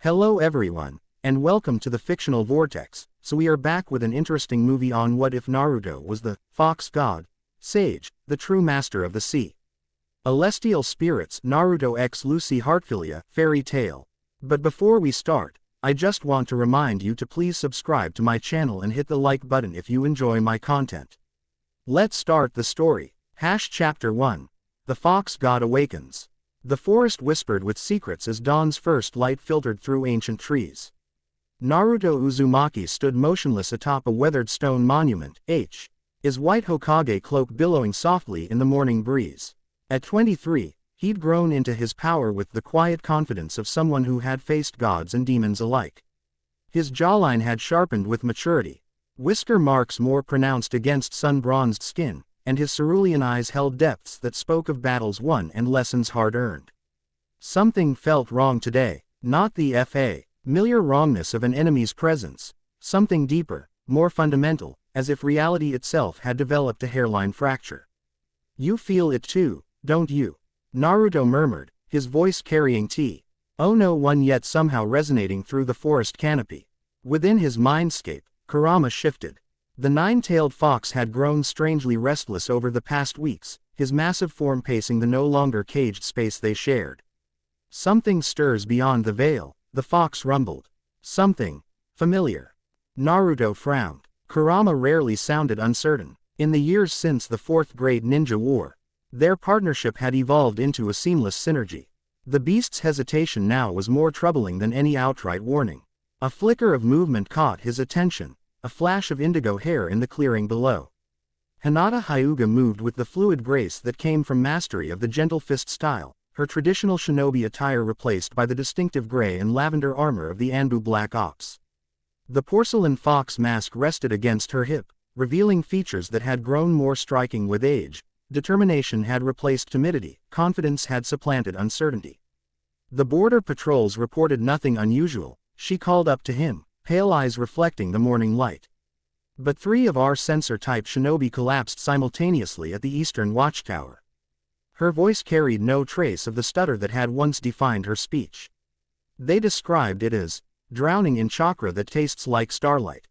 Hello everyone, and welcome to the Fictional Vortex. So we are back with an interesting movie on what if Naruto was the fox god, sage, the true master of the sea. Celestial spirits, Naruto x Lucy Heartfilia, fairy tale. But before we start, I just want to remind you to please subscribe to my channel and hit the like button if you enjoy my content. Let's start the story. Chapter 1. The Fox God Awakens. The forest whispered with secrets as dawn's first light filtered through ancient trees. Naruto Uzumaki stood motionless atop a weathered stone monument, his white Hokage cloak billowing softly in the morning breeze. At 23, he'd grown into his power with the quiet confidence of someone who had faced gods and demons alike. His jawline had sharpened with maturity, whisker marks more pronounced against sun-bronzed skin, and his cerulean eyes held depths that spoke of battles won and lessons hard-earned. Something felt wrong today, not the familiar wrongness of an enemy's presence, something deeper, more fundamental, as if reality itself had developed a hairline fracture. "You feel it too, don't you?" Naruto murmured, his voice carrying "Oh no" one yet somehow resonating through the forest canopy. Within his mindscape, Kurama shifted. The nine-tailed fox had grown strangely restless over the past weeks, his massive form pacing the no longer caged space they shared. "Something stirs beyond the veil," the fox rumbled. "Something familiar." Naruto frowned. Kurama rarely sounded uncertain. In the years since the Fourth Great Ninja War, their partnership had evolved into a seamless synergy. The beast's hesitation now was more troubling than any outright warning. A flicker of movement caught his attention. A flash of indigo hair in the clearing below. Hinata Hyuga moved with the fluid grace that came from mastery of the gentle fist style, her traditional shinobi attire replaced by the distinctive gray and lavender armor of the Anbu Black Ops. The porcelain fox mask rested against her hip, revealing features that had grown more striking with age. Determination had replaced timidity, confidence had supplanted uncertainty. The border patrols reported nothing unusual. She called up to him, pale eyes reflecting the morning light. But three of our sensor-type shinobi collapsed simultaneously at the eastern watchtower. Her voice carried no trace of the stutter that had once defined her speech. They described it as drowning in chakra that tastes like starlight.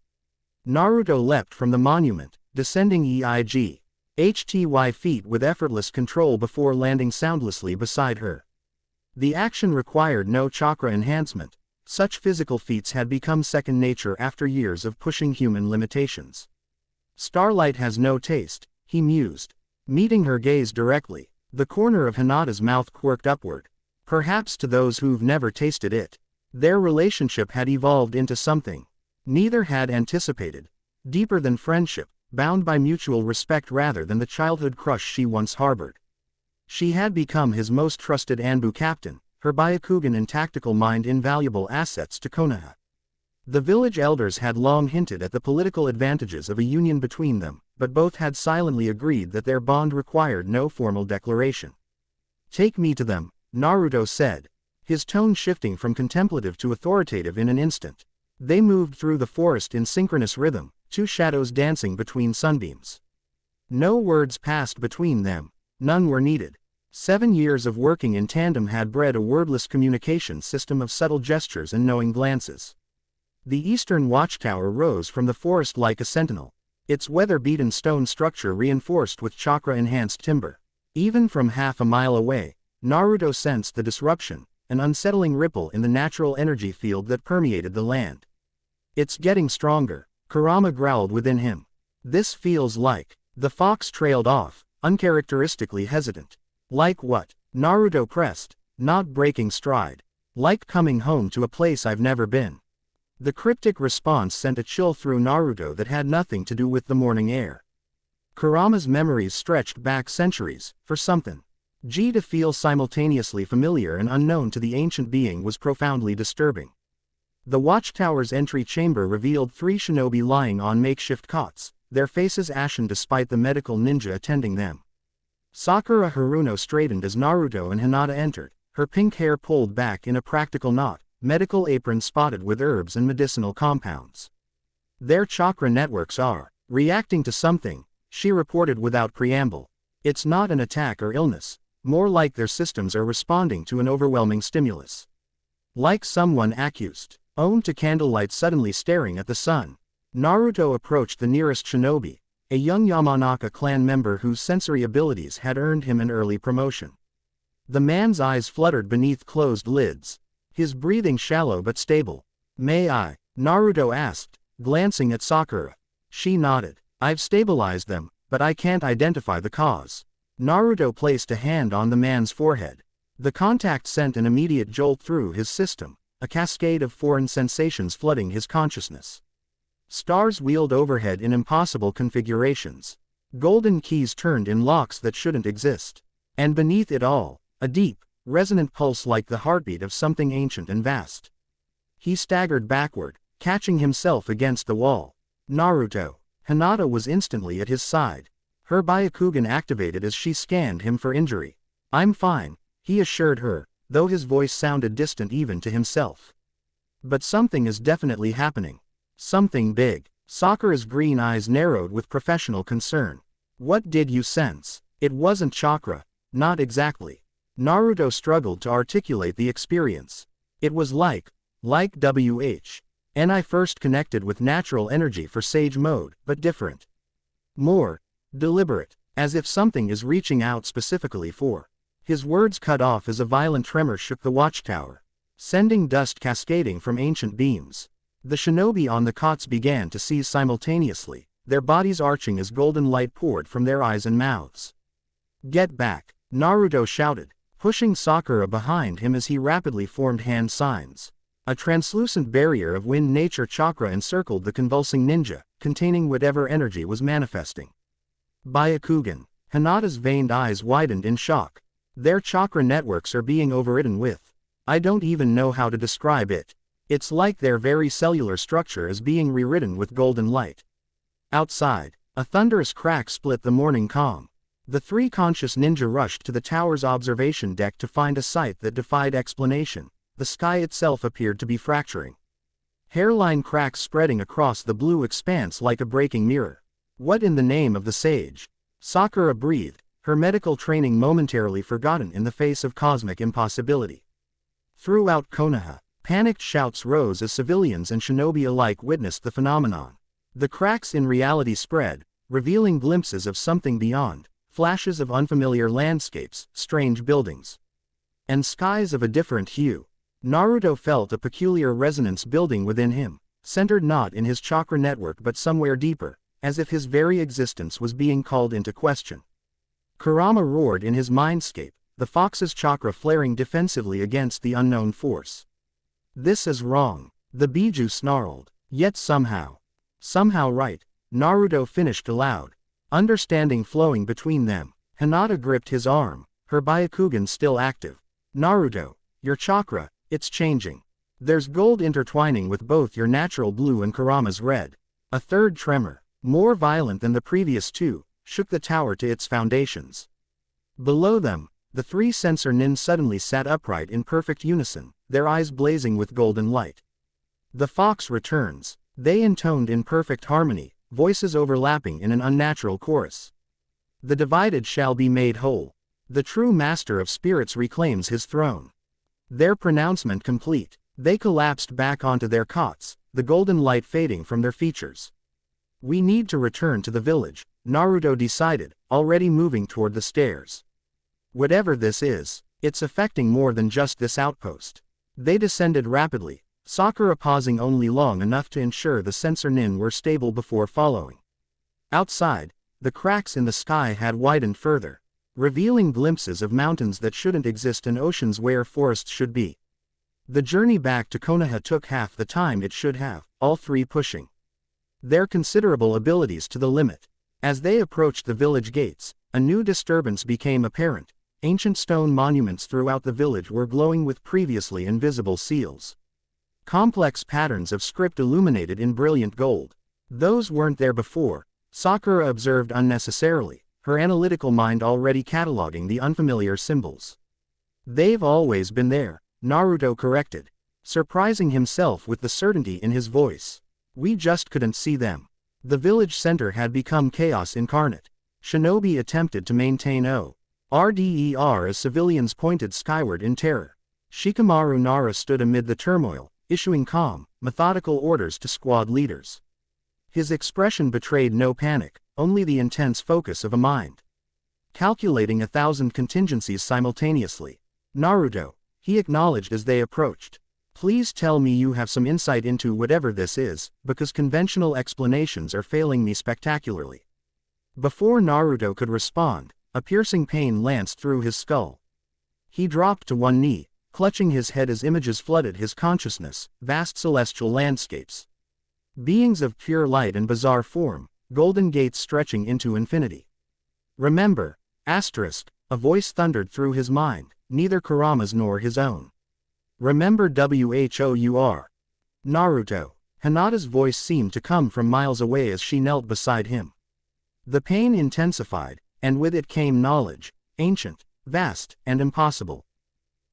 Naruto leapt from the monument, descending HTY feet with effortless control before landing soundlessly beside her. The action required no chakra enhancement. Such physical feats had become second nature after years of pushing human limitations. "Starlight has no taste," he mused. Meeting her gaze directly, the corner of Hinata's mouth quirked upward. "Perhaps to those who've never tasted it." Their relationship had evolved into something neither had anticipated. Deeper than friendship, bound by mutual respect rather than the childhood crush she once harbored. She had become his most trusted Anbu captain, her Byakugan and tactical mind invaluable assets to Konoha. The village elders had long hinted at the political advantages of a union between them, but both had silently agreed that their bond required no formal declaration. "Take me to them," Naruto said, his tone shifting from contemplative to authoritative in an instant. They moved through the forest in synchronous rhythm, two shadows dancing between sunbeams. No words passed between them, none were needed. 7 years of working in tandem had bred a wordless communication system of subtle gestures and knowing glances. The eastern watchtower rose from the forest like a sentinel, its weather-beaten stone structure reinforced with chakra-enhanced timber. Even from half a mile away, Naruto sensed the disruption, an unsettling ripple in the natural energy field that permeated the land. "It's getting stronger," Kurama growled within him. "This feels like..." The fox trailed off, uncharacteristically hesitant. "Like what?" Naruto pressed, not breaking stride. "Like coming home to a place I've never been." The cryptic response sent a chill through Naruto that had nothing to do with the morning air. Kurama's memories stretched back centuries, for something to feel simultaneously familiar and unknown to the ancient being was profoundly disturbing. The watchtower's entry chamber revealed three shinobi lying on makeshift cots, their faces ashen despite the medical ninja attending them. Sakura Haruno straightened as Naruto and Hinata entered, her pink hair pulled back in a practical knot, medical apron spotted with herbs and medicinal compounds. "Their chakra networks are reacting to something," she reported without preamble. "It's not an attack or illness, more like their systems are responding to an overwhelming stimulus." Like someone accused, owned to candlelight suddenly staring at the sun. Naruto approached the nearest shinobi, a young Yamanaka clan member whose sensory abilities had earned him an early promotion. The man's eyes fluttered beneath closed lids, his breathing shallow but stable. "May I?" Naruto asked, glancing at Sakura. She nodded. "I've stabilized them, but I can't identify the cause." Naruto placed a hand on the man's forehead. The contact sent an immediate jolt through his system, a cascade of foreign sensations flooding his consciousness. Stars wheeled overhead in impossible configurations. Golden keys turned in locks that shouldn't exist. And beneath it all, a deep, resonant pulse like the heartbeat of something ancient and vast. He staggered backward, catching himself against the wall. Naruto. Hinata was instantly at his side. Her Byakugan activated as she scanned him for injury. "I'm fine," he assured her, though his voice sounded distant even to himself. "But something is definitely happening. Something big." Sakura's green eyes narrowed with professional concern. "What did you sense?" "It wasn't chakra." "Not exactly." Naruto struggled to articulate the experience. "It was like I first connected with natural energy for Sage Mode, but different. More deliberate, as if something is reaching out specifically for." His words cut off as a violent tremor shook the watchtower, sending dust cascading from ancient beams. The shinobi on the cots began to seize simultaneously, their bodies arching as golden light poured from their eyes and mouths. "Get back!" Naruto shouted, pushing Sakura behind him as he rapidly formed hand signs. A translucent barrier of wind nature chakra encircled the convulsing ninja, containing whatever energy was manifesting. Byakugan. Hinata's veined eyes widened in shock. "Their chakra networks are being overridden with. I don't even know how to describe it. It's like their very cellular structure is being rewritten with golden light." Outside, a thunderous crack split the morning calm. The three conscious ninja rushed to the tower's observation deck to find a sight that defied explanation. The sky itself appeared to be fracturing. Hairline cracks spreading across the blue expanse like a breaking mirror. "What in the name of the sage?" Sakura breathed, her medical training momentarily forgotten in the face of cosmic impossibility. Throughout Konoha, panicked shouts rose as civilians and shinobi alike witnessed the phenomenon. The cracks in reality spread, revealing glimpses of something beyond, flashes of unfamiliar landscapes, strange buildings, and skies of a different hue. Naruto felt a peculiar resonance building within him, centered not in his chakra network but somewhere deeper, as if his very existence was being called into question. Kurama roared in his mindscape, the fox's chakra flaring defensively against the unknown force. "This is wrong," the Biju snarled. "Yet somehow right," Naruto finished aloud. Understanding flowing between them, Hinata gripped his arm, her Byakugan still active. "Naruto, your chakra, it's changing. There's gold intertwining with both your natural blue and Kurama's red." A third tremor, more violent than the previous two, shook the tower to its foundations. Below them, the three sensor nin suddenly sat upright in perfect unison, their eyes blazing with golden light. "The fox returns," they intoned in perfect harmony, voices overlapping in an unnatural chorus. "The divided shall be made whole. The true master of spirits reclaims his throne." Their pronouncement complete, they collapsed back onto their cots, the golden light fading from their features. "We need to return to the village," Naruto decided, already moving toward the stairs. "Whatever this is, it's affecting more than just this outpost." They descended rapidly, Sakura pausing only long enough to ensure the sensor nin were stable before following. Outside, the cracks in the sky had widened further, revealing glimpses of mountains that shouldn't exist and oceans where forests should be. The journey back to Konoha took half the time it should have, all three pushing their considerable abilities to the limit. As they approached the village gates, a new disturbance became apparent. Ancient stone monuments throughout the village were glowing with previously invisible seals. Complex patterns of script illuminated in brilliant gold. Those weren't there before, Sakura observed unnecessarily, her analytical mind already cataloging the unfamiliar symbols. "They've always been there," Naruto corrected, surprising himself with the certainty in his voice. "We just couldn't see them." The village center had become chaos incarnate. Shinobi attempted to maintain order as civilians pointed skyward in terror. Shikamaru Nara stood amid the turmoil, issuing calm, methodical orders to squad leaders. His expression betrayed no panic, only the intense focus of a mind calculating 1,000 contingencies simultaneously. Naruto, he acknowledged as they approached. Please tell me you have some insight into whatever this is, because conventional explanations are failing me spectacularly. Before Naruto could respond, a piercing pain lanced through his skull. He dropped to one knee, clutching his head as images flooded his consciousness, vast celestial landscapes. Beings of pure light and bizarre form, golden gates stretching into infinity. Remember, a voice thundered through his mind, neither Kurama's nor his own. Remember WHOUR. Naruto. Hinata's voice seemed to come from miles away as she knelt beside him. The pain intensified, and with it came knowledge, ancient, vast, and impossible.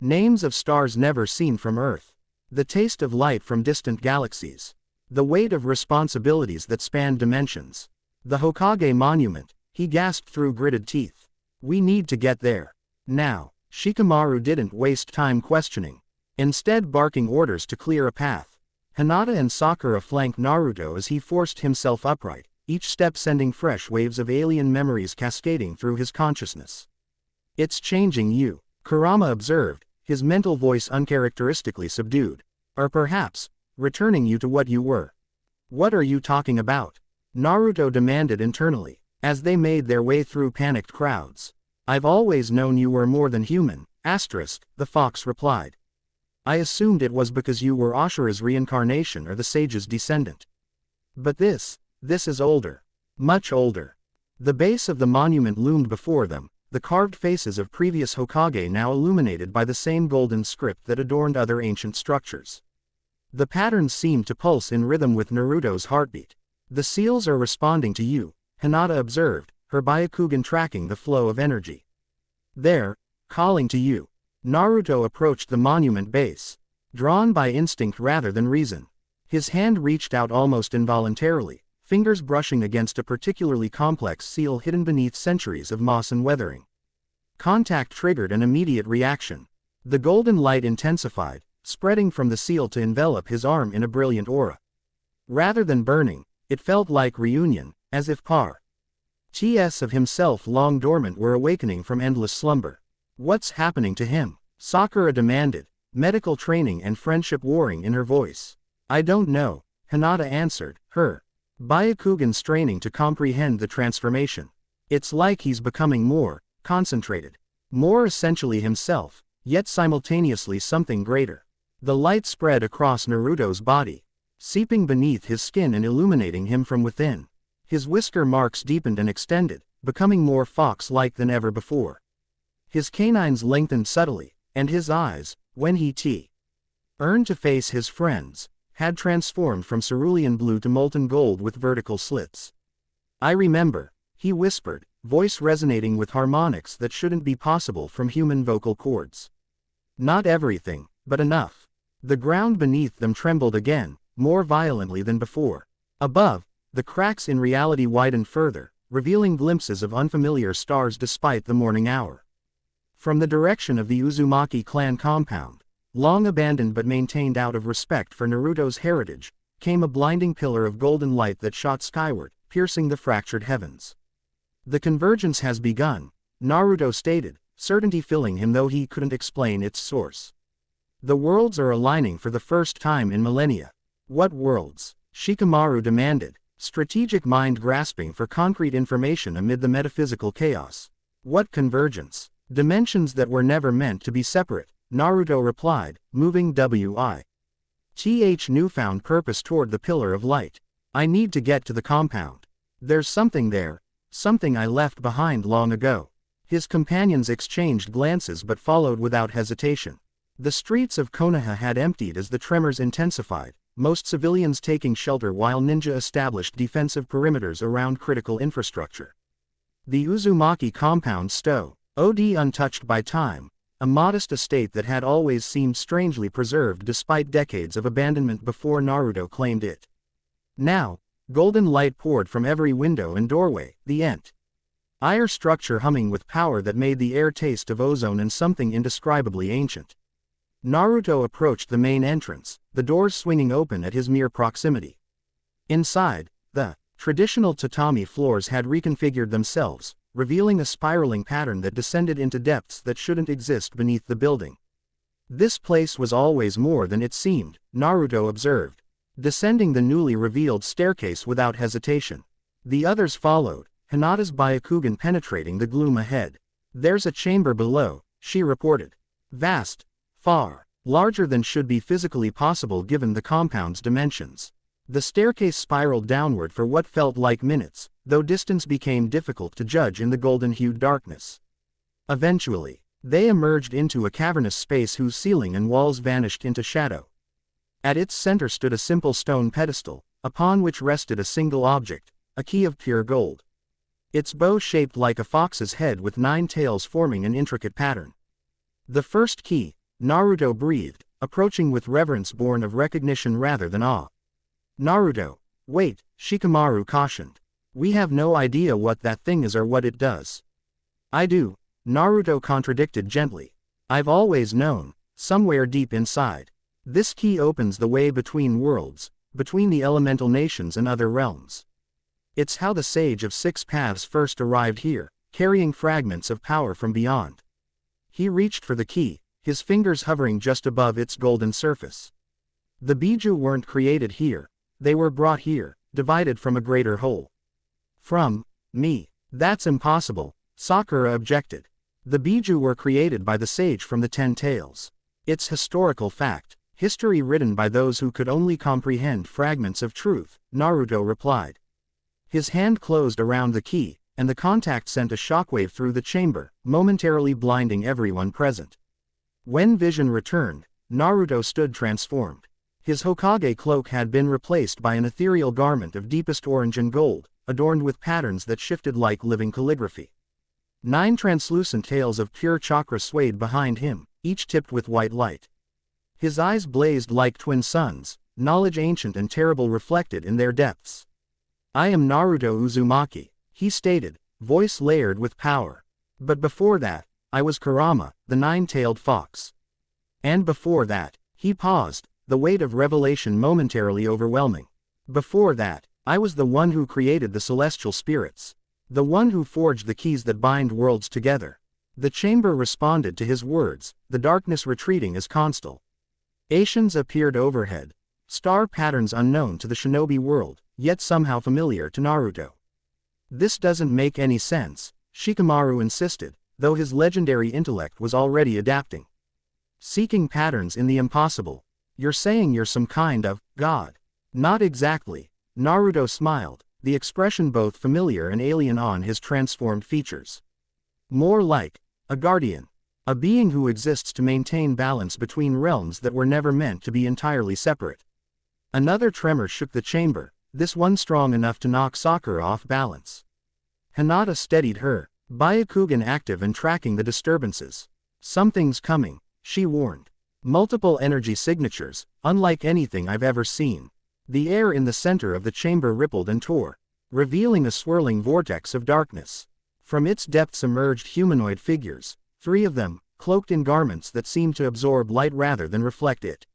Names of stars never seen from Earth. The taste of light from distant galaxies. The weight of responsibilities that spanned dimensions. The Hokage monument, he gasped through gritted teeth. We need to get there. Now. Shikamaru didn't waste time questioning, instead barking orders to clear a path. Hinata and Sakura flanked Naruto as he forced himself upright, each step sending fresh waves of alien memories cascading through his consciousness. It's changing you, Kurama observed, his mental voice uncharacteristically subdued. Or perhaps, returning you to what you were. What are you talking about? Naruto demanded internally, as they made their way through panicked crowds. I've always known you were more than human, the fox replied. I assumed it was because you were Ashura's reincarnation or the sage's descendant. But this is older. Much older. The base of the monument loomed before them, the carved faces of previous Hokage now illuminated by the same golden script that adorned other ancient structures. The patterns seemed to pulse in rhythm with Naruto's heartbeat. The seals are responding to you, Hinata observed, her Byakugan tracking the flow of energy. They're calling to you. Naruto approached the monument base, drawn by instinct rather than reason. His hand reached out almost involuntarily, fingers brushing against a particularly complex seal hidden beneath centuries of moss and weathering. Contact triggered an immediate reaction. The golden light intensified, spreading from the seal to envelop his arm in a brilliant aura. Rather than burning, it felt like reunion, as if parts of himself long dormant were awakening from endless slumber. What's happening to him? Sakura demanded, medical training and friendship warring in her voice. I don't know, Hinata answered, her Byakugan straining to comprehend the transformation. It's like he's becoming more concentrated, more essentially himself, yet simultaneously something greater. The light spread across Naruto's body, seeping beneath his skin and illuminating him from within. His whisker marks deepened and extended, becoming more fox-like than ever before. His canines lengthened subtly, and his eyes, when he turned to face his friends, had transformed from cerulean blue to molten gold with vertical slits. I remember, he whispered, voice resonating with harmonics that shouldn't be possible from human vocal cords. Not everything, but enough. The ground beneath them trembled again, more violently than before. Above, the cracks in reality widened further, revealing glimpses of unfamiliar stars despite the morning hour. From the direction of the Uzumaki clan compound, long abandoned but maintained out of respect for Naruto's heritage, came a blinding pillar of golden light that shot skyward, piercing the fractured heavens. The convergence has begun, Naruto stated, certainty filling him though he couldn't explain its source. The worlds are aligning for the first time in millennia. What worlds? Shikamaru demanded, strategic mind grasping for concrete information amid the metaphysical chaos. What convergence? Dimensions that were never meant to be separate, Naruto replied, moving with newfound purpose toward the pillar of light. I need to get to the compound. There's something there, something I left behind long ago. His companions exchanged glances but followed without hesitation. The streets of Konoha had emptied as the tremors intensified, most civilians taking shelter while ninja established defensive perimeters around critical infrastructure. The Uzumaki compound stood untouched by time, a modest estate that had always seemed strangely preserved despite decades of abandonment before Naruto claimed it. Now, golden light poured from every window and doorway, the entire structure humming with power that made the air taste of ozone and something indescribably ancient. Naruto approached the main entrance, the doors swinging open at his mere proximity. Inside, the traditional tatami floors had reconfigured themselves, revealing a spiraling pattern that descended into depths that shouldn't exist beneath the building. This place was always more than it seemed, Naruto observed, descending the newly revealed staircase without hesitation. The others followed, Hinata's Byakugan penetrating the gloom ahead. There's a chamber below, she reported. Vast, far, larger than should be physically possible given the compound's dimensions. The staircase spiraled downward for what felt like minutes, though distance became difficult to judge in the golden-hued darkness. Eventually, they emerged into a cavernous space whose ceiling and walls vanished into shadow. At its center stood a simple stone pedestal, upon which rested a single object, a key of pure gold. Its bow shaped like a fox's head with 9 tails forming an intricate pattern. The first key, Naruto breathed, approaching with reverence born of recognition rather than awe. Naruto, wait, Shikamaru cautioned. We have no idea what that thing is or what it does. I do, Naruto contradicted gently. I've always known, somewhere deep inside. This key opens the way between worlds, between the elemental nations and other realms. It's how the Sage of 6 Paths first arrived here, carrying fragments of power from beyond. He reached for the key, his fingers hovering just above its golden surface. The Biju weren't created here, they were brought here, divided from a greater whole. From me. That's impossible, Sakura objected. The Biju were created by the sage from the 10 tails. It's historical fact, history written by those who could only comprehend fragments of truth, Naruto replied. His hand closed around the key, and the contact sent a shockwave through the chamber, momentarily blinding everyone present. When vision returned, Naruto stood transformed. His Hokage cloak had been replaced by an ethereal garment of deepest orange and gold, adorned with patterns that shifted like living calligraphy. 9 translucent tails of pure chakra swayed behind him, each tipped with white light. His eyes blazed like twin suns, knowledge ancient and terrible reflected in their depths. I am Naruto Uzumaki, he stated, voice layered with power. But before that, I was Kurama, the 9-tailed fox. And before that, he paused, the weight of revelation momentarily overwhelming. Before that, I was the one who created the celestial spirits. The one who forged the keys that bind worlds together. The chamber responded to his words, the darkness retreating as constellations appeared overhead. Star patterns unknown to the shinobi world, yet somehow familiar to Naruto. This doesn't make any sense, Shikamaru insisted, though his legendary intellect was already adapting. Seeking patterns in the impossible. You're saying you're some kind of god. Not exactly, Naruto smiled, the expression both familiar and alien on his transformed features. More like a guardian. A being who exists to maintain balance between realms that were never meant to be entirely separate. Another tremor shook the chamber, this one strong enough to knock Sakura off balance. Hinata steadied her, Byakugan active and tracking the disturbances. Something's coming, she warned. Multiple energy signatures, unlike anything I've ever seen. The air in the center of the chamber rippled and tore, revealing a swirling vortex of darkness. From its depths emerged humanoid figures, 3 of them, cloaked in garments that seemed to absorb light rather than reflect it.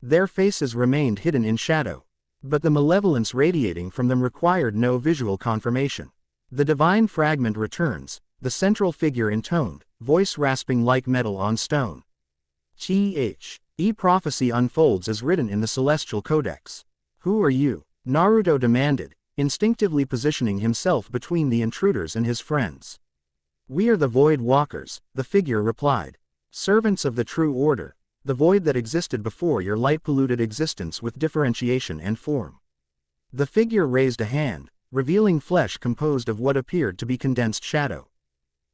Their faces remained hidden in shadow, but the malevolence radiating from them required no visual confirmation. The divine fragment returns, the central figure intoned, voice rasping like metal on stone. Prophecy unfolds as written in the Celestial Codex. Who are you? Naruto demanded, instinctively positioning himself between the intruders and his friends. We are the Void Walkers, the figure replied. Servants of the true order, the void that existed before your light-polluted existence with differentiation and form. The figure raised a hand, revealing flesh composed of what appeared to be condensed shadow.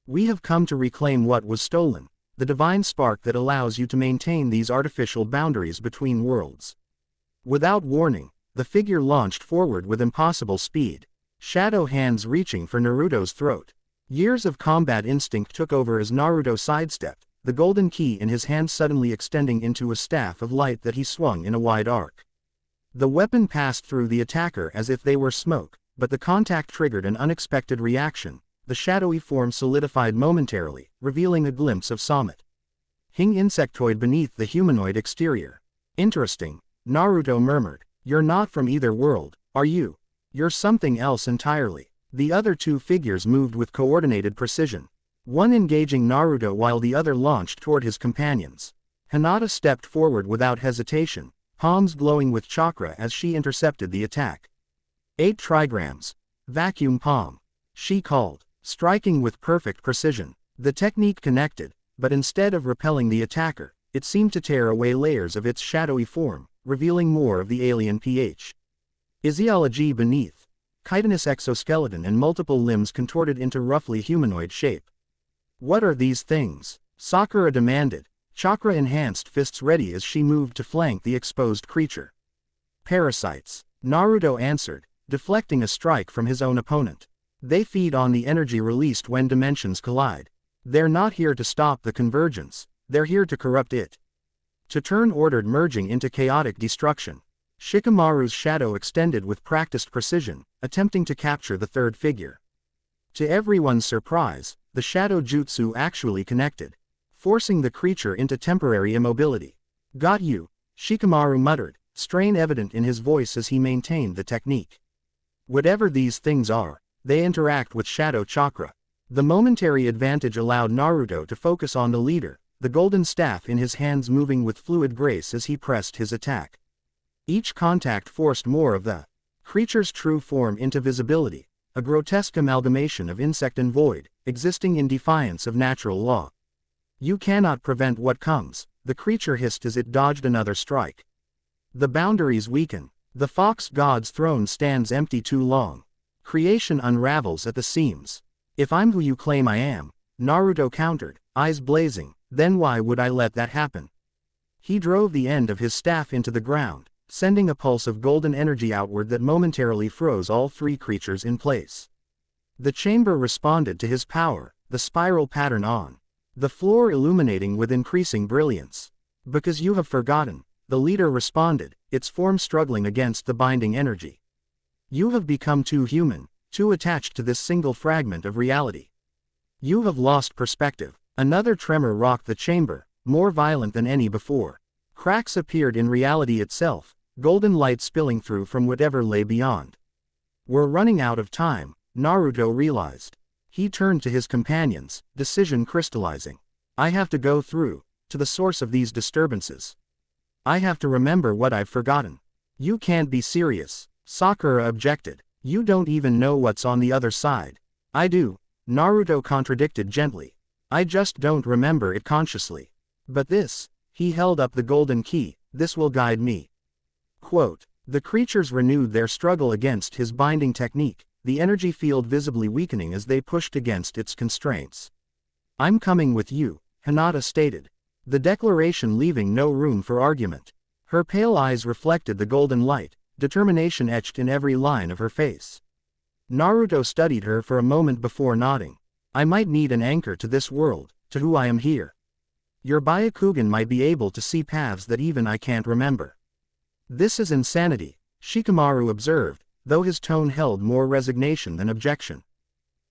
We have come to reclaim what was stolen, the divine spark that allows you to maintain these artificial boundaries between worlds. Without warning, the figure launched forward with impossible speed, shadow hands reaching for Naruto's throat. Years of combat instinct took over as Naruto sidestepped, the golden key in his hand suddenly extending into a staff of light that he swung in a wide arc. The weapon passed through the attacker as if they were smoke, but the contact triggered an unexpected reaction. The shadowy form solidified momentarily, revealing a glimpse of Summit. hing insectoid beneath the humanoid exterior. Interesting, Naruto murmured. You're not from either world, are you? You're something else entirely. The other two figures moved with coordinated precision, one engaging Naruto while the other launched toward his companions. Hinata stepped forward without hesitation, palms glowing with chakra as she intercepted the attack. 8 trigrams. Vacuum palm. She called, striking with perfect precision. The technique connected, but instead of repelling the attacker, it seemed to tear away layers of its shadowy form, revealing more of the alien physiology beneath. Chitinous exoskeleton and multiple limbs contorted into roughly humanoid shape. What are these things? Sakura demanded, chakra-enhanced fists ready as she moved to flank the exposed creature. Parasites, Naruto answered, deflecting a strike from his own opponent. They feed on the energy released when dimensions collide. They're not here to stop the convergence, they're here to corrupt it. To turn ordered merging into chaotic destruction. Shikamaru's shadow extended with practiced precision, attempting to capture the third figure. To everyone's surprise, the shadow jutsu actually connected, forcing the creature into temporary immobility. Got you, Shikamaru muttered, strain evident in his voice as he maintained the technique. Whatever these things are, they interact with shadow chakra. The momentary advantage allowed Naruto to focus on the leader, the golden staff in his hands moving with fluid grace as he pressed his attack. Each contact forced more of the creature's true form into visibility, a grotesque amalgamation of insect and void, existing in defiance of natural law. You cannot prevent what comes, the creature hissed as it dodged another strike. The boundaries weaken. The fox god's throne stands empty too long. Creation unravels at the seams. If I'm who you claim I am, Naruto countered, eyes blazing, then why would I let that happen? He drove the end of his staff into the ground, sending a pulse of golden energy outward that momentarily froze all 3 creatures in place. The chamber responded to his power, the spiral pattern on the floor illuminating with increasing brilliance. Because you have forgotten, the leader responded, its form struggling against the binding energy. You have become too human, too attached to this single fragment of reality. You have lost perspective. Another tremor rocked the chamber, more violent than any before. Cracks appeared in reality itself, golden light spilling through from whatever lay beyond. We're running out of time, Naruto realized. He turned to his companions, decision crystallizing. I have to go through, to the source of these disturbances. I have to remember what I've forgotten. You can't be serious, Sakura objected. You don't even know what's on the other side. I do, Naruto contradicted gently. I just don't remember it consciously. But this, he held up the golden key, this will guide me. Quote, the creatures renewed their struggle against his binding technique, the energy field visibly weakening as they pushed against its constraints. I'm coming with you, Hinata stated. The declaration leaving no room for argument. Her pale eyes reflected the golden light, determination etched in every line of her face. Naruto studied her for a moment before nodding. I might need an anchor to this world, to who I am here. Your Byakugan might be able to see paths that even I can't remember. This is insanity, Shikamaru observed, though his tone held more resignation than objection.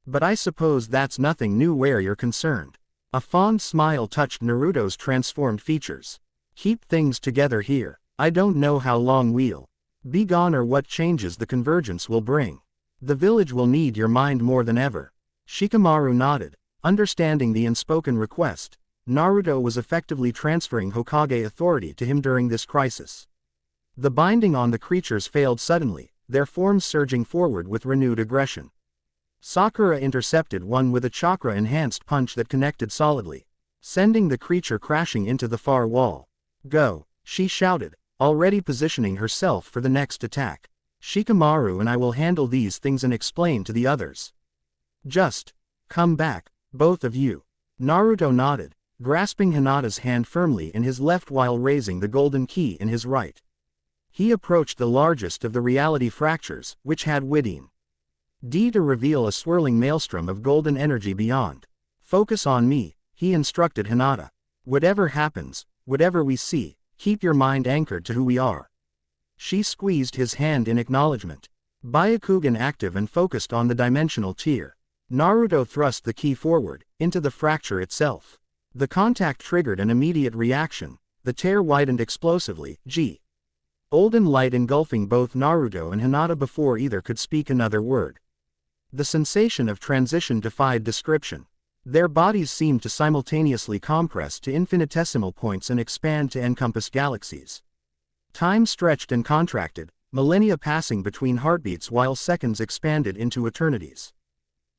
But I suppose that's nothing new where you're concerned. A fond smile touched Naruto's transformed features. Keep things together here. I don't know how long we'll be gone or what changes the convergence will bring. The village will need your mind more than ever. Shikamaru nodded, understanding the unspoken request. Naruto was effectively transferring Hokage authority to him during this crisis. The binding on the creatures failed suddenly, their forms surging forward with renewed aggression. Sakura intercepted one with a chakra-enhanced punch that connected solidly, sending the creature crashing into the far wall. Go, she shouted, already positioning herself for the next attack. Shikamaru and I will handle these things and explain to the others. Just come back, both of you. Naruto nodded, grasping Hinata's hand firmly in his left while raising the golden key in his right. He approached the largest of the reality fractures, which had within to reveal a swirling maelstrom of golden energy beyond. Focus on me, he instructed Hinata. Whatever happens, whatever we see, keep your mind anchored to who we are. She squeezed his hand in acknowledgement. Byakugan active and focused on the dimensional tier. Naruto thrust the key forward, into the fracture itself. The contact triggered an immediate reaction. The tear widened explosively, golden light engulfing both Naruto and Hinata before either could speak another word. The sensation of transition defied description. Their bodies seemed to simultaneously compress to infinitesimal points and expand to encompass galaxies. Time stretched and contracted, millennia passing between heartbeats while seconds expanded into eternities.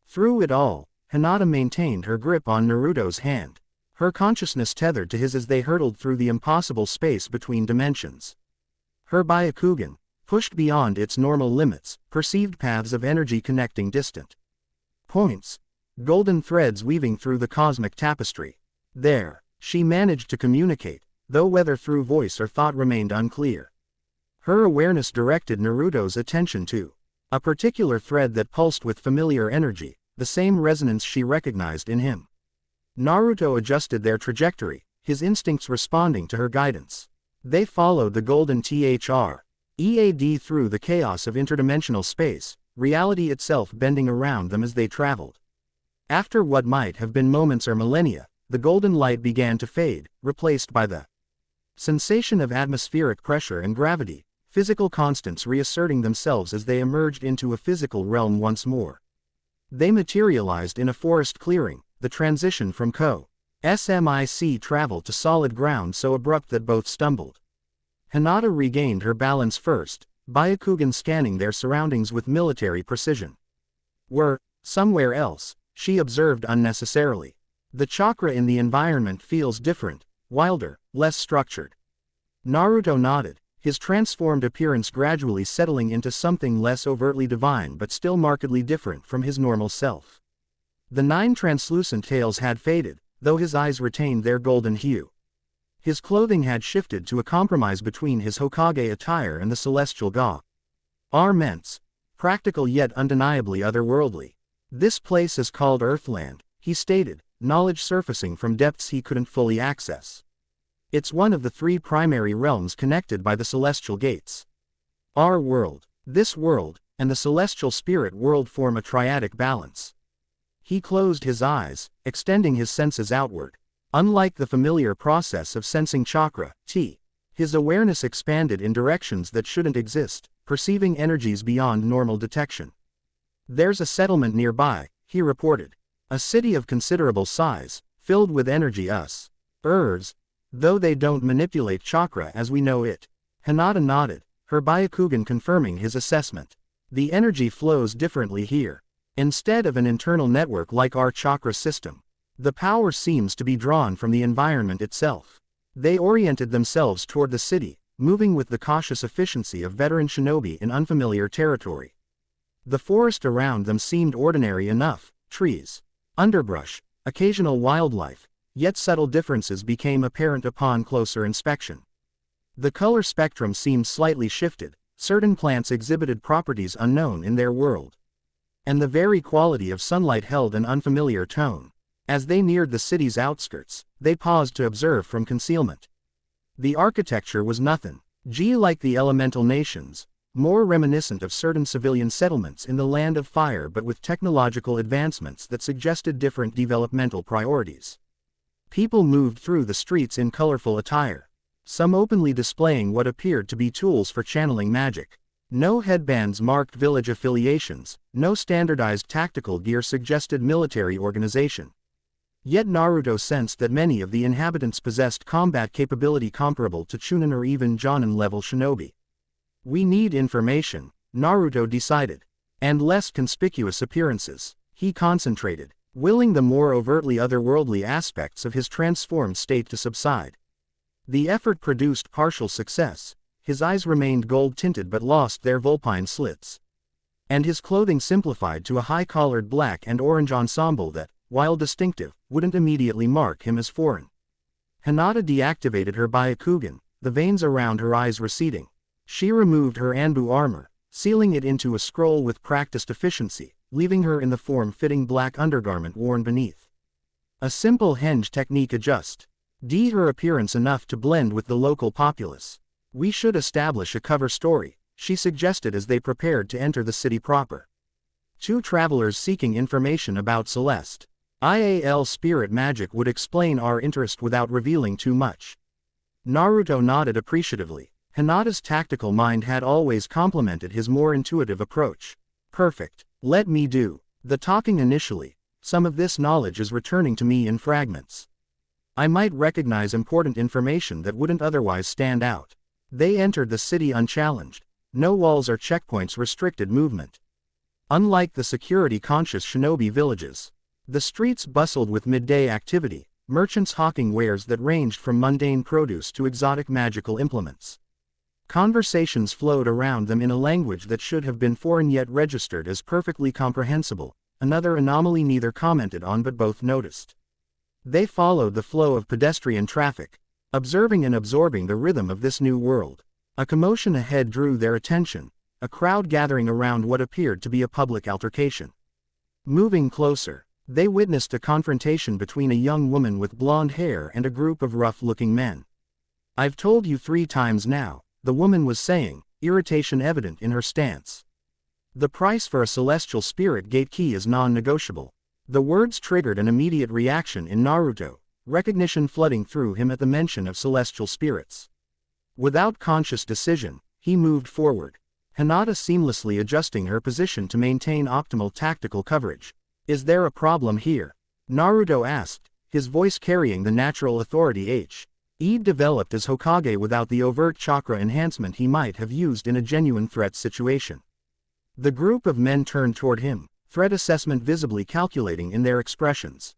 Through it all, Hinata maintained her grip on Naruto's hand, her consciousness tethered to his as they hurtled through the impossible space between dimensions. Her Byakugan, pushed beyond its normal limits, perceived paths of energy connecting distant points, golden threads weaving through the cosmic tapestry. There, she managed to communicate, though whether through voice or thought remained unclear. Her awareness directed Naruto's attention to a particular thread that pulsed with familiar energy, the same resonance she recognized in him. Naruto adjusted their trajectory, his instincts responding to her guidance. They followed the golden EAD through the chaos of interdimensional space, reality itself bending around them as they traveled. After what might have been moments or millennia, the golden light began to fade, replaced by the sensation of atmospheric pressure and gravity, physical constants reasserting themselves as they emerged into a physical realm once more. They materialized in a forest clearing, the transition from SMIC travel to solid ground so abrupt that both stumbled. Hinata regained her balance first, Byakugan scanning their surroundings with military precision. We're somewhere else, she observed unnecessarily. The chakra in the environment feels different, wilder, less structured. Naruto nodded, his transformed appearance gradually settling into something less overtly divine but still markedly different from his normal self. The 9 translucent tails had faded, though his eyes retained their golden hue. His clothing had shifted to a compromise between his Hokage attire and the celestial garments, practical yet undeniably otherworldly. This place is called Earthland, he stated, knowledge surfacing from depths he couldn't fully access. It's one of the 3 primary realms connected by the celestial gates. Our world, this world, and the celestial spirit world form a triadic balance. He closed his eyes, extending his senses outward. Unlike the familiar process of sensing chakra, his awareness expanded in directions that shouldn't exist, perceiving energies beyond normal detection. There's a settlement nearby, he reported. A city of considerable size, filled with energy though they don't manipulate chakra as we know it. Hinata nodded, her Byakugan confirming his assessment. The energy flows differently here. Instead of an internal network like our chakra system, the power seems to be drawn from the environment itself. They oriented themselves toward the city, moving with the cautious efficiency of veteran shinobi in unfamiliar territory. The forest around them seemed ordinary enough, trees, underbrush, occasional wildlife, yet subtle differences became apparent upon closer inspection. The color spectrum seemed slightly shifted, certain plants exhibited properties unknown in their world. And the very quality of sunlight held an unfamiliar tone. As they neared the city's outskirts, they paused to observe from concealment. The architecture was nothing like the elemental nations, more reminiscent of certain civilian settlements in the land of fire but with technological advancements that suggested different developmental priorities. People moved through the streets in colorful attire, some openly displaying what appeared to be tools for channeling magic. No headbands marked village affiliations, no standardized tactical gear suggested military organization. Yet Naruto sensed that many of the inhabitants possessed combat capability comparable to Chunin or even Jonin-level shinobi. We need information, Naruto decided. And less conspicuous appearances, he concentrated, willing the more overtly otherworldly aspects of his transformed state to subside. The effort produced partial success. His eyes remained gold-tinted but lost their vulpine slits. And his clothing simplified to a high-collared black and orange ensemble that, while distinctive, wouldn't immediately mark him as foreign. Hinata deactivated her Byakugan, the veins around her eyes receding. She removed her Anbu armor, sealing it into a scroll with practiced efficiency, leaving her in the form-fitting black undergarment worn beneath. A simple henge technique adjust. Her appearance enough to blend with the local populace. We should establish a cover story, she suggested as they prepared to enter the city proper. 2 travelers seeking information about Celeste. IAL spirit magic would explain our interest without revealing too much. Naruto nodded appreciatively. Hinata's tactical mind had always complemented his more intuitive approach. Perfect. Let me do the talking initially. Some of this knowledge is returning to me in fragments. I might recognize important information that wouldn't otherwise stand out. They entered the city unchallenged. No walls or checkpoints restricted movement. Unlike the security-conscious shinobi villages, the streets bustled with midday activity, merchants hawking wares that ranged from mundane produce to exotic magical implements. Conversations flowed around them in a language that should have been foreign yet registered as perfectly comprehensible, another anomaly neither commented on but both noticed. They followed the flow of pedestrian traffic, observing and absorbing the rhythm of this new world. A commotion ahead drew their attention, a crowd gathering around what appeared to be a public altercation. Moving closer, they witnessed a confrontation between a young woman with blonde hair and a group of rough-looking men. "I've told you 3 times now," the woman was saying, irritation evident in her stance. "The price for a celestial spirit gate key is non-negotiable." The words triggered an immediate reaction in Naruto, recognition flooding through him at the mention of celestial spirits. Without conscious decision, he moved forward, Hinata seamlessly adjusting her position to maintain optimal tactical coverage. "Is there a problem here?" Naruto asked, his voice carrying the natural authority He developed as Hokage without the overt chakra enhancement he might have used in a genuine threat situation. The group of men turned toward him, threat assessment visibly calculating in their expressions.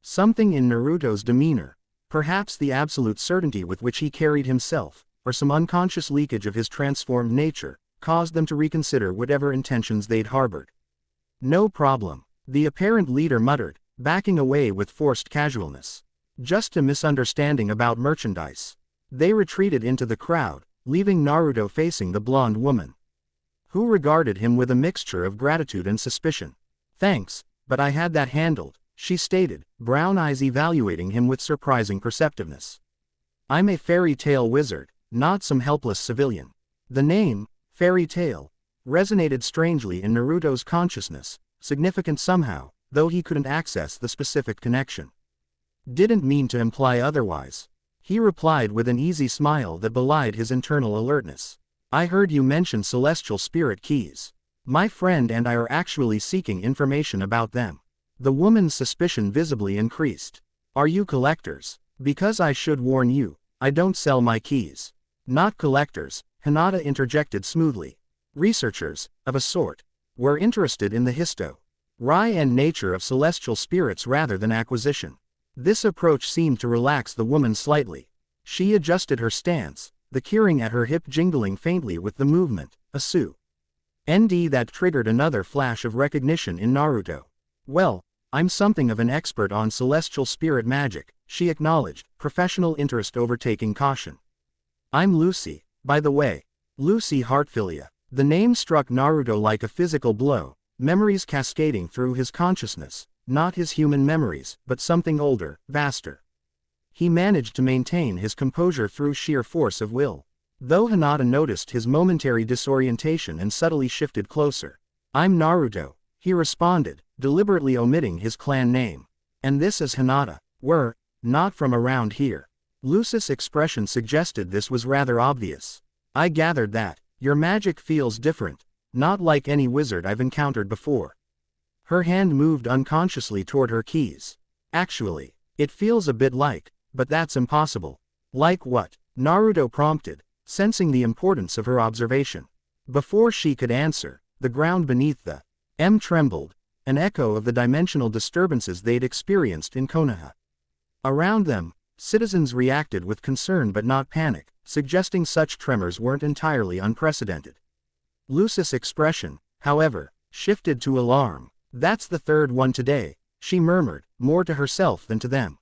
Something in Naruto's demeanor, perhaps the absolute certainty with which he carried himself, or some unconscious leakage of his transformed nature, caused them to reconsider whatever intentions they'd harbored. "No problem," the apparent leader muttered, backing away with forced casualness. "Just a misunderstanding about merchandise." They retreated into the crowd, leaving Naruto facing the blonde woman, who regarded him with a mixture of gratitude and suspicion. "Thanks, but I had that handled," she stated, brown eyes evaluating him with surprising perceptiveness. "I'm a fairy tale wizard, not some helpless civilian." The name, fairy tale, resonated strangely in Naruto's consciousness, significant somehow, though he couldn't access the specific connection. "Didn't mean to imply otherwise," he replied with an easy smile that belied his internal alertness. "I heard you mention celestial spirit keys. My friend and I are actually seeking information about them." The woman's suspicion visibly increased. "Are you collectors? Because I should warn you, I don't sell my keys." "Not collectors," Hinata interjected smoothly. "Researchers, of a sort. We're interested in the history and nature of celestial spirits rather than acquisition." This approach seemed to relax the woman slightly. She adjusted her stance, the keyring at her hip jingling faintly with the movement, a ND that triggered another flash of recognition in Naruto. "Well, I'm something of an expert on celestial spirit magic," she acknowledged, professional interest overtaking caution. "I'm Lucy, by the way. Lucy Heartfilia." The name struck Naruto like a physical blow, memories cascading through his consciousness, not his human memories, but something older, vaster. He managed to maintain his composure through sheer force of will. Though Hinata noticed his momentary disorientation and subtly shifted closer. "I'm Naruto," he responded, deliberately omitting his clan name. "And this is Hinata. We're not from around here." Lucy's expression suggested this was rather obvious. "I gathered that. Your magic feels different, not like any wizard I've encountered before." Her hand moved unconsciously toward her keys. "Actually, it feels a bit like, but that's impossible." "Like what?" Naruto prompted, sensing the importance of her observation. Before she could answer, the ground beneath the trembled, an echo of the dimensional disturbances they'd experienced in Konoha. Around them, citizens reacted with concern but not panic, suggesting such tremors weren't entirely unprecedented. Lucy's expression, however, shifted to alarm. "That's the third one today," she murmured, more to herself than to them.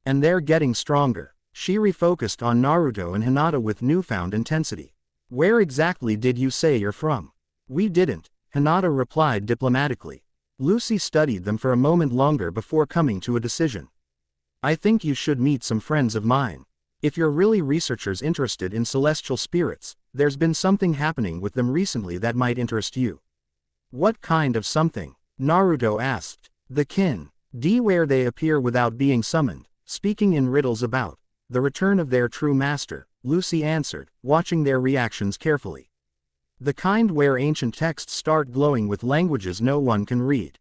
"And they're getting stronger." She refocused on Naruto and Hinata with newfound intensity. "Where exactly did you say you're from?" "We didn't," Hinata replied diplomatically. Lucy studied them for a moment longer before coming to a decision. "I think you should meet some friends of mine. If you're really researchers interested in celestial spirits, there's been something happening with them recently that might interest you." "What kind of something?" Naruto asked. "The kin D. Where they appear without being summoned, speaking in riddles about the return of their true master, Lucy answered, watching their reactions carefully. The kind where ancient texts start glowing with languages no one can read.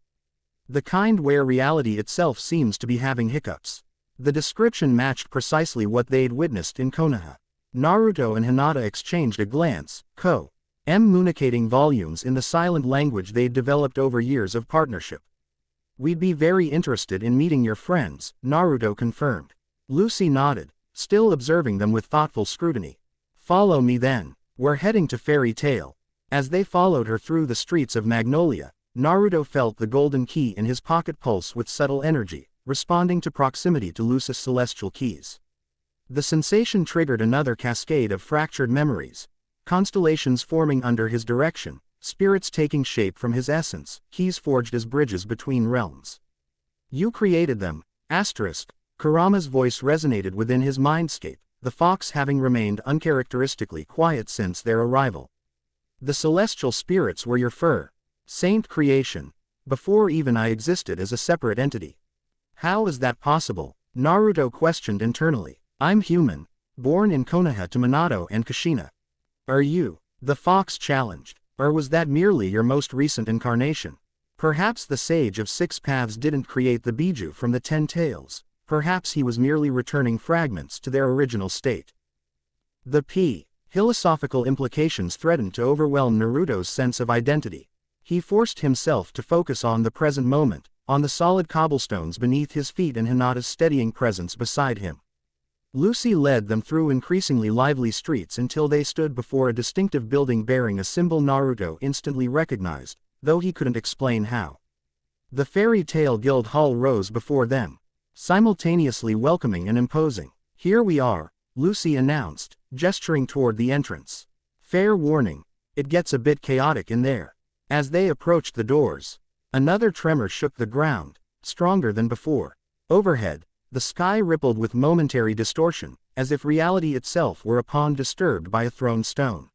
The kind where reality itself seems to be having hiccups. The description matched precisely what they'd witnessed in Konoha. Naruto and Hinata exchanged a glance, communicating volumes in the silent language they'd developed over years of partnership. We'd be very interested in meeting your friends, Naruto confirmed. Lucy nodded, still observing them with thoughtful scrutiny. Follow me then. We're heading to Fairy Tail. As they followed her through the streets of Magnolia, Naruto felt the golden key in his pocket pulse with subtle energy, responding to proximity to Lucy's celestial keys. The sensation triggered another cascade of fractured memories, constellations forming under his direction, spirits taking shape from his essence, keys forged as bridges between realms. You created them, Kurama's voice resonated within his mindscape, the fox having remained uncharacteristically quiet since their arrival. The celestial spirits were your saint creation, before even I existed as a separate entity. How is that possible? Naruto questioned internally. I'm human, born in Konoha to Minato and Kushina. Are you? The fox challenged. Or was that merely your most recent incarnation? Perhaps the Sage of Six Paths didn't create the Biju from the 10 tails. Perhaps he was merely returning fragments to their original state. The philosophical implications threatened to overwhelm Naruto's sense of identity. He forced himself to focus on the present moment, on the solid cobblestones beneath his feet and Hinata's steadying presence beside him. Lucy led them through increasingly lively streets until they stood before a distinctive building bearing a symbol Naruto instantly recognized, though he couldn't explain how. The Fairy Tail Guild Hall rose before them, simultaneously welcoming and imposing. Here we are, Lucy announced, gesturing toward the entrance. Fair warning, it gets a bit chaotic in there. As they approached the doors, another tremor shook the ground, stronger than before. Overhead, the sky rippled with momentary distortion, as if reality itself were a pond disturbed by a thrown stone.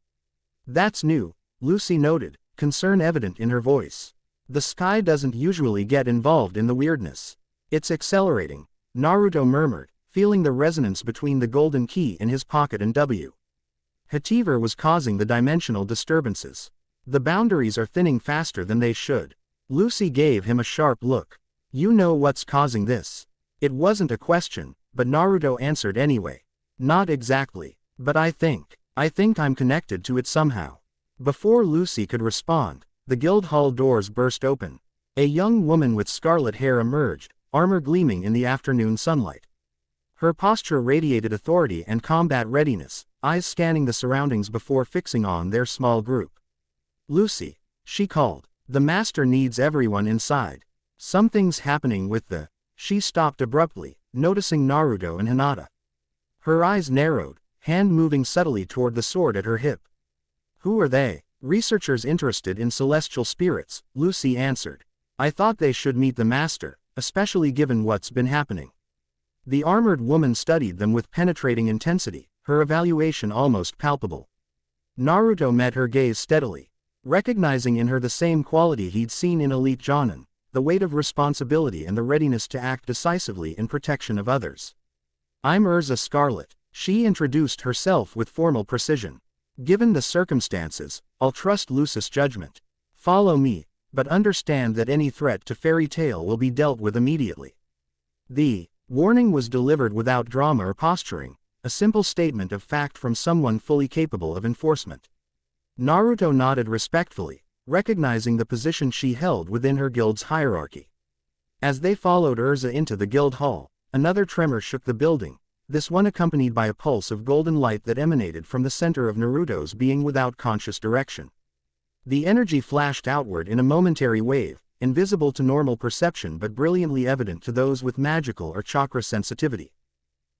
That's new, Lucy noted, concern evident in her voice. The sky doesn't usually get involved in the weirdness. It's accelerating, Naruto murmured, feeling the resonance between the golden key in his pocket and whatever was causing the dimensional disturbances. The boundaries are thinning faster than they should. Lucy gave him a sharp look. You know what's causing this. It wasn't a question, but Naruto answered anyway. Not exactly, but I think I'm connected to it somehow. Before Lucy could respond, the guild hall doors burst open. A young woman with scarlet hair emerged, armor gleaming in the afternoon sunlight. Her posture radiated authority and combat readiness, eyes scanning the surroundings before fixing on their small group. Lucy, she called. The master needs everyone inside. Something's happening with the... She stopped abruptly, noticing Naruto and Hinata. Her eyes narrowed, hand moving subtly toward the sword at her hip. Who are they? Researchers interested in celestial spirits, Lucy answered. I thought they should meet the master, especially given what's been happening. The armored woman studied them with penetrating intensity, her evaluation almost palpable. Naruto met her gaze steadily, recognizing in her the same quality he'd seen in elite Jonin, the weight of responsibility and the readiness to act decisively in protection of others. I'm Urza Scarlet, she introduced herself with formal precision. Given the circumstances, I'll trust Lucy's judgment. Follow me, but understand that any threat to Fairy Tail will be dealt with immediately. The warning was delivered without drama or posturing, a simple statement of fact from someone fully capable of enforcement. Naruto nodded respectfully, recognizing the position she held within her guild's hierarchy. As they followed Urza into the guild hall, another tremor shook the building, this one accompanied by a pulse of golden light that emanated from the center of Naruto's being without conscious direction. The energy flashed outward in a momentary wave, invisible to normal perception but brilliantly evident to those with magical or chakra sensitivity.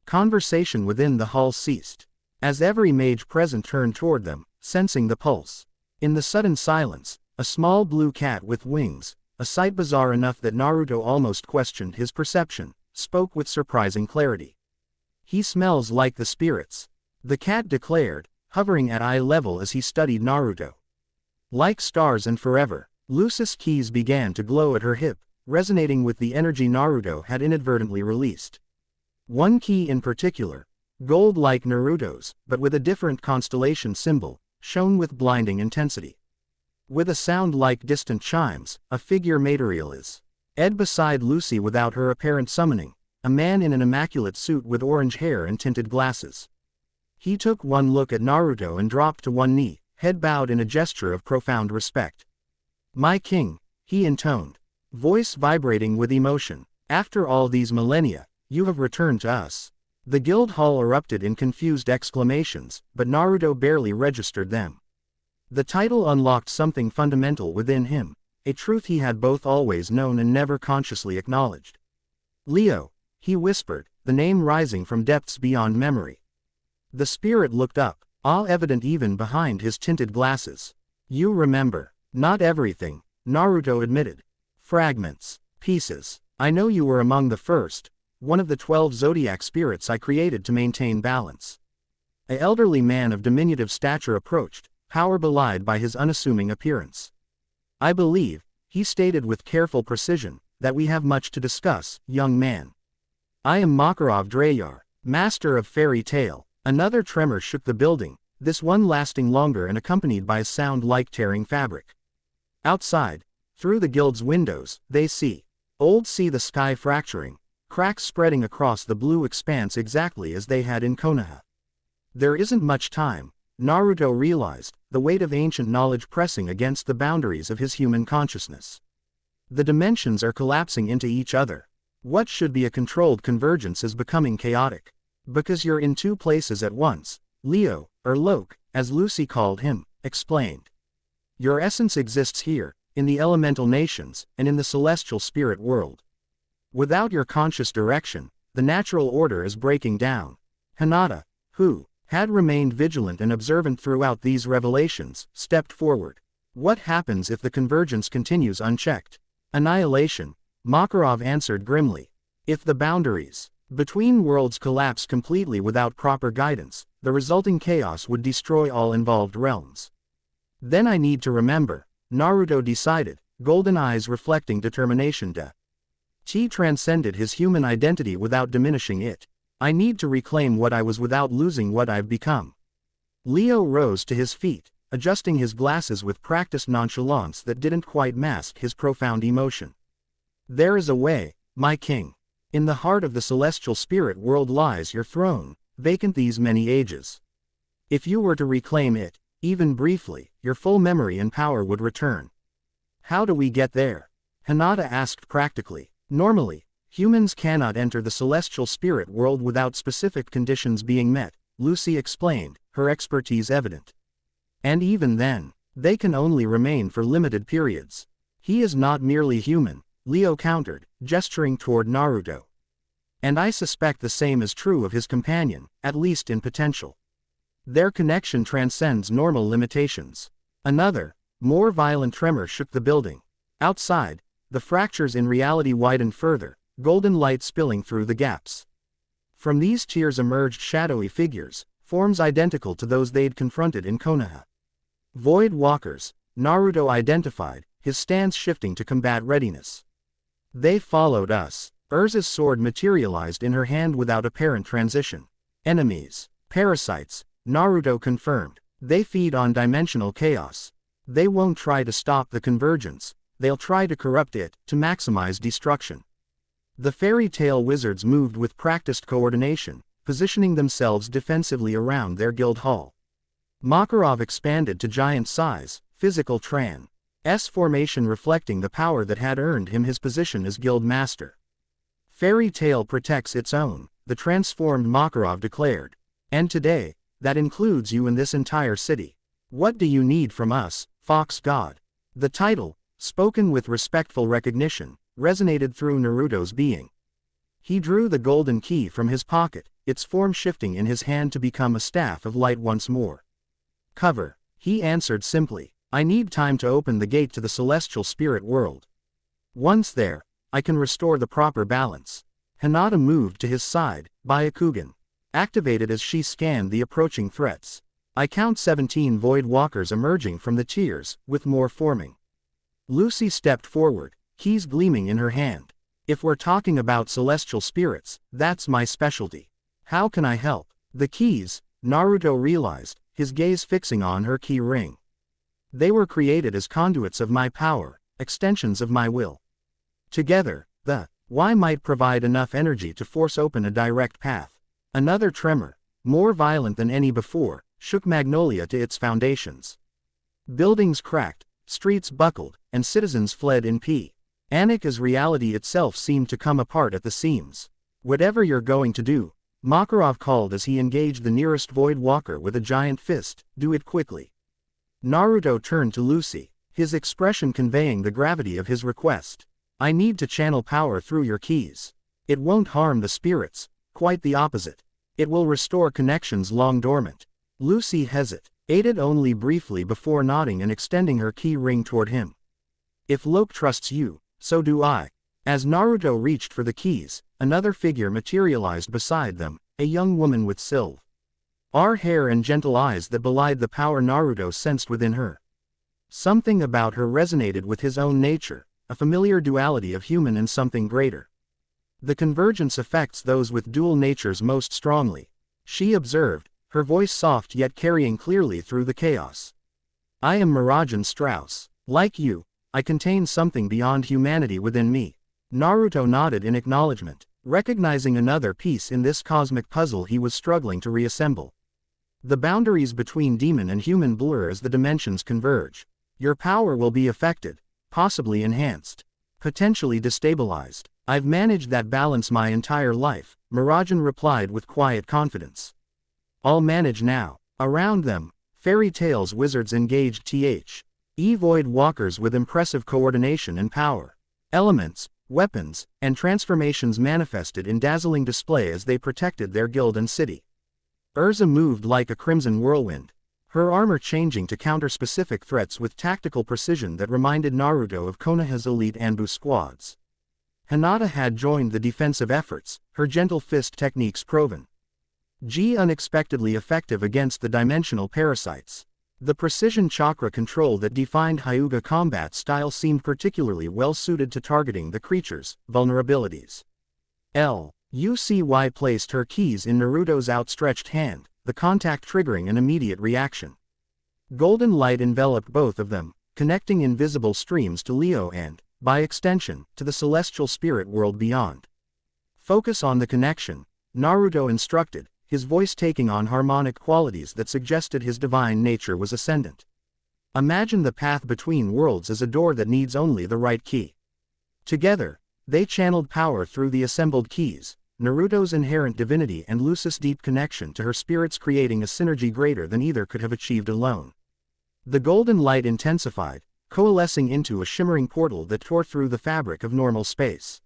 Conversation within the hall ceased, as every mage present turned toward them, sensing the pulse. In the sudden silence, a small blue cat with wings, a sight bizarre enough that Naruto almost questioned his perception, spoke with surprising clarity. He smells like the spirits, the cat declared, hovering at eye level as he studied Naruto. Like stars and forever, Lucy's keys began to glow at her hip, resonating with the energy Naruto had inadvertently released. One key in particular, gold like Naruto's, but with a different constellation symbol, shone with blinding intensity. With a sound like distant chimes, a figure materialized beside Lucy without her apparent summoning, a man in an immaculate suit with orange hair and tinted glasses. He took one look at Naruto and dropped to one knee, head bowed in a gesture of profound respect. "My king," he intoned, voice vibrating with emotion, "after all these millennia, you have returned to us." The guild hall erupted in confused exclamations, but Naruto barely registered them. The title unlocked something fundamental within him, a truth he had both always known and never consciously acknowledged. "Leo," he whispered, the name rising from depths beyond memory. The spirit looked up, awe evident even behind his tinted glasses. "You remember." "Not everything," Naruto admitted. "Fragments, pieces. I know you were among the first, one of the 12 zodiac spirits I created to maintain balance." An elderly man of diminutive stature approached, power belied by his unassuming appearance. "I believe," he stated with careful precision, "that we have much to discuss, young man. I am Makarov Dreyar, master of fairy tale." Another tremor shook the building, this one lasting longer and accompanied by a sound like tearing fabric. Outside, through the guild's windows, they see the sky fracturing, cracks spreading across the blue expanse exactly as they had in Konoha. There isn't much time, Naruto realized, the weight of ancient knowledge pressing against the boundaries of his human consciousness. The dimensions are collapsing into each other. What should be a controlled convergence is becoming chaotic. Because you're in two places at once, Leo, or Loke, as Lucy called him, explained. Your essence exists here, in the elemental nations, and in the celestial spirit world. Without your conscious direction, the natural order is breaking down. Hinata, who had remained vigilant and observant throughout these revelations, stepped forward. What happens if the convergence continues unchecked? Annihilation, Makarov answered grimly. If the boundaries between worlds collapse completely without proper guidance, the resulting chaos would destroy all involved realms. Then I need to remember, Naruto decided, golden eyes reflecting determination. Chi transcended his human identity without diminishing it. I need to reclaim what I was without losing what I've become. Leo rose to his feet, adjusting his glasses with practiced nonchalance that didn't quite mask his profound emotion. There is a way, my king. In the heart of the celestial spirit world lies your throne, vacant these many ages. If you were to reclaim it, even briefly, your full memory and power would return. How do we get there? Hinata asked practically. Normally, humans cannot enter the celestial spirit world without specific conditions being met, Lucy explained, her expertise evident. And even then, they can only remain for limited periods. He is not merely human, Leo countered, gesturing toward Naruto. And I suspect the same is true of his companion, at least in potential. Their connection transcends normal limitations. Another, more violent tremor shook the building. Outside, the fractures in reality widened further, golden light spilling through the gaps. From these tears emerged shadowy figures, forms identical to those they'd confronted in Konoha. Void Walkers, Naruto identified, his stance shifting to combat readiness. They followed us. Urza's sword materialized in her hand without apparent transition. Enemies. Parasites, Naruto confirmed. They feed on dimensional chaos. They won't try to stop the convergence, they'll try to corrupt it, to maximize destruction. The fairy tale wizards moved with practiced coordination, positioning themselves defensively around their guild hall. Makarov expanded to giant size, physical Tran.'s formation reflecting the power that had earned him his position as guild master. Fairy tale protects its own, the transformed Makarov declared. And today, that includes you in this entire city. What do you need from us, Fox God? The title, spoken with respectful recognition, resonated through Naruto's being. He drew the golden key from his pocket, its form shifting in his hand to become a staff of light once more. Cover, he answered simply. I need time to open the gate to the celestial spirit world. Once there, I can restore the proper balance. Hinata moved to his side, Byakugan. Activated as she scanned the approaching threats. I count 17 void walkers emerging from the tiers, with more forming. Lucy stepped forward, keys gleaming in her hand. If we're talking about celestial spirits, that's my specialty. How can I help? The keys, Naruto realized, his gaze fixing on her key ring. They were created as conduits of my power, extensions of my will. Together, the why might provide enough energy to force open a direct path. Another tremor, more violent than any before, shook Magnolia to its foundations. Buildings cracked, streets buckled, and citizens fled in panic as reality itself seemed to come apart at the seams. Whatever you're going to do, Makarov called as he engaged the nearest Void Walker with a giant fist, do it quickly. Naruto turned to Lucy, his expression conveying the gravity of his request. I need to channel power through your keys. It won't harm the spirits, quite the opposite. It will restore connections long dormant. Lucy hesitated only briefly before nodding and extending her key ring toward him. If Locke trusts you, so do I. As Naruto reached for the keys, another figure materialized beside them, a young woman with silver hair and gentle eyes that belied the power Naruto sensed within her. Something about her resonated with his own nature, a familiar duality of human and something greater. The convergence affects those with dual natures most strongly, she observed, her voice soft yet carrying clearly through the chaos. I am Mirajan Strauss. Like you, I contain something beyond humanity within me. Naruto nodded in acknowledgement, recognizing another piece in this cosmic puzzle he was struggling to reassemble. The boundaries between demon and human blur as the dimensions converge. Your power will be affected, possibly enhanced, potentially destabilized. I've managed that balance my entire life, Mirajan replied with quiet confidence. I'll manage now. Around them, fairy tales wizards engaged Void Walkers with impressive coordination and power. Elements, weapons, and transformations manifested in dazzling display as they protected their guild and city. Urza moved like a crimson whirlwind, her armor changing to counter specific threats with tactical precision that reminded Naruto of Konoha's elite ambush squads. Hinata had joined the defensive efforts, her gentle fist techniques proven unexpectedly effective against the dimensional parasites. The precision chakra control that defined Hyuga combat style seemed particularly well suited to targeting the creature's vulnerabilities. Lucy placed her keys in Naruto's outstretched hand, the contact triggering an immediate reaction. Golden light enveloped both of them, connecting invisible streams to Leo and, by extension, to the celestial spirit world beyond. Focus on the connection, Naruto instructed, his voice taking on harmonic qualities that suggested his divine nature was ascendant. Imagine the path between worlds as a door that needs only the right key. Together, they channeled power through the assembled keys, Naruto's inherent divinity and Lucy's deep connection to her spirits creating a synergy greater than either could have achieved alone. The golden light intensified, coalescing into a shimmering portal that tore through the fabric of normal space.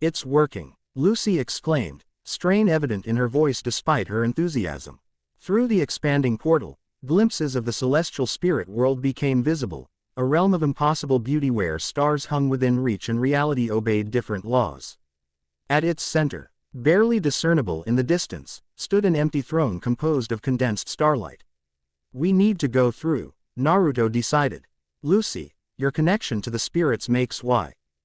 It's working, Lucy exclaimed, strain evident in her voice despite her enthusiasm. Through the expanding portal, glimpses of the celestial spirit world became visible, a realm of impossible beauty where stars hung within reach and reality obeyed different laws. At its center, barely discernible in the distance, stood an empty throne composed of condensed starlight. We need to go through, Naruto decided. Lucy, your connection to the spirits makes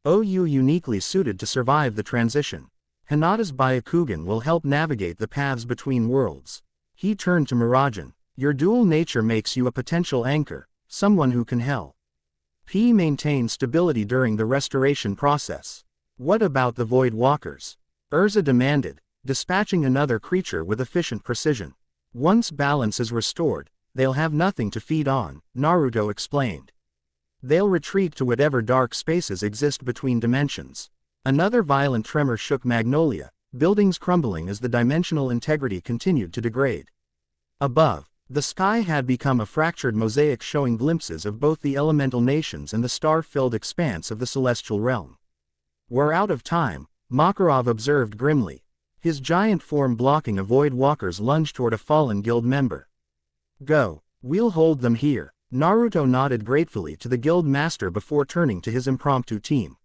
you uniquely suited to survive the transition. Hinata's Byakugan will help navigate the paths between worlds. He turned to Mirajan. Your dual nature makes you a potential anchor, someone who can help maintain stability during the restoration process. What about the Void Walkers? Urza demanded, dispatching another creature with efficient precision. Once balance is restored, they'll have nothing to feed on, Naruto explained. They'll retreat to whatever dark spaces exist between dimensions. Another violent tremor shook Magnolia, buildings crumbling as the dimensional integrity continued to degrade. Above, the sky had become a fractured mosaic showing glimpses of both the elemental nations and the star-filled expanse of the celestial realm. We're out of time, Makarov observed grimly. His giant form blocking a Void Walker's lunge toward a fallen guild member. Go, we'll hold them here. Naruto nodded gratefully to the guild master before turning to his impromptu team.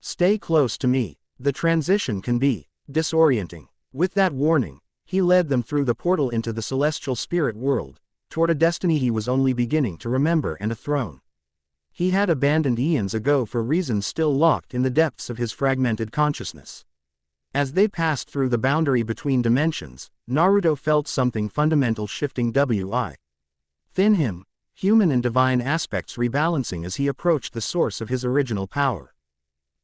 Stay close to me, the transition can be disorienting. With that warning, he led them through the portal into the celestial spirit world, toward a destiny he was only beginning to remember and a throne. He had abandoned eons ago for reasons still locked in the depths of his fragmented consciousness. As they passed through the boundary between dimensions, Naruto felt something fundamental shifting within him, human and divine aspects rebalancing as he approached the source of his original power.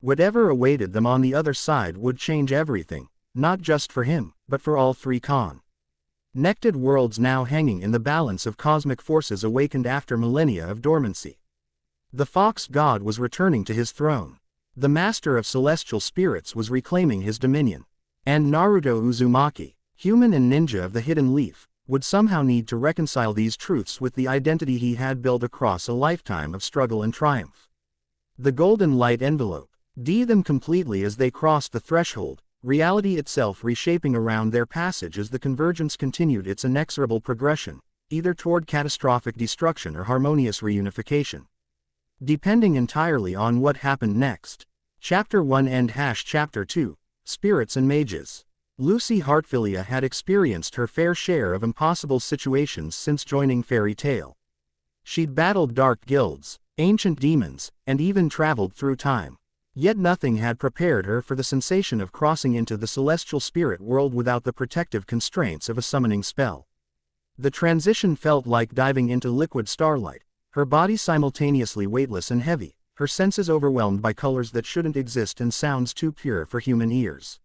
Whatever awaited them on the other side would change everything, not just for him, but for all three connected worlds now hanging in the balance of cosmic forces awakened after millennia of dormancy. The Fox God was returning to his throne. The master of celestial spirits was reclaiming his dominion. And Naruto Uzumaki, human and ninja of the hidden leaf, would somehow need to reconcile these truths with the identity he had built across a lifetime of struggle and triumph. The golden light enveloped them completely as they crossed the threshold, reality itself reshaping around their passage as the convergence continued its inexorable progression, either toward catastrophic destruction or harmonious reunification. Depending entirely on what happened next. Chapter 1 and Chapter 2, Spirits and Mages. Lucy Heartfilia had experienced her fair share of impossible situations since joining Fairy Tail. She'd battled dark guilds, ancient demons, and even traveled through time. Yet nothing had prepared her for the sensation of crossing into the celestial spirit world without the protective constraints of a summoning spell. The transition felt like diving into liquid starlight, her body simultaneously weightless and heavy, her senses overwhelmed by colors that shouldn't exist and sounds too pure for human ears.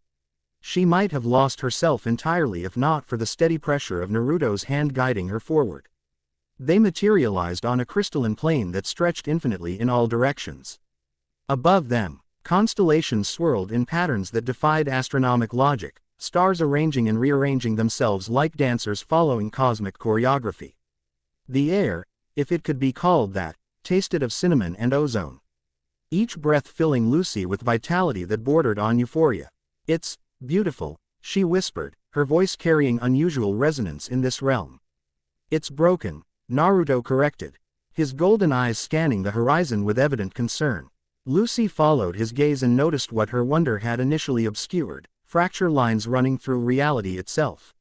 She might have lost herself entirely if not for the steady pressure of Naruto's hand guiding her forward. They materialized on a crystalline plane that stretched infinitely in all directions. Above them, constellations swirled in patterns that defied astronomical logic, stars arranging and rearranging themselves like dancers following cosmic choreography. The air, if it could be called that, tasted of cinnamon and ozone. Each breath filling Lucy with vitality that bordered on euphoria. "It's beautiful," she whispered, her voice carrying unusual resonance in this realm. "It's broken," Naruto corrected, his golden eyes scanning the horizon with evident concern. Lucy followed his gaze and noticed what her wonder had initially obscured, fracture lines running through reality itself.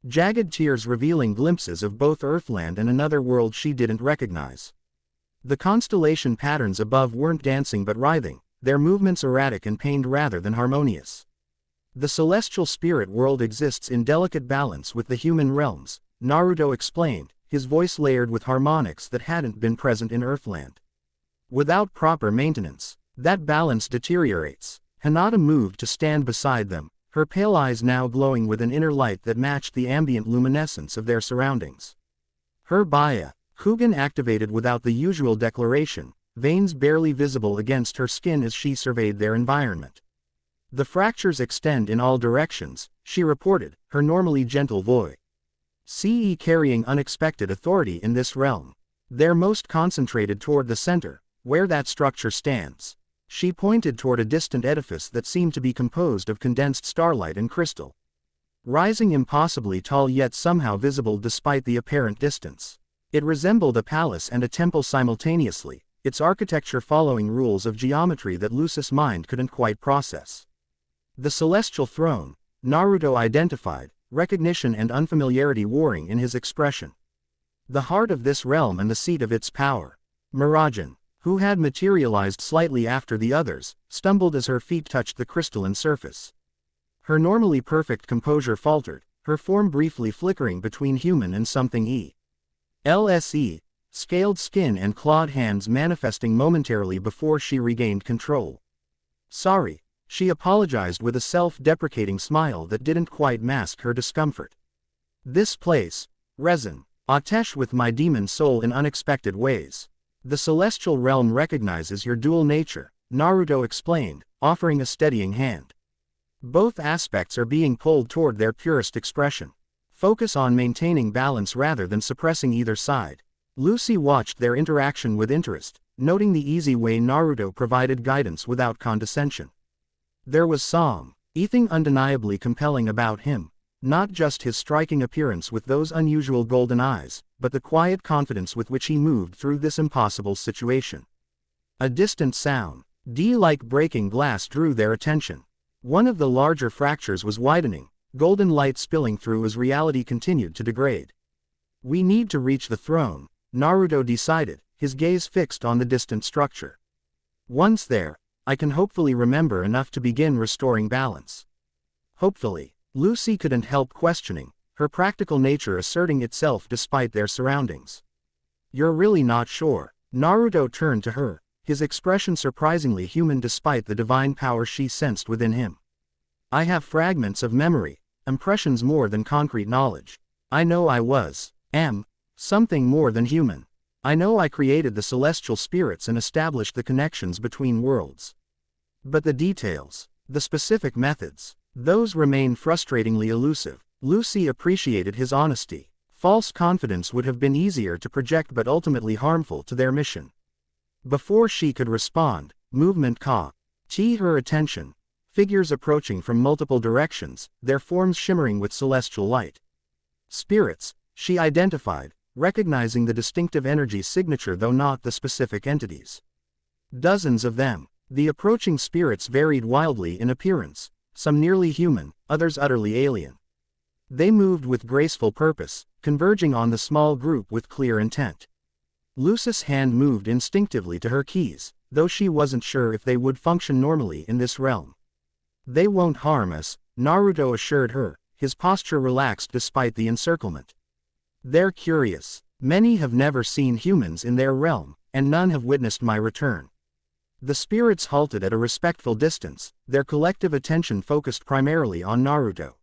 Jagged tears revealing glimpses of both Earthland and another world she didn't recognize. The constellation patterns above weren't dancing but writhing, their movements erratic and pained rather than harmonious. The celestial spirit world exists in delicate balance with the human realms, Naruto explained, his voice layered with harmonics that hadn't been present in Earthland. Without proper maintenance, that balance deteriorates. Hinata moved to stand beside them, her pale eyes now glowing with an inner light that matched the ambient luminescence of their surroundings. Her Kugan activated without the usual declaration, veins barely visible against her skin as she surveyed their environment. "The fractures extend in all directions," she reported, her normally gentle voice carrying unexpected authority in this realm. "They're most concentrated toward the center, where that structure stands." She pointed toward a distant edifice that seemed to be composed of condensed starlight and crystal. Rising impossibly tall yet somehow visible despite the apparent distance. It resembled a palace and a temple simultaneously, its architecture following rules of geometry that Lucy's mind couldn't quite process. The celestial throne, Naruto identified, recognition and unfamiliarity warring in his expression. The heart of this realm and the seat of its power. Miragen, who had materialized slightly after the others, stumbled as her feet touched the crystalline surface. Her normally perfect composure faltered, her form briefly flickering between human and something else, scaled skin and clawed hands manifesting momentarily before she regained control. "Sorry," she apologized with a self-deprecating smile that didn't quite mask her discomfort. "This place, resin, attache with my demon soul in unexpected ways. The celestial realm recognizes your dual nature," Naruto explained, offering a steadying hand. "Both aspects are being pulled toward their purest expression. Focus on maintaining balance rather than suppressing either side." Lucy watched their interaction with interest, noting the easy way Naruto provided guidance without condescension. There was something undeniably compelling about him, not just his striking appearance with those unusual golden eyes, but the quiet confidence with which he moved through this impossible situation. A distant sound, like breaking glass, drew their attention. One of the larger fractures was widening, golden light spilling through as reality continued to degrade. "We need to reach the throne," Naruto decided, his gaze fixed on the distant structure. Once there, I can hopefully remember enough to begin restoring balance. Hopefully, Lucy couldn't help questioning, her practical nature asserting itself despite their surroundings. You're really not sure? Naruto turned to her, his expression surprisingly human despite the divine power she sensed within him. I have fragments of memory, impressions more than concrete knowledge. I know I am something more than human. I know I created the celestial spirits and established the connections between worlds. But the details, the specific methods, those remain frustratingly elusive. Lucy appreciated his honesty. False confidence would have been easier to project but ultimately harmful to their mission. Before she could respond, movement caught her attention. Figures approaching from multiple directions, their forms shimmering with celestial light. Spirits, she identified, recognizing the distinctive energy signature though not the specific entities. Dozens of them. The approaching spirits varied wildly in appearance, some nearly human, others utterly alien. They moved with graceful purpose, converging on the small group with clear intent. Lucy's hand moved instinctively to her keys, though she wasn't sure if they would function normally in this realm. They won't harm us, Naruto assured her, his posture relaxed despite the encirclement. They're curious. Many have never seen humans in their realm, and none have witnessed my return. The spirits halted at a respectful distance, their collective attention focused primarily on Naruto.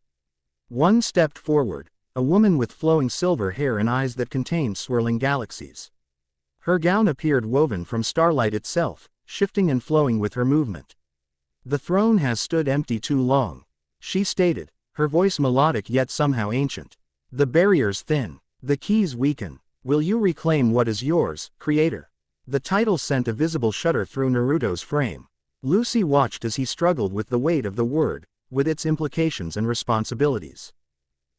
One stepped forward, a woman with flowing silver hair and eyes that contained swirling galaxies. Her gown appeared woven from starlight itself, shifting and flowing with her movement. The throne has stood empty too long, she stated, her voice melodic yet somehow ancient. The barriers thin, the keys weaken. Will you reclaim what is yours, creator? The title sent a visible shudder through Naruto's frame. Lucy watched as he struggled with the weight of the word, with its implications and responsibilities.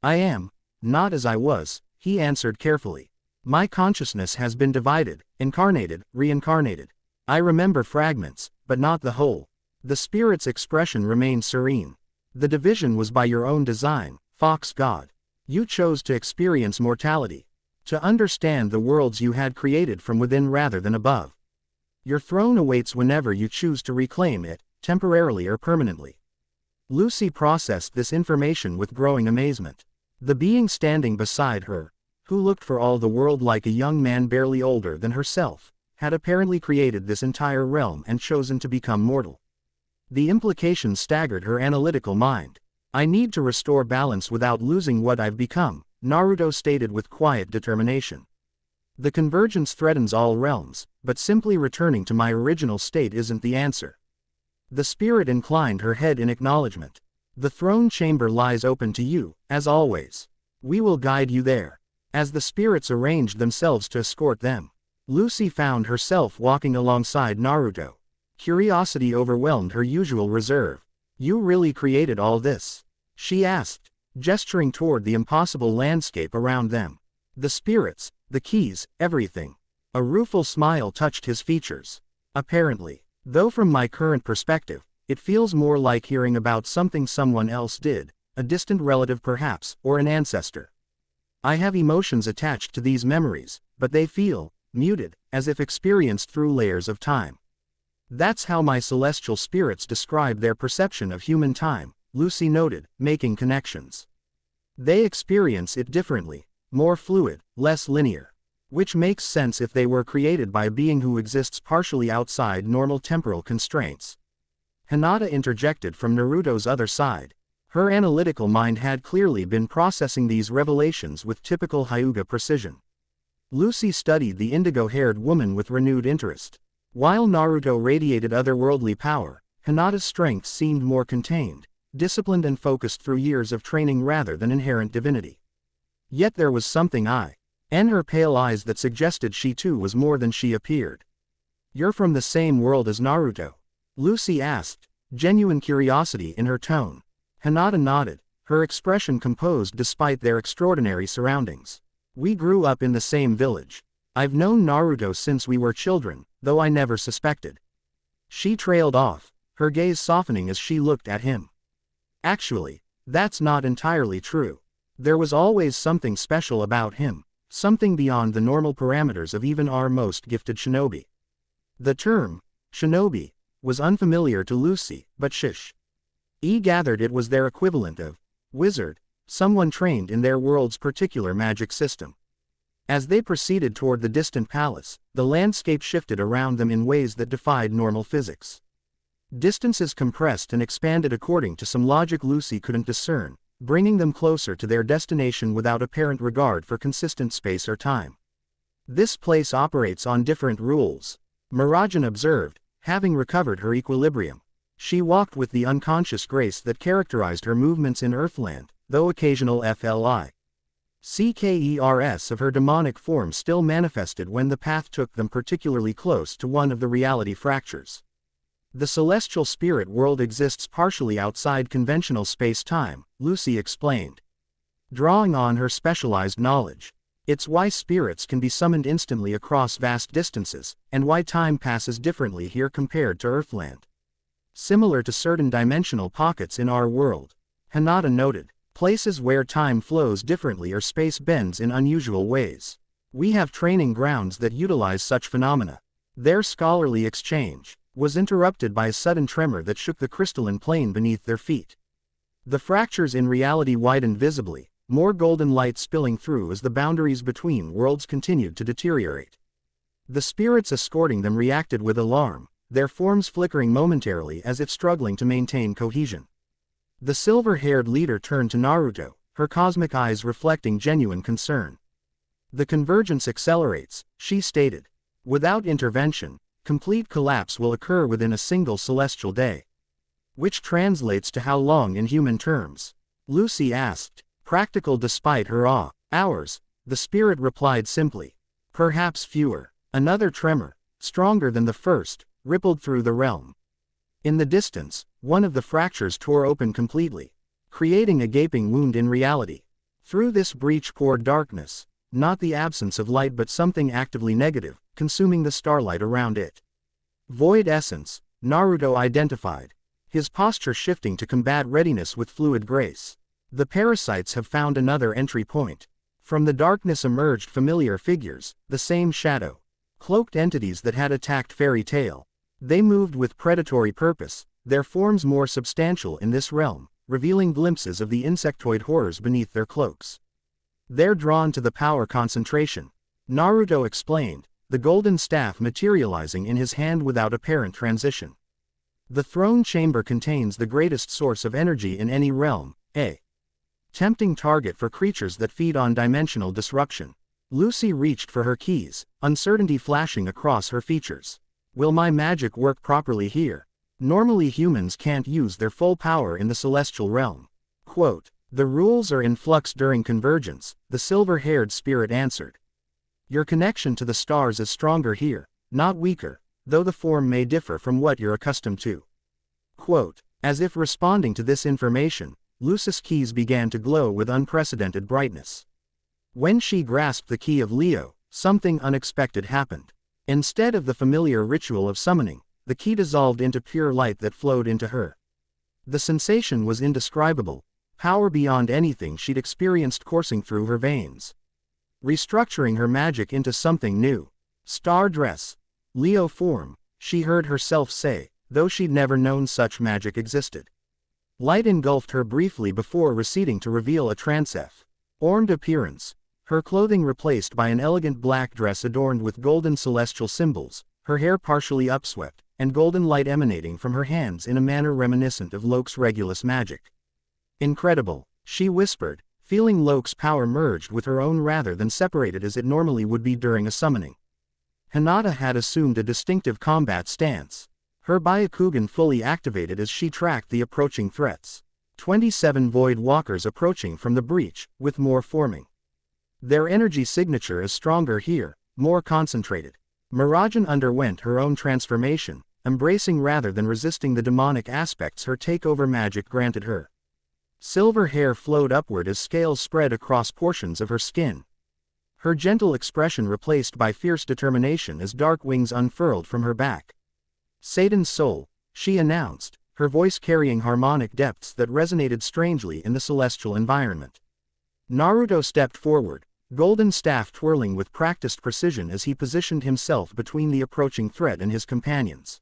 I am, not as I was, he answered carefully. My consciousness has been divided, incarnated, reincarnated. I remember fragments, but not the whole. The spirit's expression remained serene. The division was by your own design, Fox God. You chose to experience mortality. To understand the worlds you had created from within rather than above. Your throne awaits whenever you choose to reclaim it, temporarily or permanently. Lucy processed this information with growing amazement. The being standing beside her, who looked for all the world like a young man barely older than herself, had apparently created this entire realm and chosen to become mortal. The implications staggered her analytical mind. I need to restore balance without losing what I've become, Naruto stated with quiet determination. The convergence threatens all realms, but simply returning to my original state isn't the answer. The spirit inclined her head in acknowledgement. The throne chamber lies open to you, as always. We will guide you there. As the spirits arranged themselves to escort them, Lucy found herself walking alongside Naruto. Curiosity overwhelmed her usual reserve. You really created all this? She asked, gesturing toward the impossible landscape around them. The spirits, the keys, everything. A rueful smile touched his features. Apparently, though from my current perspective, it feels more like hearing about something someone else did, a distant relative perhaps, or an ancestor. I have emotions attached to these memories, but they feel muted, as if experienced through layers of time. That's how my celestial spirits describe their perception of human time, Lucy noted, making connections. They experience it differently, more fluid, less linear. Which makes sense if they were created by a being who exists partially outside normal temporal constraints. Hinata interjected from Naruto's other side. Her analytical mind had clearly been processing these revelations with typical Hyuga precision. Lucy studied the indigo-haired woman with renewed interest. While Naruto radiated otherworldly power, Hinata's strength seemed more contained, disciplined and focused through years of training rather than inherent divinity. Yet there was something in her pale eyes that suggested she too was more than she appeared. You're from the same world as Naruto? Lucy asked, genuine curiosity in her tone. Hinata nodded, her expression composed despite their extraordinary surroundings. We grew up in the same village. I've known Naruto since we were children, though I never suspected. She trailed off, her gaze softening as she looked at him. Actually, that's not entirely true. There was always something special about him, something beyond the normal parameters of even our most gifted shinobi. The term, shinobi, was unfamiliar to Lucy, but she gathered it was their equivalent of wizard, someone trained in their world's particular magic system. As they proceeded toward the distant palace, the landscape shifted around them in ways that defied normal physics. Distances compressed and expanded according to some logic Lucy couldn't discern, bringing them closer to their destination without apparent regard for consistent space or time. This place operates on different rules, Mirajan observed, having recovered her equilibrium. She walked with the unconscious grace that characterized her movements in Earthland, though occasional flickers of her demonic form still manifested when the path took them particularly close to one of the reality fractures. The celestial spirit world exists partially outside conventional space-time, Lucy explained, drawing on her specialized knowledge. It's why spirits can be summoned instantly across vast distances, and why time passes differently here compared to Earthland. Similar to certain dimensional pockets in our world, Hinata noted, places where time flows differently or space bends in unusual ways. We have training grounds that utilize such phenomena. Their scholarly exchange was interrupted by a sudden tremor that shook the crystalline plane beneath their feet. The fractures in reality widened visibly, more golden light spilling through as the boundaries between worlds continued to deteriorate. The spirits escorting them reacted with alarm, their forms flickering momentarily as if struggling to maintain cohesion. The silver-haired leader turned to Naruto, her cosmic eyes reflecting genuine concern. The convergence accelerates, she stated. Without intervention, complete collapse will occur within a single celestial day. Which translates to how long in human terms? Lucy asked. Practical despite her awe. Hours, the spirit replied simply. Perhaps fewer. Another tremor, stronger than the first, rippled through the realm. In the distance, one of the fractures tore open completely, creating a gaping wound in reality. Through this breach poured darkness, not the absence of light but something actively negative, consuming the starlight around it. Void essence, Naruto identified, his posture shifting to combat readiness with fluid grace. The parasites have found another entry point. From the darkness emerged familiar figures, the same shadow, cloaked entities that had attacked Fairy Tail. They moved with predatory purpose, their forms more substantial in this realm, revealing glimpses of the insectoid horrors beneath their cloaks. They're drawn to the power concentration, Naruto explained, the golden staff materializing in his hand without apparent transition. The throne chamber contains the greatest source of energy in any realm, a tempting target for creatures that feed on dimensional disruption. Lucy reached for her keys, uncertainty flashing across her features. Will my magic work properly here? Normally humans can't use their full power in the celestial realm. Quote, the rules are in flux during convergence, the silver-haired spirit answered. Your connection to the stars is stronger here, not weaker, though the form may differ from what you're accustomed to. Quote, as if responding to this information, Lucy's keys began to glow with unprecedented brightness. When she grasped the key of Leo, something unexpected happened. Instead of the familiar ritual of summoning, the key dissolved into pure light that flowed into her. The sensation was indescribable, power beyond anything she'd experienced coursing through her veins, restructuring her magic into something new. Star dress, Leo form, she heard herself say, though she'd never known such magic existed. Light engulfed her briefly before receding to reveal a transformed appearance, her clothing replaced by an elegant black dress adorned with golden celestial symbols, her hair partially upswept, and golden light emanating from her hands in a manner reminiscent of Loke's Regulus magic. Incredible, she whispered, feeling Loke's power merged with her own rather than separated as it normally would be during a summoning. Hinata had assumed a distinctive combat stance, her Byakugan fully activated as she tracked the approaching threats. 27 Void Walkers approaching from the breach, with more forming. Their energy signature is stronger here, more concentrated. Mirajan underwent her own transformation, embracing rather than resisting the demonic aspects her takeover magic granted her. Silver hair flowed upward as scales spread across portions of her skin. Her gentle expression replaced by fierce determination as dark wings unfurled from her back. Satan's soul, she announced, her voice carrying harmonic depths that resonated strangely in the celestial environment. Naruto stepped forward, golden staff twirling with practiced precision as he positioned himself between the approaching threat and his companions.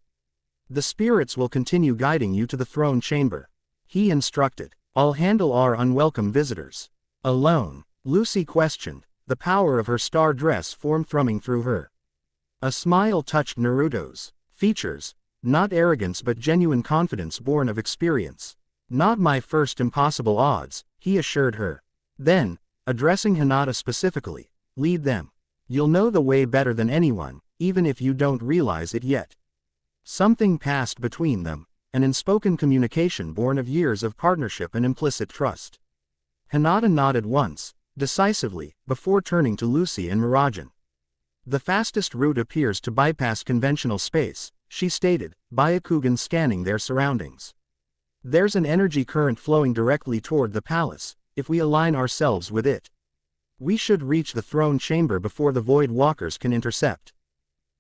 "The spirits will continue guiding you to the throne chamber," he instructed. "I'll handle our unwelcome visitors." "Alone?" Lucy questioned, the power of her star dress form thrumming through her. A smile touched Naruto's features, not arrogance but genuine confidence born of experience. "Not my first impossible odds," he assured her. Then, addressing Hinata specifically, "Lead them. You'll know the way better than anyone, even if you don't realize it yet." Something passed between them, an unspoken communication born of years of partnership and implicit trust. Hinata nodded once, decisively, before turning to Lucy and Miragen. "The fastest route appears to bypass conventional space," she stated, Byakugan scanning their surroundings. "There's an energy current flowing directly toward the palace. If we align ourselves with it, we should reach the throne chamber before the Void Walkers can intercept."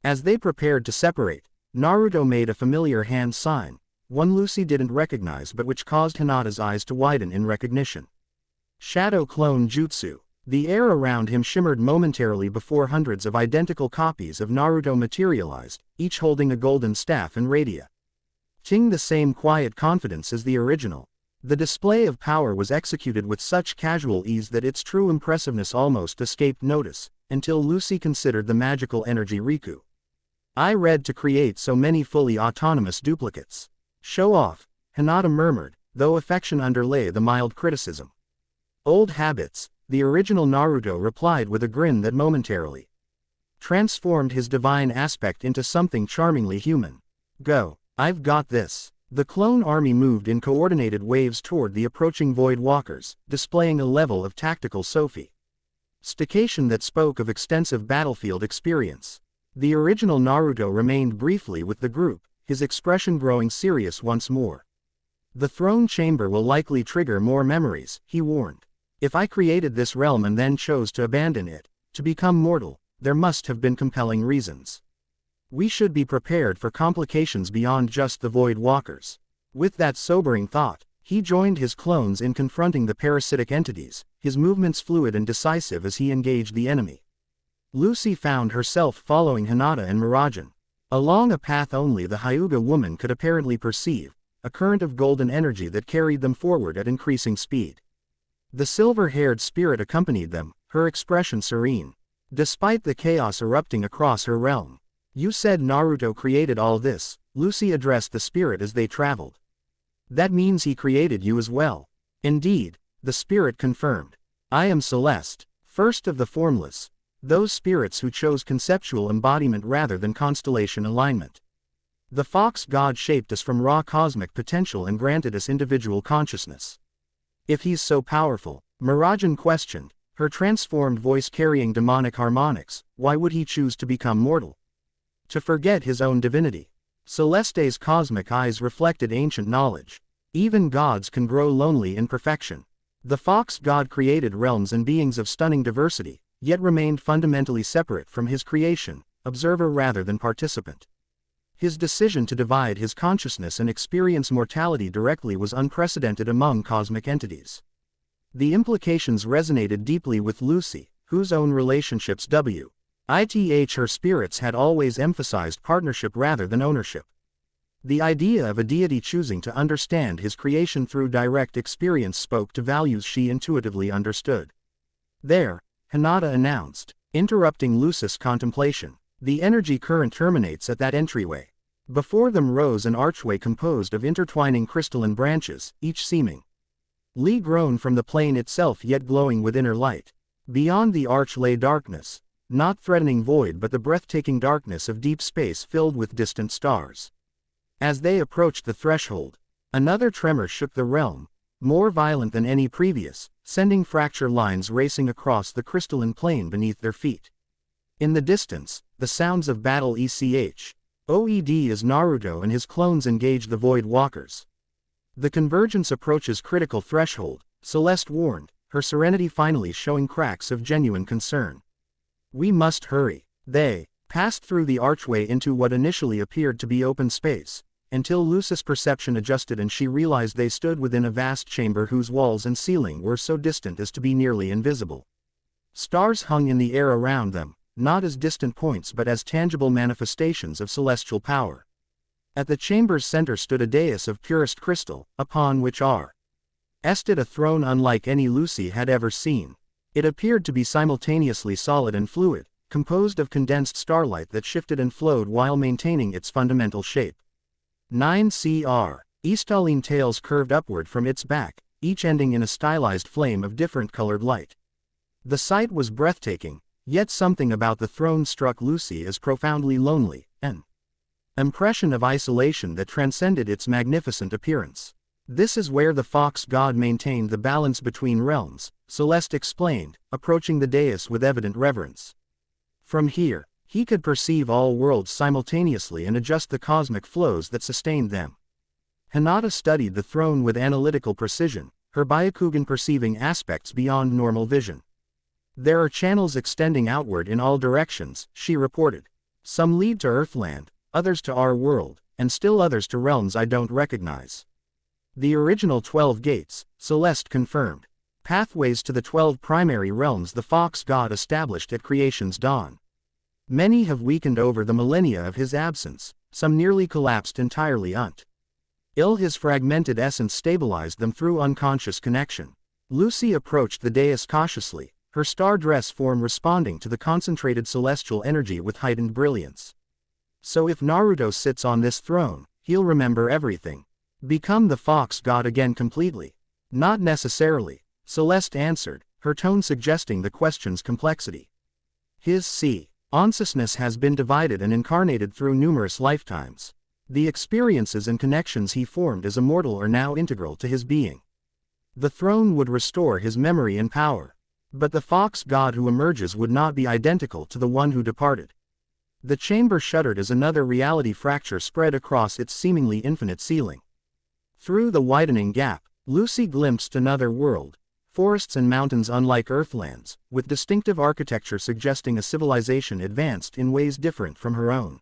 As they prepared to separate, Naruto made a familiar hand sign, one Lucy didn't recognize but which caused Hinata's eyes to widen in recognition. Shadow Clone Jutsu. The air around him shimmered momentarily before hundreds of identical copies of Naruto materialized, each holding a golden staff and radia. Ting the same quiet confidence as the original. The display of power was executed with such casual ease that its true impressiveness almost escaped notice, until Lucy considered the magical energy Riku. "I read to create so many fully autonomous duplicates." "Show off," Hinata murmured, though affection underlay the mild criticism. "Old habits," the original Naruto replied with a grin that momentarily transformed his divine aspect into something charmingly human. "Go, I've got this." The clone army moved in coordinated waves toward the approaching Void Walkers, displaying a level of tactical sophistication that spoke of extensive battlefield experience. The original Naruto remained briefly with the group, his expression growing serious once more. "The throne chamber will likely trigger more memories," he warned. "If I created this realm and then chose to abandon it, to become mortal, there must have been compelling reasons. We should be prepared for complications beyond just the Void Walkers." With that sobering thought, he joined his clones in confronting the parasitic entities, his movements fluid and decisive as he engaged the enemy. Lucy found herself following Hinata and Miragen. Along a path only the Hyuga woman could apparently perceive, a current of golden energy that carried them forward at increasing speed. The silver-haired spirit accompanied them, her expression serene. Despite the chaos erupting across her realm. "You said Naruto created all this," Lucy addressed the spirit as they traveled. "That means he created you as well." "Indeed," the spirit confirmed. "I am Celeste, first of the formless, those spirits who chose conceptual embodiment rather than constellation alignment. The fox god shaped us from raw cosmic potential and granted us individual consciousness." "If he's so powerful," Miragen questioned, her transformed voice carrying demonic harmonics, "why would he choose to become mortal? To forget his own divinity?" Celeste's cosmic eyes reflected ancient knowledge. "Even gods can grow lonely in perfection. The fox god created realms and beings of stunning diversity, yet remained fundamentally separate from his creation, observer rather than participant. His decision to divide his consciousness and experience mortality directly was unprecedented among cosmic entities." The implications resonated deeply with Lucy, whose own relationships with her spirits had always emphasized partnership rather than ownership. The idea of a deity choosing to understand his creation through direct experience spoke to values she intuitively understood. "There," Hinata announced, interrupting Lucy's contemplation. "The energy current terminates at that entryway." Before them rose an archway composed of intertwining crystalline branches, each seemingly grown from the plane itself yet glowing with inner light. Beyond the arch lay darkness, not threatening void but the breathtaking darkness of deep space filled with distant stars. As they approached the threshold, another tremor shook the realm, more violent than any previous, sending fracture lines racing across the crystalline plane beneath their feet. In the distance, the sounds of battle OED as Naruto and his clones engaged the Void Walkers. "The convergence approaches critical threshold," Celeste warned, her serenity finally showing cracks of genuine concern. "We must hurry." They passed through the archway into what initially appeared to be open space, until Lucy's perception adjusted and she realized they stood within a vast chamber whose walls and ceiling were so distant as to be nearly invisible. Stars hung in the air around them, not as distant points but as tangible manifestations of celestial power. At the chamber's center stood a dais of purest crystal, upon which stood a throne unlike any Lucy had ever seen. It appeared to be simultaneously solid and fluid, composed of condensed starlight that shifted and flowed while maintaining its fundamental shape. 9 Eastaline tails curved upward from its back, each ending in a stylized flame of different colored light. The sight was breathtaking, yet something about the throne struck Lucy as profoundly lonely, an impression of isolation that transcended its magnificent appearance. This is where the fox god maintained the balance between realms, Celeste explained, approaching the dais with evident reverence. From here, he could perceive all worlds simultaneously and adjust the cosmic flows that sustained them. Hinata studied the throne with analytical precision, her Byakugan perceiving aspects beyond normal vision. There are channels extending outward in all directions, she reported. Some lead to Earthland, others to our world, and still others to realms I don't recognize. The original 12 gates, Celeste confirmed. Pathways to the 12 primary realms the fox god established at creation's dawn. Many have weakened over the millennia of his absence, some nearly collapsed entirely until his fragmented essence stabilized them through unconscious connection. Lucy approached the dais cautiously, her star dress form responding to the concentrated celestial energy with heightened brilliance. So if Naruto sits on this throne, he'll remember everything. Become the fox god again completely? Not necessarily, Celeste answered, her tone suggesting the question's complexity. His consciousness has been divided and incarnated through numerous lifetimes. The experiences and connections he formed as a mortal are now integral to his being. The throne would restore his memory and power. But the fox god who emerges would not be identical to the one who departed. The chamber shuddered as another reality fracture spread across its seemingly infinite ceiling. Through the widening gap, Lucy glimpsed another world, forests and mountains unlike Earthlands, with distinctive architecture suggesting a civilization advanced in ways different from her own.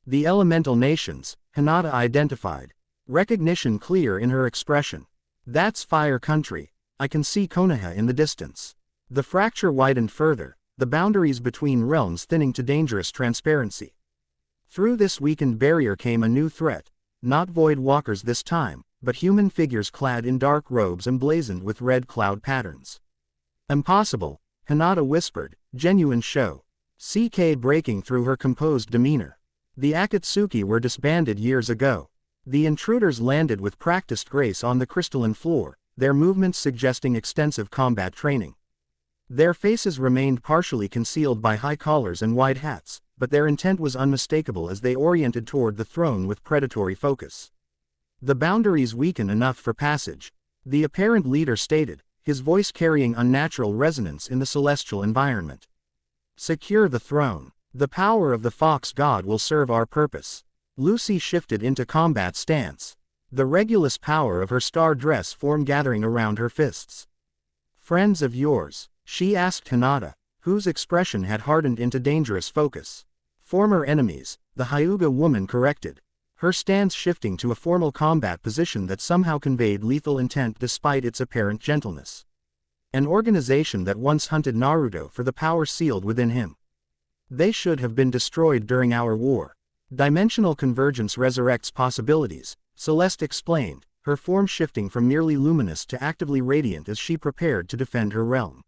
The elemental nations, Hinata identified, recognition clear in her expression. That's Fire Country. I can see Konoha in the distance. The fracture widened further, the boundaries between realms thinning to dangerous transparency. Through this weakened barrier came a new threat, not void walkers this time, but human figures clad in dark robes emblazoned with red cloud patterns. Impossible, Hinata whispered, genuine show. CK breaking through her composed demeanor. The Akatsuki were disbanded years ago. The intruders landed with practiced grace on the crystalline floor, their movements suggesting extensive combat training. Their faces remained partially concealed by high collars and wide hats, but their intent was unmistakable as they oriented toward the throne with predatory focus. The boundaries weaken enough for passage, the apparent leader stated, his voice carrying unnatural resonance in the celestial environment. Secure the throne. The power of the fox god will serve our purpose. Lucy shifted into combat stance, the regulus power of her star dress form gathering around her fists. Friends of yours? She asked Hinata, whose expression had hardened into dangerous focus. Former enemies, the Hyuga woman corrected, her stance shifting to a formal combat position that somehow conveyed lethal intent despite its apparent gentleness. An organization that once hunted Naruto for the power sealed within him. They should have been destroyed during our war. Dimensional convergence resurrects possibilities, Celeste explained, her form shifting from merely luminous to actively radiant as she prepared to defend her realm.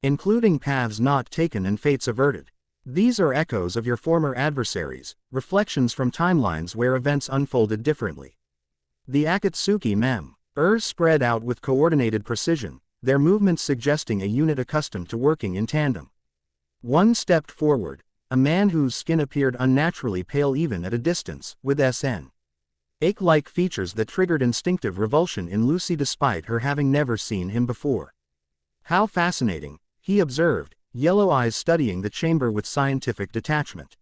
Including paths not taken and fates averted. These are echoes of your former adversaries, reflections from timelines where events unfolded differently. The Akatsuki spread out with coordinated precision, their movements suggesting a unit accustomed to working in tandem. One stepped forward, a man whose skin appeared unnaturally pale even at a distance, with ache-like features that triggered instinctive revulsion in Lucy despite her having never seen him before. How fascinating, he observed, yellow eyes studying the chamber with scientific detachment.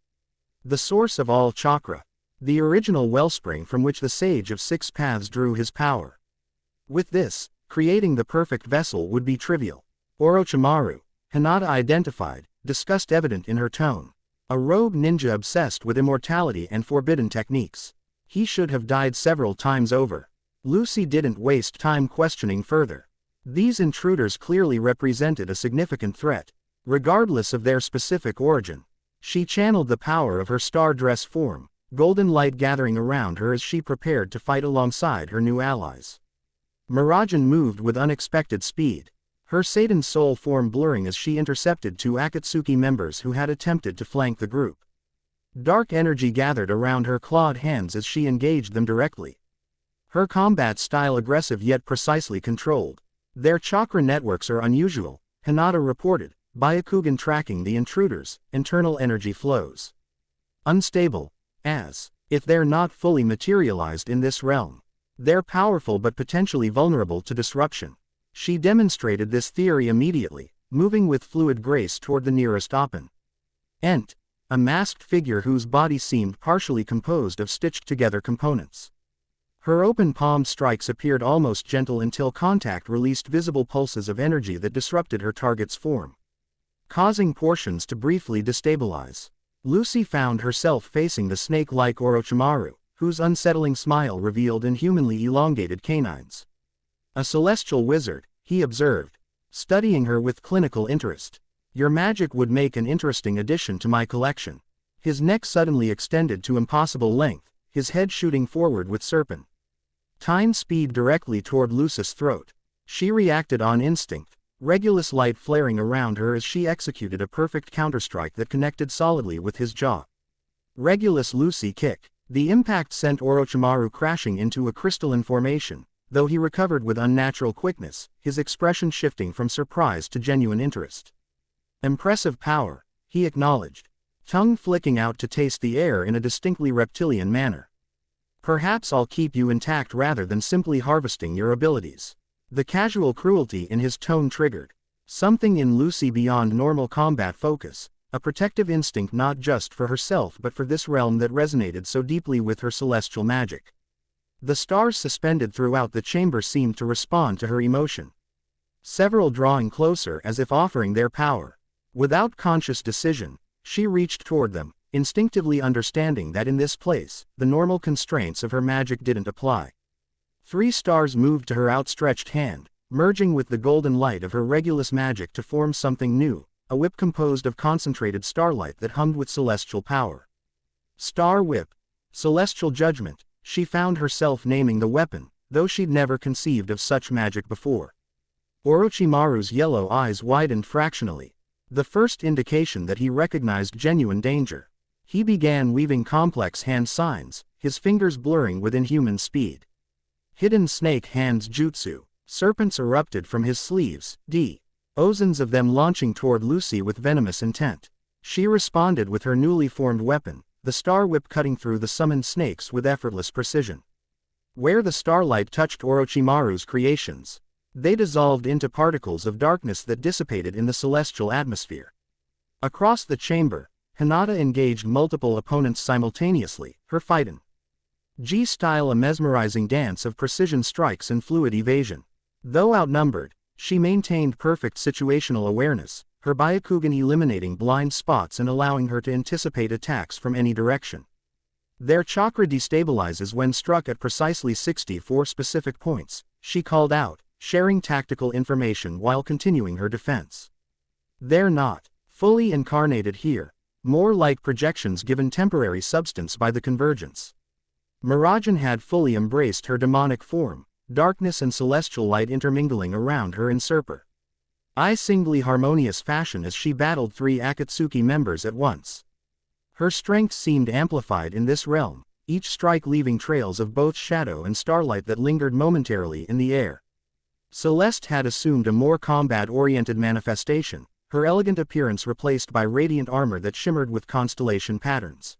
The source of all chakra. The original wellspring from which the Sage of Six Paths drew his power. With this, creating the perfect vessel would be trivial. Orochimaru, Hinata identified, disgust evident in her tone. A rogue ninja obsessed with immortality and forbidden techniques. He should have died several times over. Lucy didn't waste time questioning further. These intruders clearly represented a significant threat. regardless of their specific origin. She channeled the power of her star dress form, golden light gathering around her as she prepared to fight alongside her new allies. Mirajan moved with unexpected speed, her Satan soul form blurring as she intercepted two Akatsuki members who had attempted to flank the group. Dark energy gathered around her clawed hands as she engaged them directly. Her combat style aggressive yet precisely controlled. Their chakra networks are unusual, Hinata reported, Byakugan tracking the intruders' internal energy flows. Unstable, as if they're not fully materialized in this realm. They're powerful but potentially vulnerable to disruption. She demonstrated this theory immediately, moving with fluid grace toward the nearest Oppen. Ent, a masked figure whose body seemed partially composed of stitched-together components. Her open palm strikes appeared almost gentle until contact released visible pulses of energy that disrupted her target's form, causing portions to briefly destabilize. Lucy found herself facing the snake-like Orochimaru, whose unsettling smile revealed inhumanly elongated canines. A celestial wizard, he observed, studying her with clinical interest. Your magic would make an interesting addition to my collection. His neck suddenly extended to impossible length, his head shooting forward with serpentine speed directly toward Lucy's throat. She reacted on instinct, Regulus light flaring around her as she executed a perfect counterstrike that connected solidly with his jaw. Regulus Lucy kick. The impact sent Orochimaru crashing into a crystalline formation, though he recovered with unnatural quickness, his expression shifting from surprise to genuine interest. Impressive power, he acknowledged, tongue flicking out to taste the air in a distinctly reptilian manner. Perhaps I'll keep you intact rather than simply harvesting your abilities. The casual cruelty in his tone triggered something in Lucy beyond normal combat focus, a protective instinct not just for herself but for this realm that resonated so deeply with her celestial magic. The stars suspended throughout the chamber seemed to respond to her emotion, several drawing closer as if offering their power. Without conscious decision, she reached toward them, instinctively understanding that in this place, the normal constraints of her magic didn't apply. 3 stars moved to her outstretched hand, merging with the golden light of her Regulus magic to form something new, a whip composed of concentrated starlight that hummed with celestial power. Star Whip. Celestial Judgment, she found herself naming the weapon, though she'd never conceived of such magic before. Orochimaru's yellow eyes widened fractionally, the first indication that he recognized genuine danger. He began weaving complex hand signs, his fingers blurring with inhuman speed. Hidden snake hands jutsu. Serpents erupted from his sleeves, dozens of them launching toward Lucy with venomous intent. She responded with her newly formed weapon, the star whip cutting through the summoned snakes with effortless precision. Where the starlight touched Orochimaru's creations, they dissolved into particles of darkness that dissipated in the celestial atmosphere. Across the chamber, Hinata engaged multiple opponents simultaneously, her fightin' G-style a mesmerizing dance of precision strikes and fluid evasion. Though outnumbered, she maintained perfect situational awareness, her Byakugan eliminating blind spots and allowing her to anticipate attacks from any direction. Their chakra destabilizes when struck at precisely 64 specific points, she called out, sharing tactical information while continuing her defense. They're not fully incarnated here, more like projections given temporary substance by the convergence. Mirajan had fully embraced her demonic form, darkness and celestial light intermingling around her in singly harmonious fashion as she battled 3 Akatsuki members at once. Her strength seemed amplified in this realm, each strike leaving trails of both shadow and starlight that lingered momentarily in the air. Celeste had assumed a more combat-oriented manifestation, her elegant appearance replaced by radiant armor that shimmered with constellation patterns.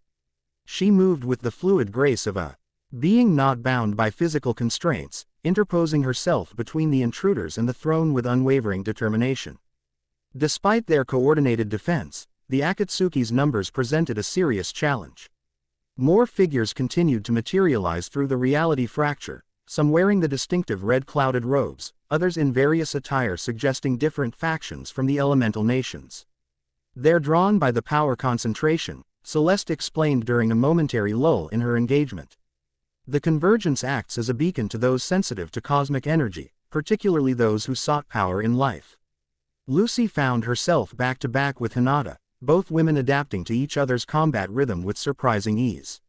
She moved with the fluid grace of a being not bound by physical constraints, interposing herself between the intruders and the throne with unwavering determination. Despite their coordinated defense, the Akatsuki's numbers presented a serious challenge. More figures continued to materialize through the reality fracture, some wearing the distinctive red clouded robes, others in various attire suggesting different factions from the elemental nations. They're drawn by the power concentration, Celeste explained during a momentary lull in her engagement. The convergence acts as a beacon to those sensitive to cosmic energy, particularly those who sought power in life. Lucy found herself back-to-back with Hinata, both women adapting to each other's combat rhythm with surprising ease.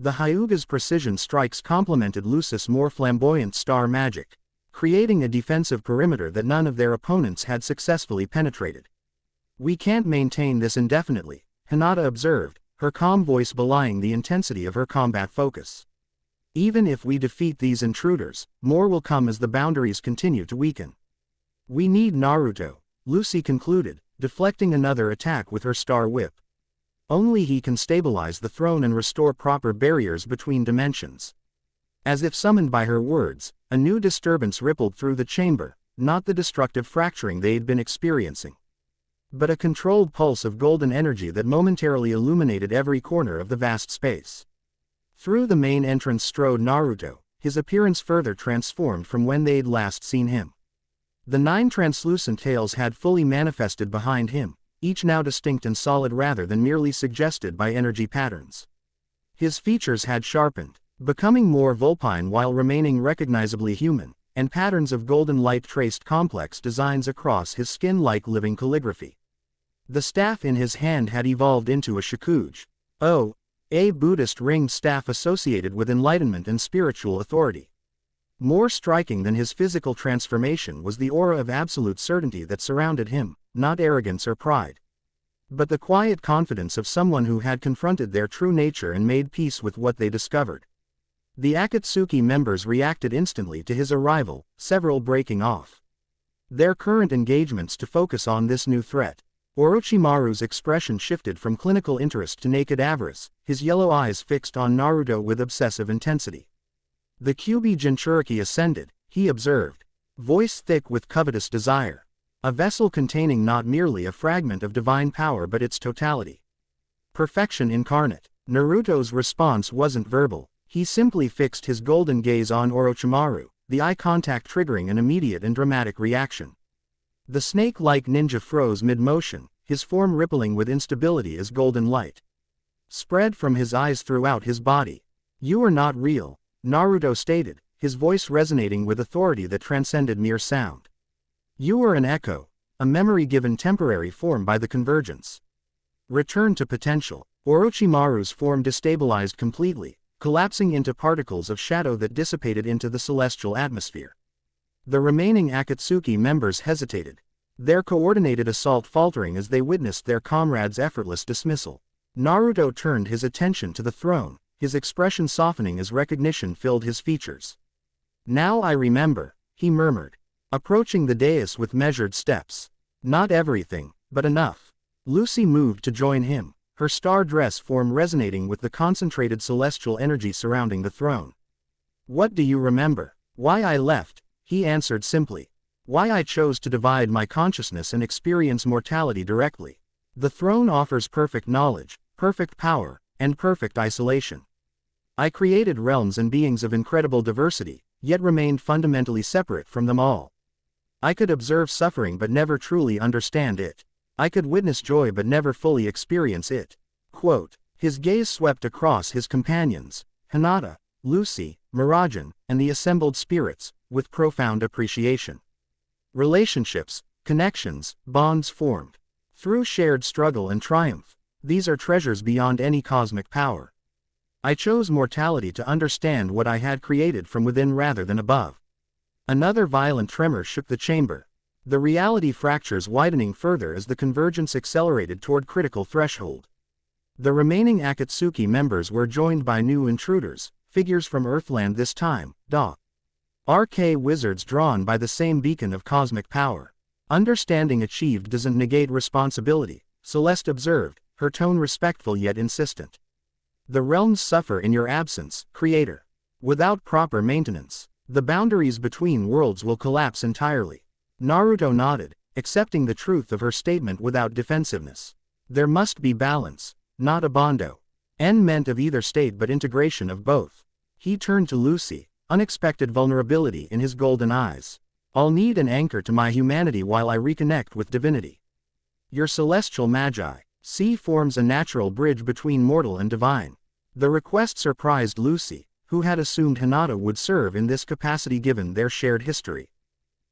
The Hyuga's precision strikes complemented Lucy's more flamboyant star magic, creating a defensive perimeter that none of their opponents had successfully penetrated. "We can't maintain this indefinitely," Hinata observed, her calm voice belying the intensity of her combat focus. "Even if we defeat these intruders, more will come as the boundaries continue to weaken. We need Naruto," Lucy concluded, deflecting another attack with her star whip. "Only he can stabilize the throne and restore proper barriers between dimensions." As if summoned by her words, a new disturbance rippled through the chamber, not the destructive fracturing they'd been experiencing, but a controlled pulse of golden energy that momentarily illuminated every corner of the vast space. Through the main entrance strode Naruto, his appearance further transformed from when they'd last seen him. The 9 translucent tails had fully manifested behind him, each now distinct and solid rather than merely suggested by energy patterns. His features had sharpened, becoming more vulpine while remaining recognizably human, and patterns of golden light traced complex designs across his skin like living calligraphy. The staff in his hand had evolved into a shakuge, a Buddhist ringed staff associated with enlightenment and spiritual authority. More striking than his physical transformation was the aura of absolute certainty that surrounded him, not arrogance or pride, but the quiet confidence of someone who had confronted their true nature and made peace with what they discovered. The Akatsuki members reacted instantly to his arrival, several breaking off their current engagements to focus on this new threat. Orochimaru's expression shifted from clinical interest to naked avarice, his yellow eyes fixed on Naruto with obsessive intensity. "The Kyuubi Jinchuriki ascended," he observed, voice thick with covetous desire. "A vessel containing not merely a fragment of divine power but its totality. Perfection incarnate." Naruto's response wasn't verbal, he simply fixed his golden gaze on Orochimaru, the eye contact triggering an immediate and dramatic reaction. The snake-like ninja froze mid-motion, his form rippling with instability as golden light spread from his eyes throughout his body. "You are not real," Naruto stated, his voice resonating with authority that transcended mere sound. "You are an echo, a memory given temporary form by the convergence. Return to potential." Orochimaru's form destabilized completely, collapsing into particles of shadow that dissipated into the celestial atmosphere. The remaining Akatsuki members hesitated, their coordinated assault faltering as they witnessed their comrade's effortless dismissal. Naruto turned his attention to the throne, his expression softening as recognition filled his features. "Now I remember," he murmured, approaching the dais with measured steps. "Not everything, but enough." Lucy moved to join him, her star dress form resonating with the concentrated celestial energy surrounding the throne. "What do you remember?" "Why I left," he answered simply. "Why I chose to divide my consciousness and experience mortality directly. The throne offers perfect knowledge, perfect power, and perfect isolation. I created realms and beings of incredible diversity, yet remained fundamentally separate from them all. I could observe suffering but never truly understand it. I could witness joy but never fully experience it." Quote. His gaze swept across his companions, Hinata, Lucy, Miragen, and the assembled spirits, with profound appreciation. Relationships, connections, bonds formed through shared struggle and triumph. These are treasures beyond any cosmic power. I chose mortality to understand what I had created from within rather than above. Another violent tremor shook the chamber, the reality fractures widening further as the convergence accelerated toward critical threshold. The remaining Akatsuki members were joined by new intruders, figures from Earthland this time, RK wizards drawn by the same beacon of cosmic power. "Understanding achieved doesn't negate responsibility," Celeste observed, her tone respectful yet insistent. "The realms suffer in your absence, Creator. Without proper maintenance, the boundaries between worlds will collapse entirely." Naruto nodded, accepting the truth of her statement without defensiveness. There must be balance, not abando. Meant of either state but integration of both. He turned to Lucy, unexpected vulnerability in his golden eyes. "I'll need an anchor to my humanity while I reconnect with divinity. Your celestial magi, see forms a natural bridge between mortal and divine." The request surprised Lucy, who had assumed Hinata would serve in this capacity given their shared history.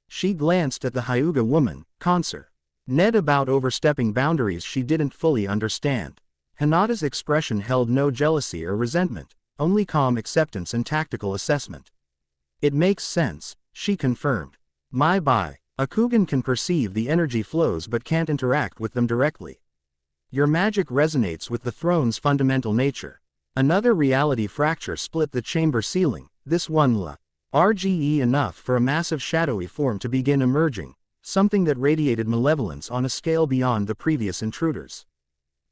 She glanced at the Hyuga woman, Consor. Ned about overstepping boundaries she didn't fully understand. Hinata's expression held no jealousy or resentment, only calm acceptance and tactical assessment. It makes sense, she confirmed. My bye. Akugan can perceive the energy flows but can't interact with them directly. Your magic resonates with the throne's fundamental nature. Another reality fracture split the chamber ceiling, this one RGE enough for a massive shadowy form to begin emerging, something that radiated malevolence on a scale beyond the previous intruders.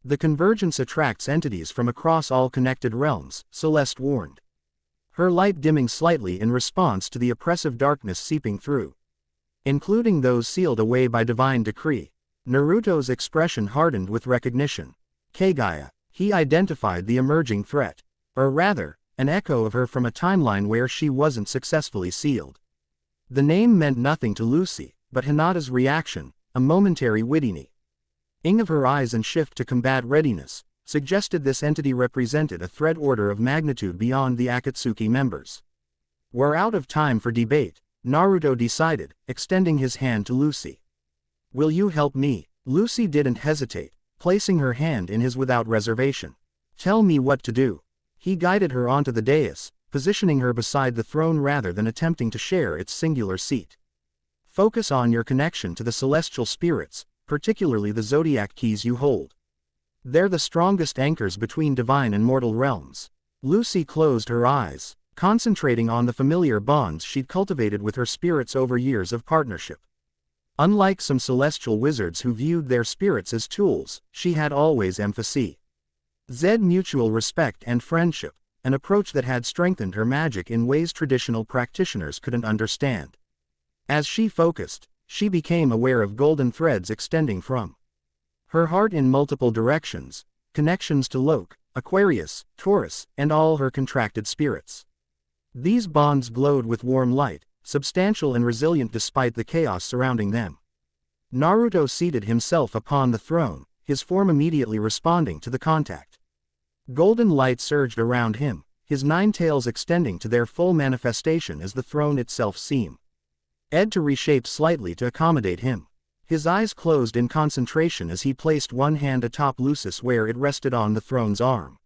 The convergence attracts entities from across all connected realms, Celeste warned. Her light dimming slightly in response to the oppressive darkness seeping through. Including those sealed away by divine decree. Naruto's expression hardened with recognition. Kagaya, he identified the emerging threat. Or rather, an echo of her from a timeline where she wasn't successfully sealed. The name meant nothing to Lucy, but Hinata's reaction, a momentary witty ing of her eyes and shift to combat readiness, suggested this entity represented a threat order of magnitude beyond the Akatsuki members. We're out of time for debate, Naruto decided, extending his hand to Lucy. Will you help me? Lucy didn't hesitate, placing her hand in his without reservation. Tell me what to do. He guided her onto the dais, positioning her beside the throne rather than attempting to share its singular seat. Focus on your connection to the celestial spirits, particularly the zodiac keys you hold. They're the strongest anchors between divine and mortal realms. Lucy closed her eyes, concentrating on the familiar bonds she'd cultivated with her spirits over years of partnership. Unlike some celestial wizards who viewed their spirits as tools, she had always empathy. Mutual respect and friendship, an approach that had strengthened her magic in ways traditional practitioners couldn't understand. As she focused, she became aware of golden threads extending from her heart in multiple directions, connections to Loke, Aquarius, Taurus, and all her contracted spirits. These bonds glowed with warm light, substantial and resilient despite the chaos surrounding them. Naruto seated himself upon the throne, his form immediately responding to the contact. Golden light surged around him, his 9 tails extending to their full manifestation as the throne itself seemed to reshape slightly to accommodate him. His eyes closed in concentration as he placed one hand atop Lucis where it rested on the throne's arm.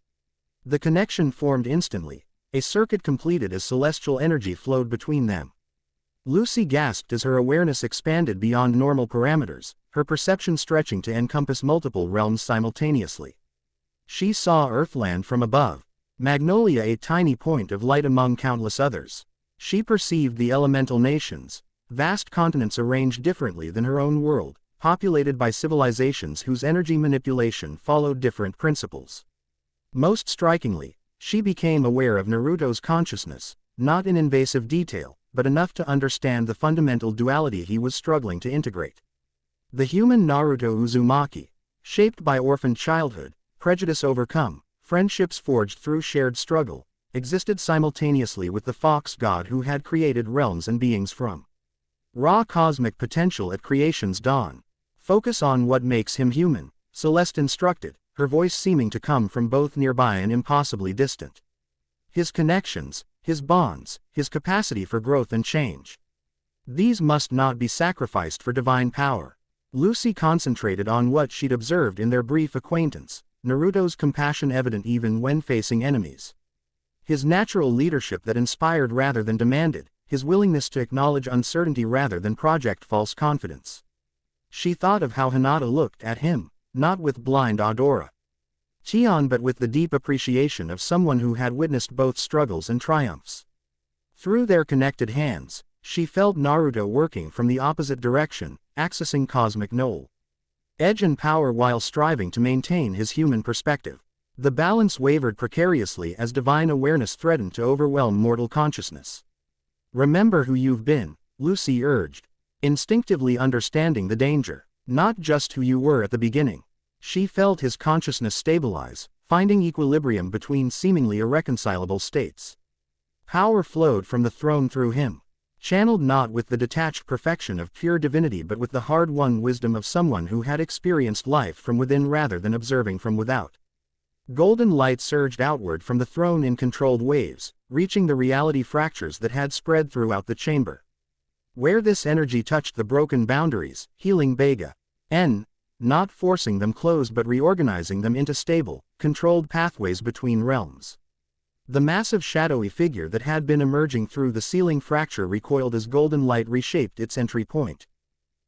The connection formed instantly, a circuit completed as celestial energy flowed between them. Lucy gasped as her awareness expanded beyond normal parameters, her perception stretching to encompass multiple realms simultaneously. She saw Earthland from above, Magnolia a tiny point of light among countless others. She perceived the elemental nations, vast continents arranged differently than her own world, populated by civilizations whose energy manipulation followed different principles. Most strikingly, she became aware of Naruto's consciousness, not in invasive detail, but enough to understand the fundamental duality he was struggling to integrate. The human Naruto Uzumaki, shaped by orphaned childhood, prejudice overcome, friendships forged through shared struggle, existed simultaneously with the fox god who had created realms and beings from raw cosmic potential at creation's dawn. Focus on what makes him human, Celeste instructed, her voice seeming to come from both nearby and impossibly distant. His connections, his bonds, his capacity for growth and change. These must not be sacrificed for divine power. Lucy concentrated on what she'd observed in their brief acquaintance, Naruto's compassion evident even when facing enemies. His natural leadership that inspired rather than demanded, his willingness to acknowledge uncertainty rather than project false confidence. She thought of how Hinata looked at him, not with blind adoration but with the deep appreciation of someone who had witnessed both struggles and triumphs. Through their connected hands, she felt Naruto working from the opposite direction, accessing cosmic knowledge, edge and power while striving to maintain his human perspective. The balance wavered precariously as divine awareness threatened to overwhelm mortal consciousness. Remember who you've been, Lucy urged, instinctively understanding the danger, not just who you were at the beginning. She felt his consciousness stabilize, finding equilibrium between seemingly irreconcilable states. Power flowed from the throne through him, channeled not with the detached perfection of pure divinity but with the hard-won wisdom of someone who had experienced life from within rather than observing from without. Golden light surged outward from the throne in controlled waves, reaching the reality fractures that had spread throughout the chamber. Where this energy touched the broken boundaries, healing Bega. N. Not forcing them closed but reorganizing them into stable, controlled pathways between realms. The massive shadowy figure that had been emerging through the ceiling fracture recoiled as golden light reshaped its entry point,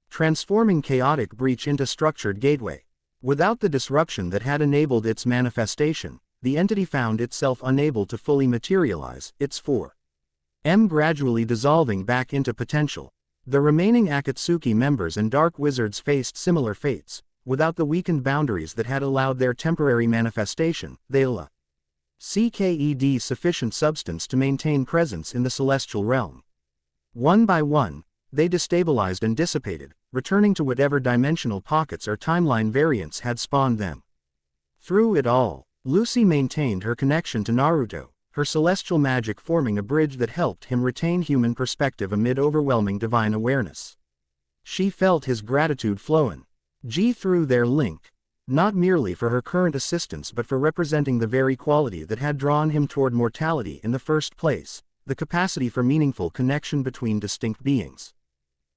transforming chaotic breach into structured gateway. Without the disruption that had enabled its manifestation, the entity found itself unable to fully materialize, its 4M gradually dissolving back into potential. The remaining Akatsuki members and Dark Wizards faced similar fates. Without the weakened boundaries that had allowed their temporary manifestation, they lacked sufficient substance to maintain presence in the celestial realm. One by one, they destabilized and dissipated, returning to whatever dimensional pockets or timeline variants had spawned them. Through it all, Lucy maintained her connection to Naruto, her celestial magic forming a bridge that helped him retain human perspective amid overwhelming divine awareness. She felt his gratitude flowing through their link, not merely for her current assistance but for representing the very quality that had drawn him toward mortality in the first place, the capacity for meaningful connection between distinct beings.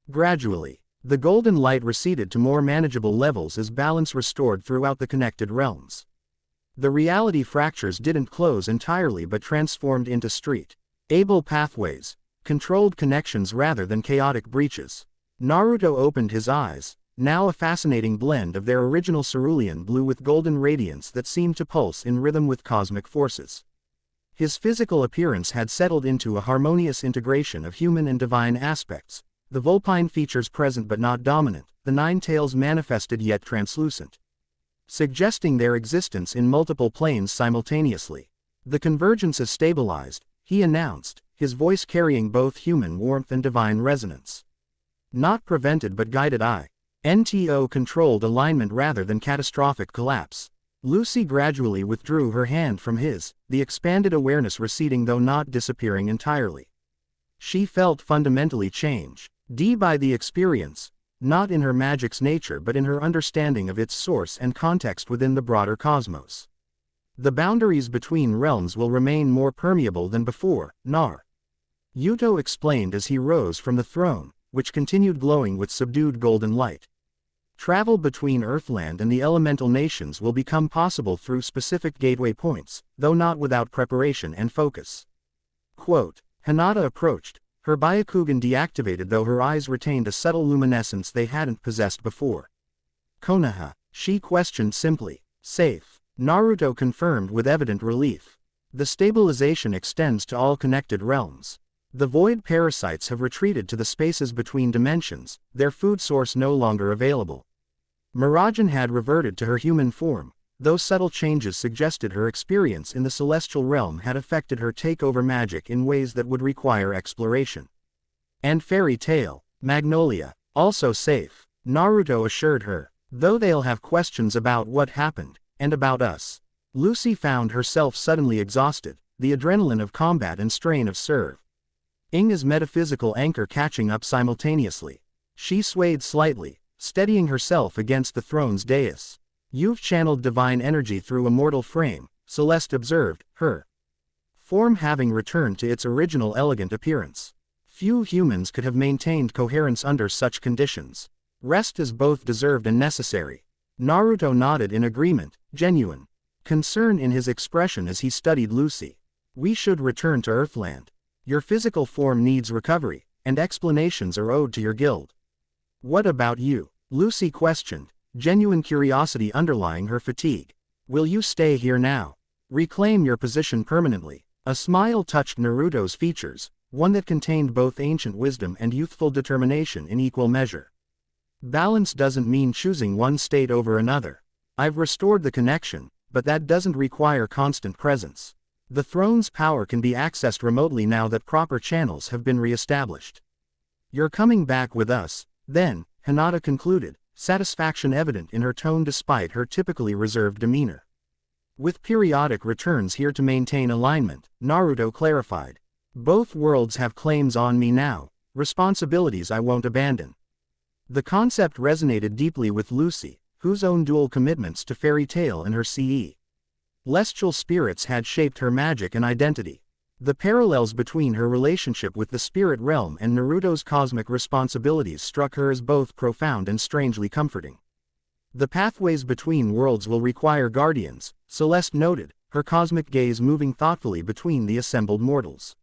Gradually, the golden light receded to more manageable levels as balance restored throughout the connected realms. The reality fractures didn't close entirely but transformed into street-able pathways, controlled connections rather than chaotic breaches. Naruto opened his eyes, now a fascinating blend of their original cerulean blue with golden radiance that seemed to pulse in rhythm with cosmic forces. His physical appearance had settled into a harmonious integration of human and divine aspects, the vulpine features present but not dominant, the nine tails manifested yet translucent, suggesting their existence in multiple planes simultaneously. The convergence is stabilized, he announced, his voice carrying both human warmth and divine resonance. Not prevented but guided INTO controlled alignment rather than catastrophic collapse. Lucy gradually withdrew her hand from his, the expanded awareness receding though not disappearing entirely. She felt fundamentally changed by the experience, not in her magic's nature but in her understanding of its source and context within the broader cosmos. The boundaries between realms will remain more permeable than before, Naruto explained as he rose from the throne, which continued glowing with subdued golden light. Travel between Earthland and the elemental nations will become possible through specific gateway points, though not without preparation and focus. Quote, Hinata approached, her Byakugan deactivated though her eyes retained a subtle luminescence they hadn't possessed before. Konoha, she questioned simply. Safe. Naruto confirmed with evident relief. The stabilization extends to all connected realms. The void parasites have retreated to the spaces between dimensions, their food source no longer available. Mirajan had reverted to her human form, though subtle changes suggested her experience in the celestial realm had affected her takeover magic in ways that would require exploration. And Fairy Tail, Magnolia, also safe, Naruto assured her, though they'll have questions about what happened, and about us. Lucy found herself suddenly exhausted, the adrenaline of combat and strain of serving as metaphysical anchor catching up simultaneously. She swayed slightly, steadying herself against the throne's dais. You've channeled divine energy through a mortal frame, Celeste observed, her form having returned to its original elegant appearance. Few humans could have maintained coherence under such conditions. Rest is both deserved and necessary. Naruto nodded in agreement, genuine concern in his expression as he studied Lucy. We should return to Earthland. Your physical form needs recovery, and explanations are owed to your guild. What about you? Lucy questioned, genuine curiosity underlying her fatigue. Will you stay here now? Reclaim your position permanently? A smile touched Naruto's features, one that contained both ancient wisdom and youthful determination in equal measure. Balance doesn't mean choosing one state over another. I've restored the connection, but that doesn't require constant presence. The throne's power can be accessed remotely now that proper channels have been re-established. You're coming back with us, then, Hinata concluded, satisfaction evident in her tone despite her typically reserved demeanor. With periodic returns here to maintain alignment, Naruto clarified. Both worlds have claims on me now, responsibilities I won't abandon. The concept resonated deeply with Lucy, whose own dual commitments to Fairy Tail and her celestial spirits had shaped her magic and identity. The parallels between her relationship with the spirit realm and Naruto's cosmic responsibilities struck her as both profound and strangely comforting. The pathways between worlds will require guardians, Celeste noted, her cosmic gaze moving thoughtfully between the assembled mortals.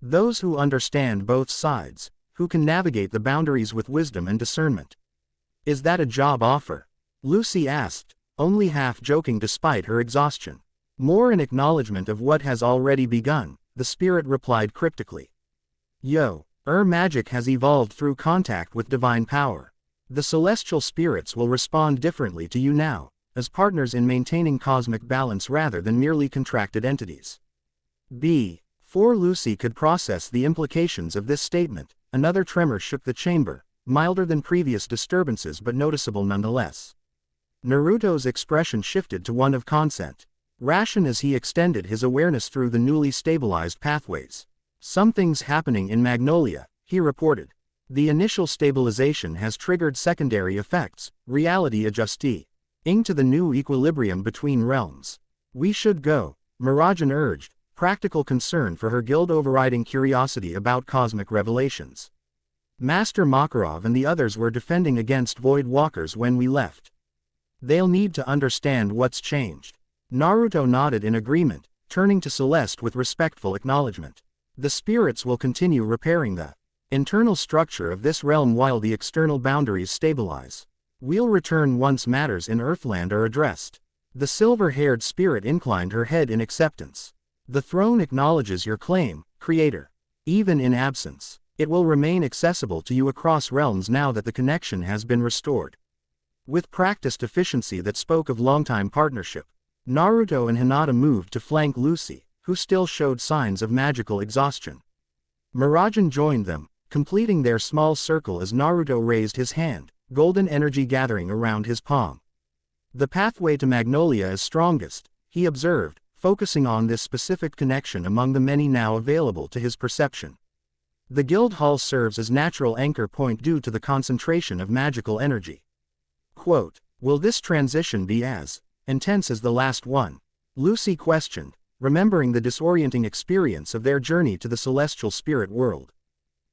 Those who understand both sides, who can navigate the boundaries with wisdom and discernment. Is that a job offer? Lucy asked, only half joking despite her exhaustion. More in acknowledgement of what has already begun, the spirit replied cryptically. Magic has evolved through contact with divine power. The celestial spirits will respond differently to you now, as partners in maintaining cosmic balance rather than merely contracted entities. Before Lucy could process the implications of this statement, another tremor shook the chamber, milder than previous disturbances but noticeable nonetheless. Naruto's expression shifted to one of consent. Ration as he extended his awareness through the newly stabilized pathways. Something's happening in Magnolia, he reported. The initial stabilization has triggered secondary effects, reality adjusting to the new equilibrium between realms. We should go, Mirajan urged, practical concern for her guild overriding curiosity about cosmic revelations. Master Makarov and the others were defending against Void Walkers when we left. They'll need to understand what's changed. Naruto nodded in agreement, turning to Celeste with respectful acknowledgement. The spirits will continue repairing the internal structure of this realm while the external boundaries stabilize. We'll return once matters in Earthland are addressed. The silver-haired spirit inclined her head in acceptance. The throne acknowledges your claim, Creator. Even in absence, it will remain accessible to you across realms now that the connection has been restored. With practiced efficiency that spoke of long-time partnership, Naruto and Hinata moved to flank Lucy, who still showed signs of magical exhaustion. Mirajan joined them, completing their small circle as Naruto raised his hand, golden energy gathering around his palm. The pathway to Magnolia is strongest, he observed, focusing on this specific connection among the many now available to his perception. The guild hall serves as natural anchor point due to the concentration of magical energy. Quote, will this transition be as intense as the last one? Lucy questioned, remembering the disorienting experience of their journey to the celestial spirit world.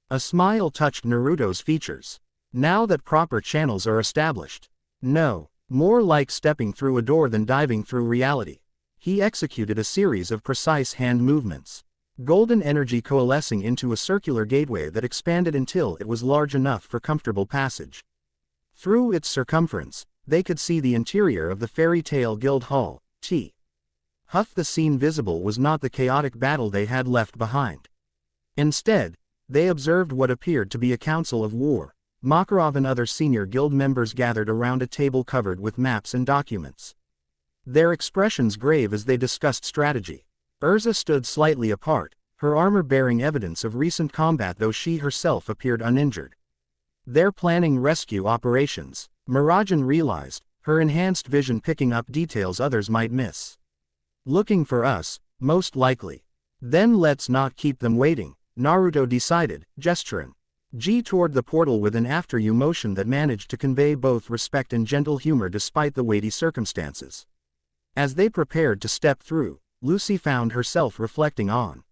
A smile touched Naruto's features. Now that proper channels are established. No, more like stepping through a door than diving through reality. He executed a series of precise hand movements. Golden energy coalescing into a circular gateway that expanded until it was large enough for comfortable passage. Through its circumference, they could see the interior of the fairy tale guild hall. The scene visible was not the chaotic battle they had left behind. Instead, they observed what appeared to be a council of war. Makarov and other senior guild members gathered around a table covered with maps and documents. Their expressions grave as they discussed strategy. Urza stood slightly apart, her armor bearing evidence of recent combat though she herself appeared uninjured. They're planning rescue operations, Mirajan realized, her enhanced vision picking up details others might miss. Looking for us, most likely. Then let's not keep them waiting, Naruto decided, gesturing toward the portal with an after-you motion that managed to convey both respect and gentle humor despite the weighty circumstances. As they prepared to step through, Lucy found herself reflecting on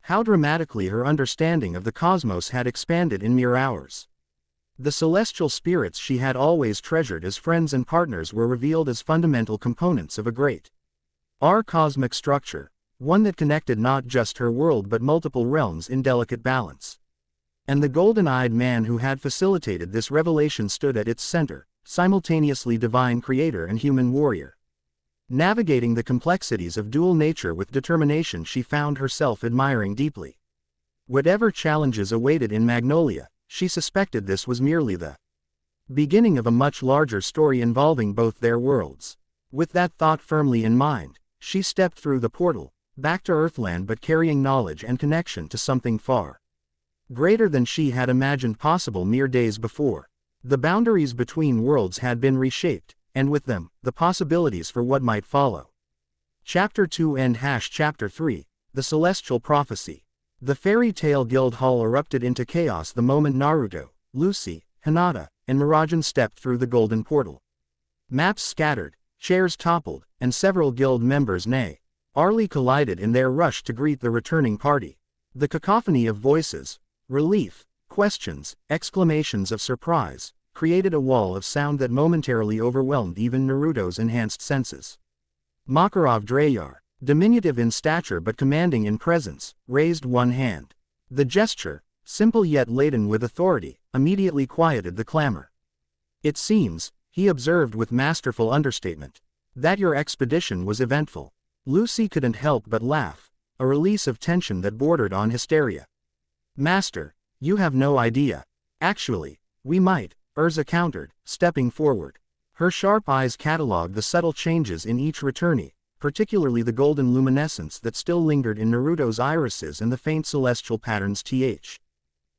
how dramatically her understanding of the cosmos had expanded in mere hours. The celestial spirits she had always treasured as friends and partners were revealed as fundamental components of a great cosmic structure, one that connected not just her world but multiple realms in delicate balance. And the golden-eyed man who had facilitated this revelation stood at its center, simultaneously divine creator and human warrior. Navigating the complexities of dual nature with determination she found herself admiring deeply. Whatever challenges awaited in Magnolia, she suspected this was merely the beginning of a much larger story involving both their worlds. With that thought firmly in mind, she stepped through the portal, back to Earthland but carrying knowledge and connection to something far greater than she had imagined possible mere days before. The boundaries between worlds had been reshaped, and with them, the possibilities for what might follow. Chapter 2 and Chapter 3, The Celestial Prophecy. The fairy tale guild hall erupted into chaos the moment Naruto, Lucy, Hinata, and Mirajan stepped through the golden portal. Maps scattered, chairs toppled, and several guild members arly collided in their rush to greet the returning party. The cacophony of voices, relief, questions, exclamations of surprise, created a wall of sound that momentarily overwhelmed even Naruto's enhanced senses. Makarov Dreyar, diminutive in stature but commanding in presence, raised one hand. The gesture, simple yet laden with authority, immediately quieted the clamor. "It seems," he observed with masterful understatement, "that your expedition was eventful." Lucy couldn't help but laugh, a release of tension that bordered on hysteria. "Master, you have no idea. Actually, we might," Urza countered, stepping forward. Her sharp eyes catalogued the subtle changes in each returnee, particularly the golden luminescence that still lingered in Naruto's irises and the faint celestial patterns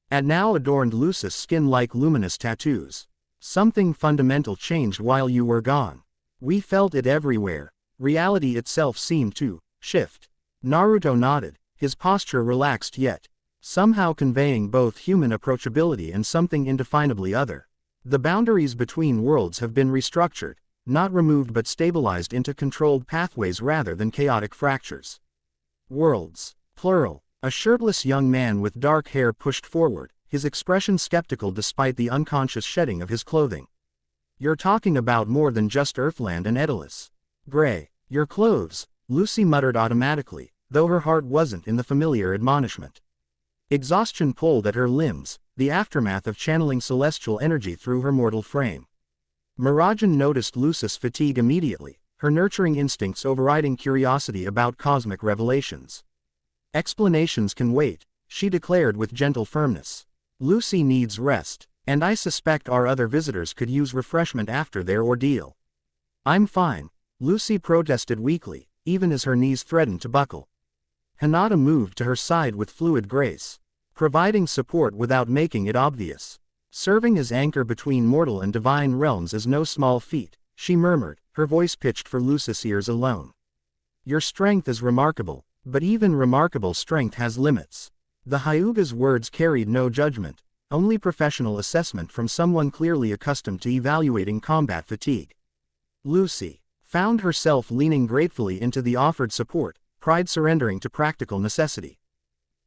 that now adorned Lucy's skin like luminous tattoos. "Something fundamental changed while you were gone. We felt it everywhere." Reality itself seemed to shift. Naruto nodded, his posture relaxed yet somehow conveying both human approachability and something indefinably other. "The boundaries between worlds have been restructured, not removed but stabilized into controlled pathways rather than chaotic fractures." "Worlds, plural." A shirtless young man with dark hair pushed forward, his expression skeptical despite the unconscious shedding of his clothing. "You're talking about more than just Earthland and Edelus. Gray, your clothes," Lucy muttered automatically, though her heart wasn't in the familiar admonishment. Exhaustion pulled at her limbs, the aftermath of channeling celestial energy through her mortal frame. Mirajan noticed Lucy's fatigue immediately, her nurturing instincts overriding curiosity about cosmic revelations. "Explanations can wait," she declared with gentle firmness. "Lucy needs rest, and I suspect our other visitors could use refreshment after their ordeal." "I'm fine," Lucy protested weakly, even as her knees threatened to buckle. Hinata moved to her side with fluid grace, providing support without making it obvious. "Serving as anchor between mortal and divine realms is no small feat," she murmured, her voice pitched for Lucy's ears alone. "Your strength is remarkable, but even remarkable strength has limits." The Hyuga's words carried no judgment, only professional assessment from someone clearly accustomed to evaluating combat fatigue. Lucy found herself leaning gratefully into the offered support, pride surrendering to practical necessity.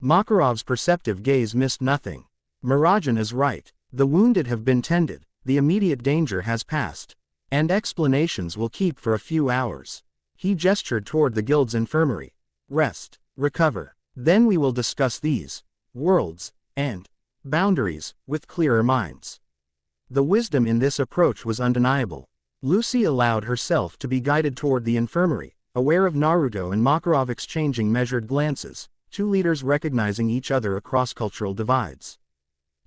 Makarov's perceptive gaze missed nothing. "Mirajan is right. The wounded have been tended, the immediate danger has passed. And explanations will keep for a few hours." He gestured toward the guild's infirmary. "Rest, recover. Then we will discuss these worlds and boundaries with clearer minds." The wisdom in this approach was undeniable. Lucy allowed herself to be guided toward the infirmary, aware of Naruto and Makarov exchanging measured glances, two leaders recognizing each other across cultural divides.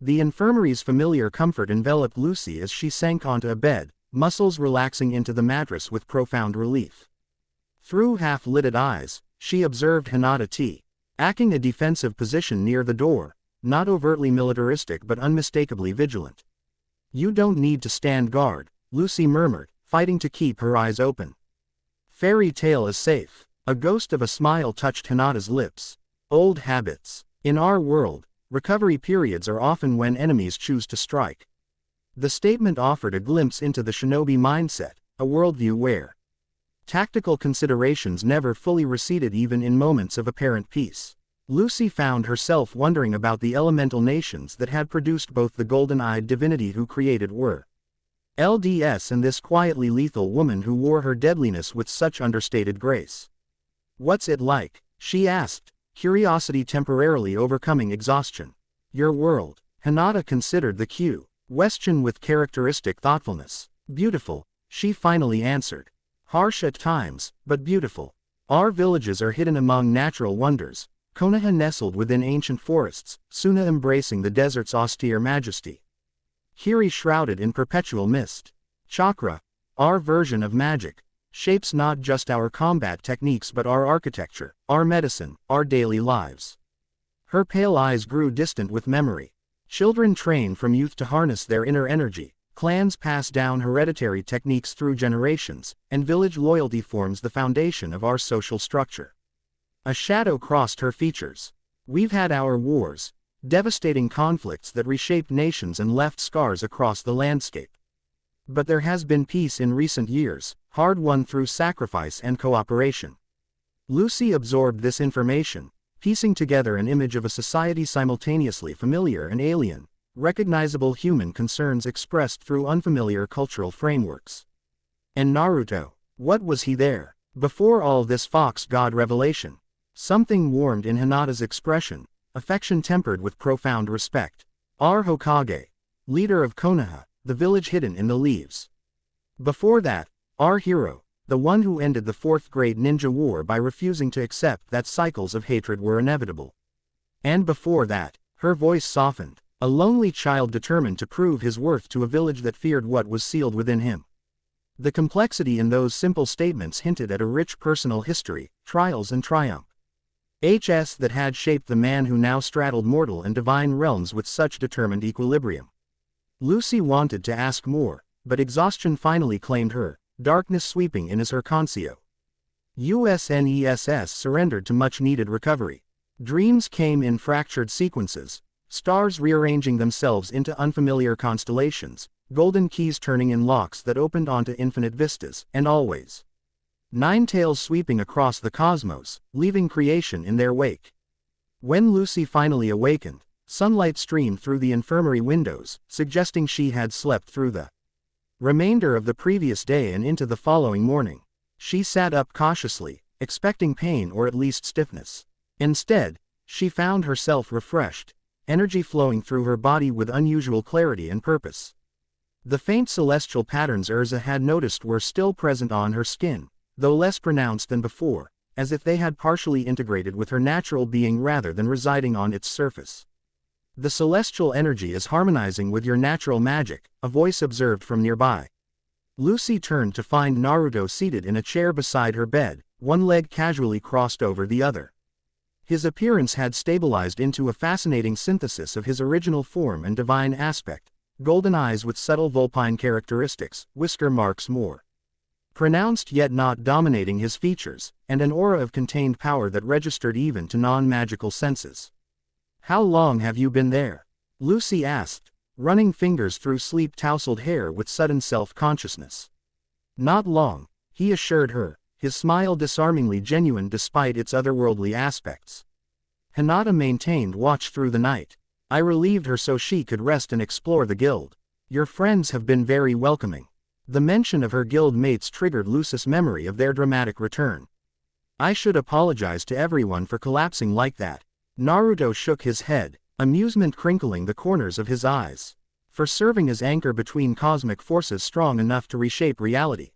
The infirmary's familiar comfort enveloped Lucy as she sank onto a bed, muscles relaxing into the mattress with profound relief. Through half-lidded eyes, she observed Hinata acting a defensive position near the door, not overtly militaristic but unmistakably vigilant. "You don't need to stand guard," Lucy murmured, fighting to keep her eyes open. "Fairy tale is safe." A ghost of a smile touched Hinata's lips. "Old habits. In our world, recovery periods are often when enemies choose to strike." The statement offered a glimpse into the shinobi mindset, a worldview where tactical considerations never fully receded even in moments of apparent peace. Lucy found herself wondering about the elemental nations that had produced both the golden-eyed divinity who created LDS and this quietly lethal woman who wore her deadliness with such understated grace. "What's it like?" she asked, curiosity temporarily overcoming exhaustion. "Your world." Hinata considered the question with characteristic thoughtfulness. "Beautiful," she finally answered. "Harsh at times, but beautiful. Our villages are hidden among natural wonders, Konoha nestled within ancient forests, Suna embracing the desert's austere majesty. Kiri shrouded in perpetual mist. Chakra, our version of magic, shapes not just our combat techniques but our architecture, our medicine, our daily lives." Her pale eyes grew distant with memory. Children train from youth to harness their inner energy, clans pass down hereditary techniques through generations, and village loyalty forms the foundation of our social structure. A shadow crossed her features. "We've had our wars, devastating conflicts that reshaped nations and left scars across the landscape. But there has been peace in recent years, hard-won through sacrifice and cooperation." Lucy absorbed this information, piecing together an image of a society simultaneously familiar and alien, recognizable human concerns expressed through unfamiliar cultural frameworks. And Naruto, what was he there? Before all this fox god revelation, something warmed in Hinata's expression, affection tempered with profound respect. Our Hokage, leader of Konoha, the village hidden in the leaves. Before that, our hero, the one who ended the fourth grade ninja war by refusing to accept that cycles of hatred were inevitable. And before that, her voice softened, a lonely child determined to prove his worth to a village that feared what was sealed within him. The complexity in those simple statements hinted at a rich personal history, trials and triumph. That had shaped the man who now straddled mortal and divine realms with such determined equilibrium. Lucy wanted to ask more, but exhaustion finally claimed her, darkness sweeping in as her conscio. USNESS surrendered to much-needed recovery. Dreams came in fractured sequences, stars rearranging themselves into unfamiliar constellations, golden keys turning in locks that opened onto infinite vistas, and always. Nine tails sweeping across the cosmos, leaving creation in their wake. When Lucy finally awakened, sunlight streamed through the infirmary windows, suggesting she had slept through the remainder of the previous day and into the following morning. She sat up cautiously, expecting pain or at least stiffness. Instead, she found herself refreshed, energy flowing through her body with unusual clarity and purpose. The faint celestial patterns Urza had noticed were still present on her skin, though less pronounced than before, as if they had partially integrated with her natural being rather than residing on its surface. The celestial energy is harmonizing with your natural magic, a voice observed from nearby. Lucy turned to find Naruto seated in a chair beside her bed, one leg casually crossed over the other. His appearance had stabilized into a fascinating synthesis of his original form and divine aspect, golden eyes with subtle vulpine characteristics, whisker marks more pronounced yet not dominating his features, and an aura of contained power that registered even to non-magical senses. "How long have you been there?" Lucy asked, running fingers through sleep-tousled hair with sudden self-consciousness. "Not long," he assured her, his smile disarmingly genuine despite its otherworldly aspects. Hinata maintained watch through the night. "I relieved her so she could rest and explore the guild. Your friends have been very welcoming." The mention of her guild mates triggered Lucy's memory of their dramatic return. "I should apologize to everyone for collapsing like that." Naruto shook his head, amusement crinkling the corners of his eyes. "For serving as anchor between cosmic forces strong enough to reshape reality.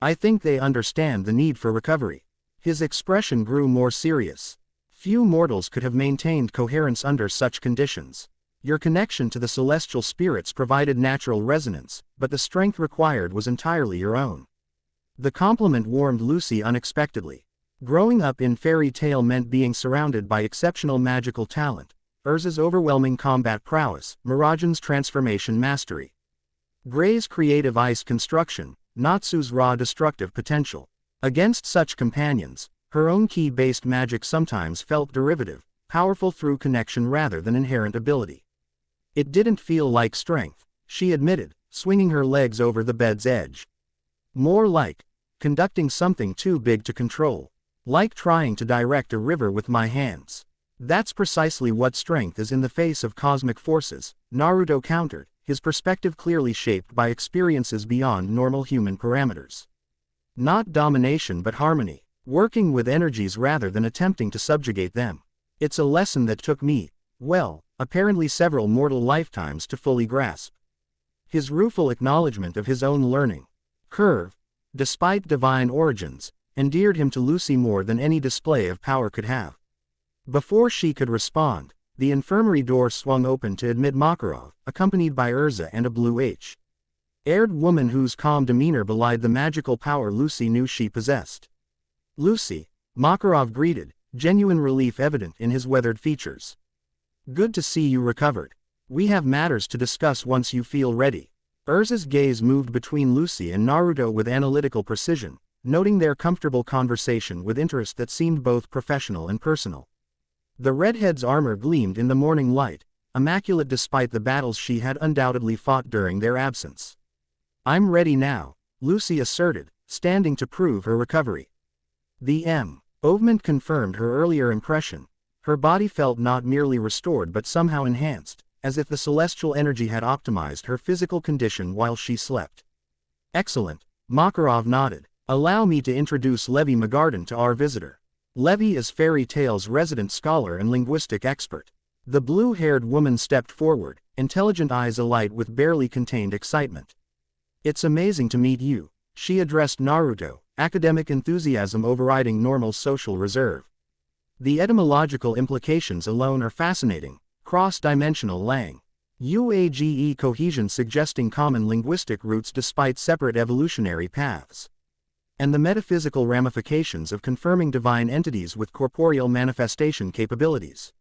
I think they understand the need for recovery." His expression grew more serious. "Few mortals could have maintained coherence under such conditions. Your connection to the celestial spirits provided natural resonance, but the strength required was entirely your own." The compliment warmed Lucy unexpectedly. Growing up in fairy tale meant being surrounded by exceptional magical talent, Urza's overwhelming combat prowess, Miragen's transformation mastery, Gray's creative ice construction, Natsu's raw destructive potential. Against such companions, her own ki-based magic sometimes felt derivative, powerful through connection rather than inherent ability. "It didn't feel like strength," she admitted, swinging her legs over the bed's edge. "More like conducting something too big to control. Like trying to direct a river with my hands." "That's precisely what strength is in the face of cosmic forces," Naruto countered, his perspective clearly shaped by experiences beyond normal human parameters. "Not domination but harmony, working with energies rather than attempting to subjugate them. It's a lesson that took me, well, apparently several mortal lifetimes to fully grasp." His rueful acknowledgement of his own learning curve, despite divine origins, endeared him to Lucy more than any display of power could have. Before she could respond, the infirmary door swung open to admit Makarov, accompanied by Urza and a blue-haired woman whose calm demeanor belied the magical power Lucy knew she possessed. "Lucy," Makarov greeted, genuine relief evident in his weathered features. "Good to see you recovered. We have matters to discuss once you feel ready." Urza's gaze moved between Lucy and Naruto with analytical precision, noting their comfortable conversation with interest that seemed both professional and personal. The redhead's armor gleamed in the morning light, immaculate despite the battles she had undoubtedly fought during their absence. "I'm ready now," Lucy asserted, standing to prove her recovery. The movement confirmed her earlier impression. Her body felt not merely restored but somehow enhanced, as if the celestial energy had optimized her physical condition while she slept. Excellent, Makarov nodded. Allow me to introduce Levi Magarden to our visitor. Levi is Fairy Tale's resident scholar and linguistic expert. The blue-haired woman stepped forward, intelligent eyes alight with barely contained excitement. It's amazing to meet you, she addressed Naruto, academic enthusiasm overriding normal social reserve. The etymological implications alone are fascinating. Cross-dimensional Lang. UAGE cohesion suggesting common linguistic roots despite separate evolutionary paths. And the metaphysical ramifications of confirming divine entities with corporeal manifestation capabilities.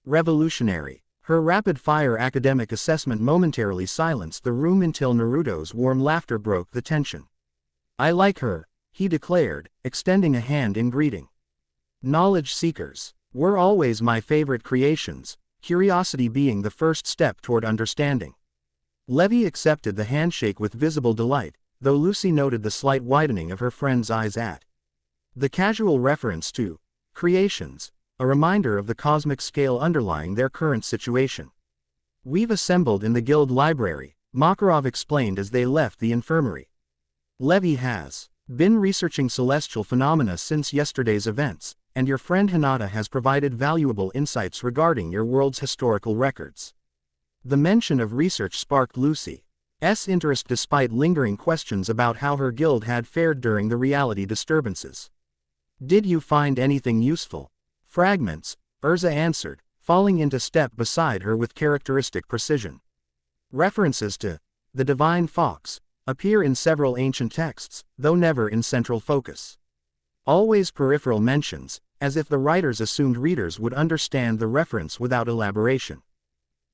Revolutionary. Her rapid-fire academic assessment momentarily silenced the room until Naruto's warm laughter broke the tension. I like her, he declared, extending a hand in greeting. Knowledge seekers were always my favorite creations, curiosity being the first step toward understanding. Levi accepted the handshake with visible delight, though Lucy noted the slight widening of her friend's eyes at the casual reference to creations, a reminder of the cosmic scale underlying their current situation. We've assembled in the guild library, Makarov explained as they left the infirmary. Levi has been researching celestial phenomena since yesterday's events, and your friend Hinata has provided valuable insights regarding your world's historical records. The mention of research sparked Lucy's interest despite lingering questions about how her guild had fared during the reality disturbances. Did you find anything useful? Fragments, Urza answered, falling into step beside her with characteristic precision. References to the divine fox appear in several ancient texts, though never in central focus. Always peripheral mentions, as if the writers assumed readers would understand the reference without elaboration.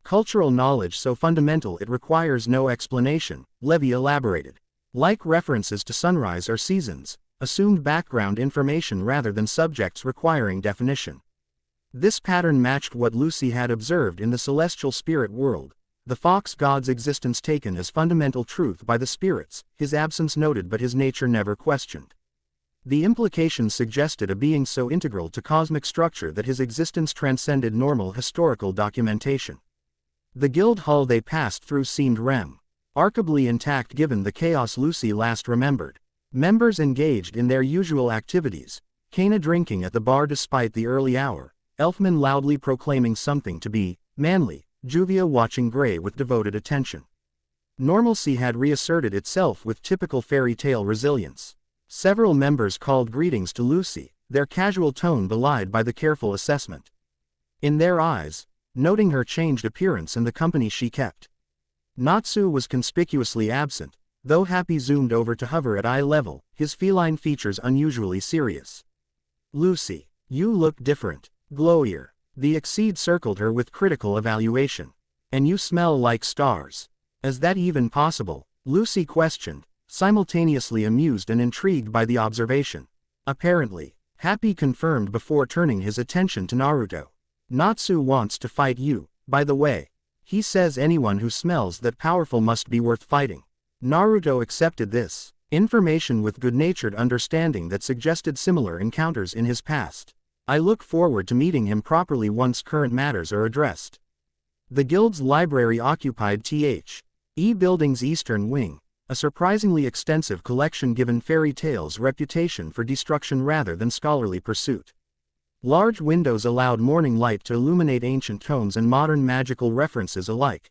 Cultural knowledge so fundamental it requires no explanation, Levi elaborated. Like references to sunrise or seasons, assumed background information rather than subjects requiring definition. This pattern matched what Lucy had observed in the celestial spirit world, the fox god's existence taken as fundamental truth by the spirits, his absence noted but his nature never questioned. The implications suggested a being so integral to cosmic structure that his existence transcended normal historical documentation. The guild hall they passed through seemed remarkably intact given the chaos Lucy last remembered. Members engaged in their usual activities, Kana drinking at the bar despite the early hour, Elfman loudly proclaiming something to be manly, Juvia watching Gray with devoted attention. Normalcy had reasserted itself with typical fairy tale resilience. Several members called greetings to Lucy, their casual tone belied by the careful assessment. In their eyes, noting her changed appearance and the company she kept. Natsu was conspicuously absent, though Happy zoomed over to hover at eye level, his feline features unusually serious. Lucy, you look different. Glowier. The Exceed circled her with critical evaluation. And you smell like stars. Is that even possible? Lucy questioned, simultaneously amused and intrigued by the observation. Apparently, Happy confirmed before turning his attention to Naruto. Natsu wants to fight you, by the way. He says anyone who smells that powerful must be worth fighting. Naruto accepted this information with good-natured understanding that suggested similar encounters in his past. I look forward to meeting him properly once current matters are addressed. The guild's library occupied the building's eastern wing, a surprisingly extensive collection given Fairy Tale's reputation for destruction rather than scholarly pursuit. Large windows allowed morning light to illuminate ancient tomes and modern magical references alike.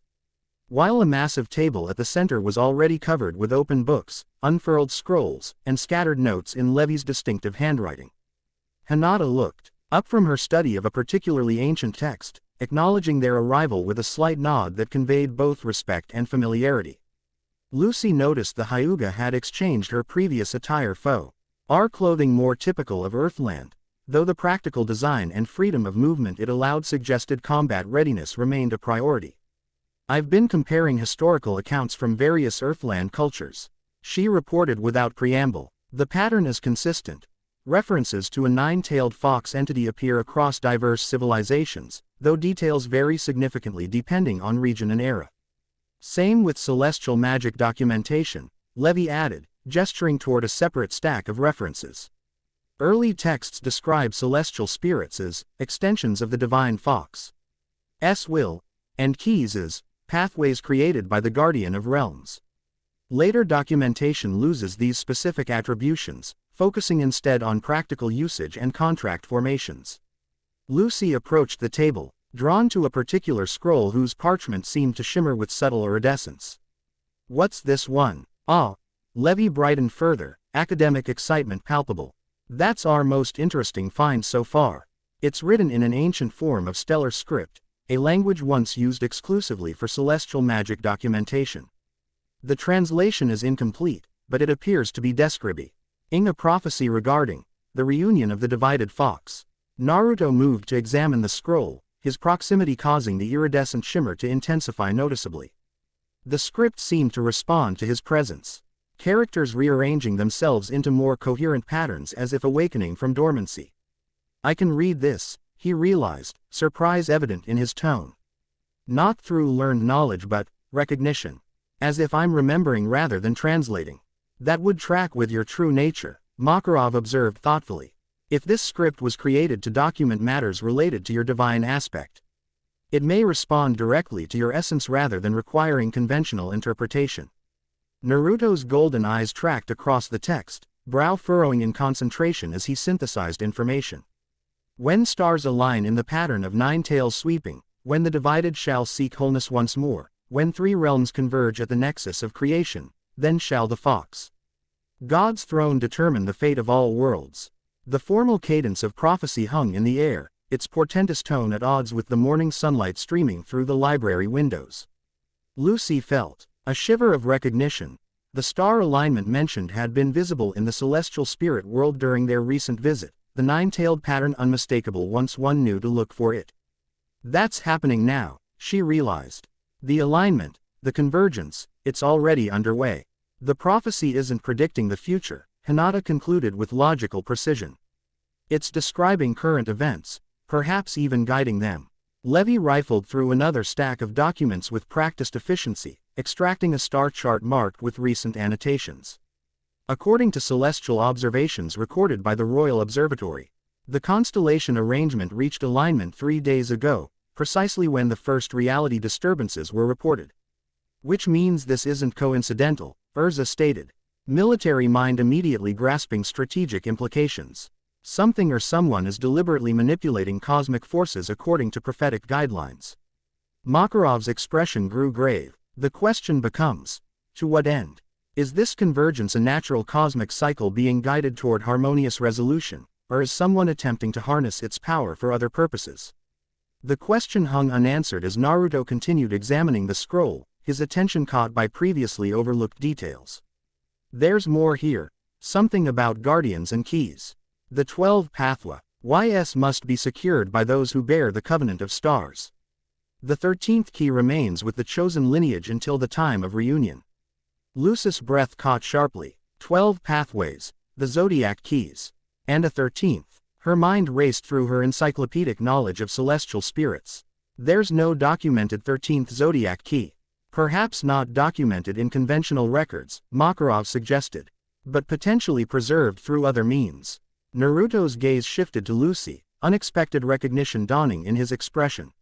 While a massive table at the center was already covered with open books, unfurled scrolls, and scattered notes in Levi's distinctive handwriting. Hinata looked up from her study of a particularly ancient text, acknowledging their arrival with a slight nod that conveyed both respect and familiarity. Lucy noticed the Hyuga had exchanged her previous attire for our clothing more typical of Earthland, though the practical design and freedom of movement it allowed suggested combat readiness remained a priority. I've been comparing historical accounts from various Earthland cultures, she reported without preamble. The pattern is consistent. References to a nine-tailed fox entity appear across diverse civilizations, though details vary significantly depending on region and era. Same with celestial magic documentation, Levi added, gesturing toward a separate stack of references. Early texts describe celestial spirits as extensions of the divine fox. S will, and keys as pathways created by the Guardian of Realms. Later documentation loses these specific attributions, focusing instead on practical usage and contract formations. Lucy approached the table, drawn to a particular scroll whose parchment seemed to shimmer with subtle iridescence. "What's this one?" "Ah." Levy brightened further, academic excitement palpable. "That's our most interesting find so far. It's written in an ancient form of stellar script, a language once used exclusively for celestial magic documentation. The translation is incomplete, but it appears to be describing a prophecy regarding the reunion of the divided fox." Naruto moved to examine the scroll, his proximity causing the iridescent shimmer to intensify noticeably. The script seemed to respond to his presence, characters rearranging themselves into more coherent patterns as if awakening from dormancy. "I can read this," he realized, surprise evident in his tone. "Not through learned knowledge but recognition. As if I'm remembering rather than translating." "That would track with your true nature," Makarov observed thoughtfully. "If this script was created to document matters related to your divine aspect, it may respond directly to your essence rather than requiring conventional interpretation." Naruto's golden eyes tracked across the text, brow furrowing in concentration as he synthesized information. "When stars align in the pattern of 9 tails sweeping, when the divided shall seek wholeness once more, when 3 realms converge at the nexus of creation, then shall the fox God's throne determine the fate of all worlds." The formal cadence of prophecy hung in the air, its portentous tone at odds with the morning sunlight streaming through the library windows. Lucy felt a shiver of recognition. The star alignment mentioned had been visible in the celestial spirit world during their recent visit, the 9-tailed pattern unmistakable once one knew to look for it. "That's happening now," she realized. "The alignment, the convergence, it's already underway." "The prophecy isn't predicting the future," Hinata concluded with logical precision. "It's describing current events, perhaps even guiding them." Levy rifled through another stack of documents with practiced efficiency, extracting a star chart marked with recent annotations. According to celestial observations recorded by the Royal Observatory, the constellation arrangement reached alignment 3 days ago, precisely when the first reality disturbances were reported. "Which means this isn't coincidental," Urza stated, military mind immediately grasping strategic implications. "Something or someone is deliberately manipulating cosmic forces according to prophetic guidelines." Makarov's expression grew grave. "The question becomes, to what end? Is this convergence a natural cosmic cycle being guided toward harmonious resolution, or is someone attempting to harness its power for other purposes?" The question hung unanswered as Naruto continued examining the scroll, his attention caught by previously overlooked details. "There's more here. Something about guardians and keys. The 12 pathways must be secured by those who bear the covenant of stars. The 13th key remains with the chosen lineage until the time of reunion." Lucy's breath caught sharply. 12 pathways, the zodiac keys, and a 13th. Her mind raced through her encyclopedic knowledge of celestial spirits. "There's no documented 13th zodiac key." "Perhaps not documented in conventional records," Makarov suggested, "but potentially preserved through other means." Naruto's gaze shifted to Lucy, unexpected recognition dawning in his expression.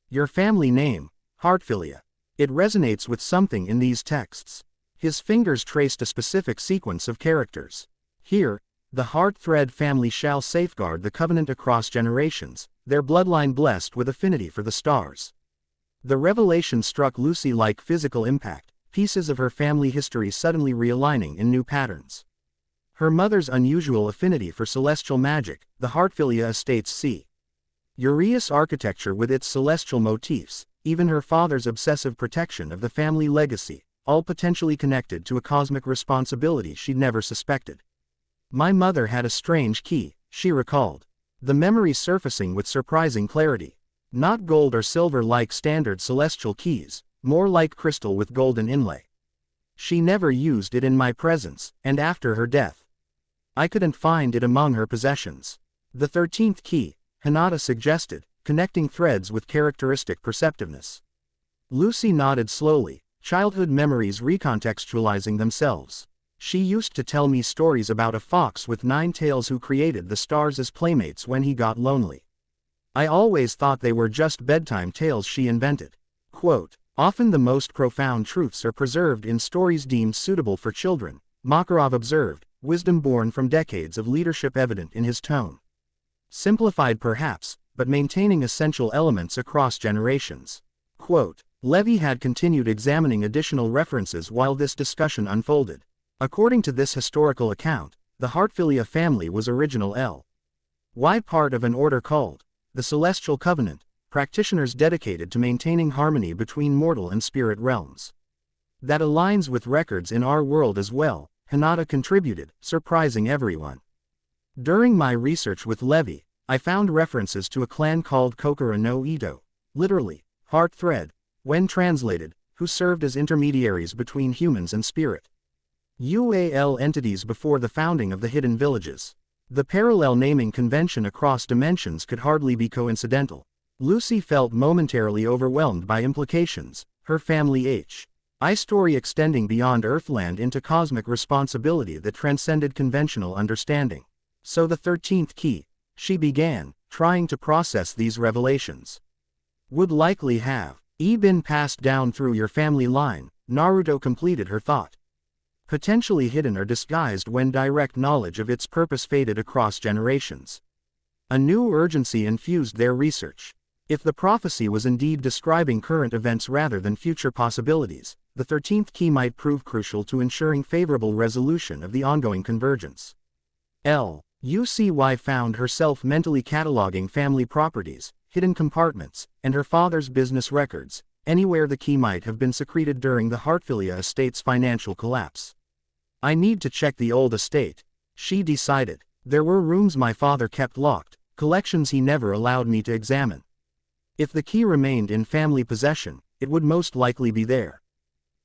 "Your family name, Heartfilia. It resonates with something in these texts." His fingers traced a specific sequence of characters. "Here, the Heart Thread family shall safeguard the covenant across generations, their bloodline blessed with affinity for the stars." The revelation struck Lucy like physical impact, pieces of her family history suddenly realigning in new patterns. Her mother's unusual affinity for celestial magic, the Heartfilia estate's C. Urias architecture with its celestial motifs, even her father's obsessive protection of the family legacy, all potentially connected to a cosmic responsibility she'd never suspected. "My mother had a strange key," she recalled, the memory surfacing with surprising clarity. "Not gold or silver like standard celestial keys, more like crystal with golden inlay. She never used it in my presence, and after her death, I couldn't find it among her possessions." "The 13th key," Hinata suggested, connecting threads with characteristic perceptiveness. Lucy nodded slowly, childhood memories recontextualizing themselves. "She used to tell me stories about a fox with 9 tails who created the stars as playmates when he got lonely. I always thought they were just bedtime tales she invented. Quote, "Often the most profound truths are preserved in stories deemed suitable for children," Makarov observed, wisdom born from decades of leadership evident in his tone. Simplified perhaps, but maintaining essential elements across generations. Quote, Levy had continued examining additional references while this discussion unfolded. According to this historical account, the Heartfilia family was original L.Y. part of an order called the Celestial Covenant, practitioners dedicated to maintaining harmony between mortal and spirit realms. That aligns with records in our world as well, Hinata contributed, surprising everyone. During my research with Levy, I found references to a clan called Kokura no Ito, literally, heart thread, when translated, who served as intermediaries between humans and spirit UAL entities before the founding of the hidden villages. The parallel naming convention across dimensions could hardly be coincidental. Lucy felt momentarily overwhelmed by implications, her family H.I. story extending beyond Earthland into cosmic responsibility that transcended conventional understanding. So the 13th key, she began, trying to process these revelations, would likely have been passed down through your family line, Naruto completed her thought. Potentially hidden or disguised when direct knowledge of its purpose faded across generations. A new urgency infused their research. If the prophecy was indeed describing current events rather than future possibilities, the 13th key might prove crucial to ensuring favorable resolution of the ongoing convergence. Lucy found herself mentally cataloging family properties, hidden compartments, and her father's business records, anywhere the key might have been secreted during the Heartfilia estate's financial collapse. I need to check the old estate, she decided. There were rooms my father kept locked, collections he never allowed me to examine. If the key remained in family possession, it would most likely be there.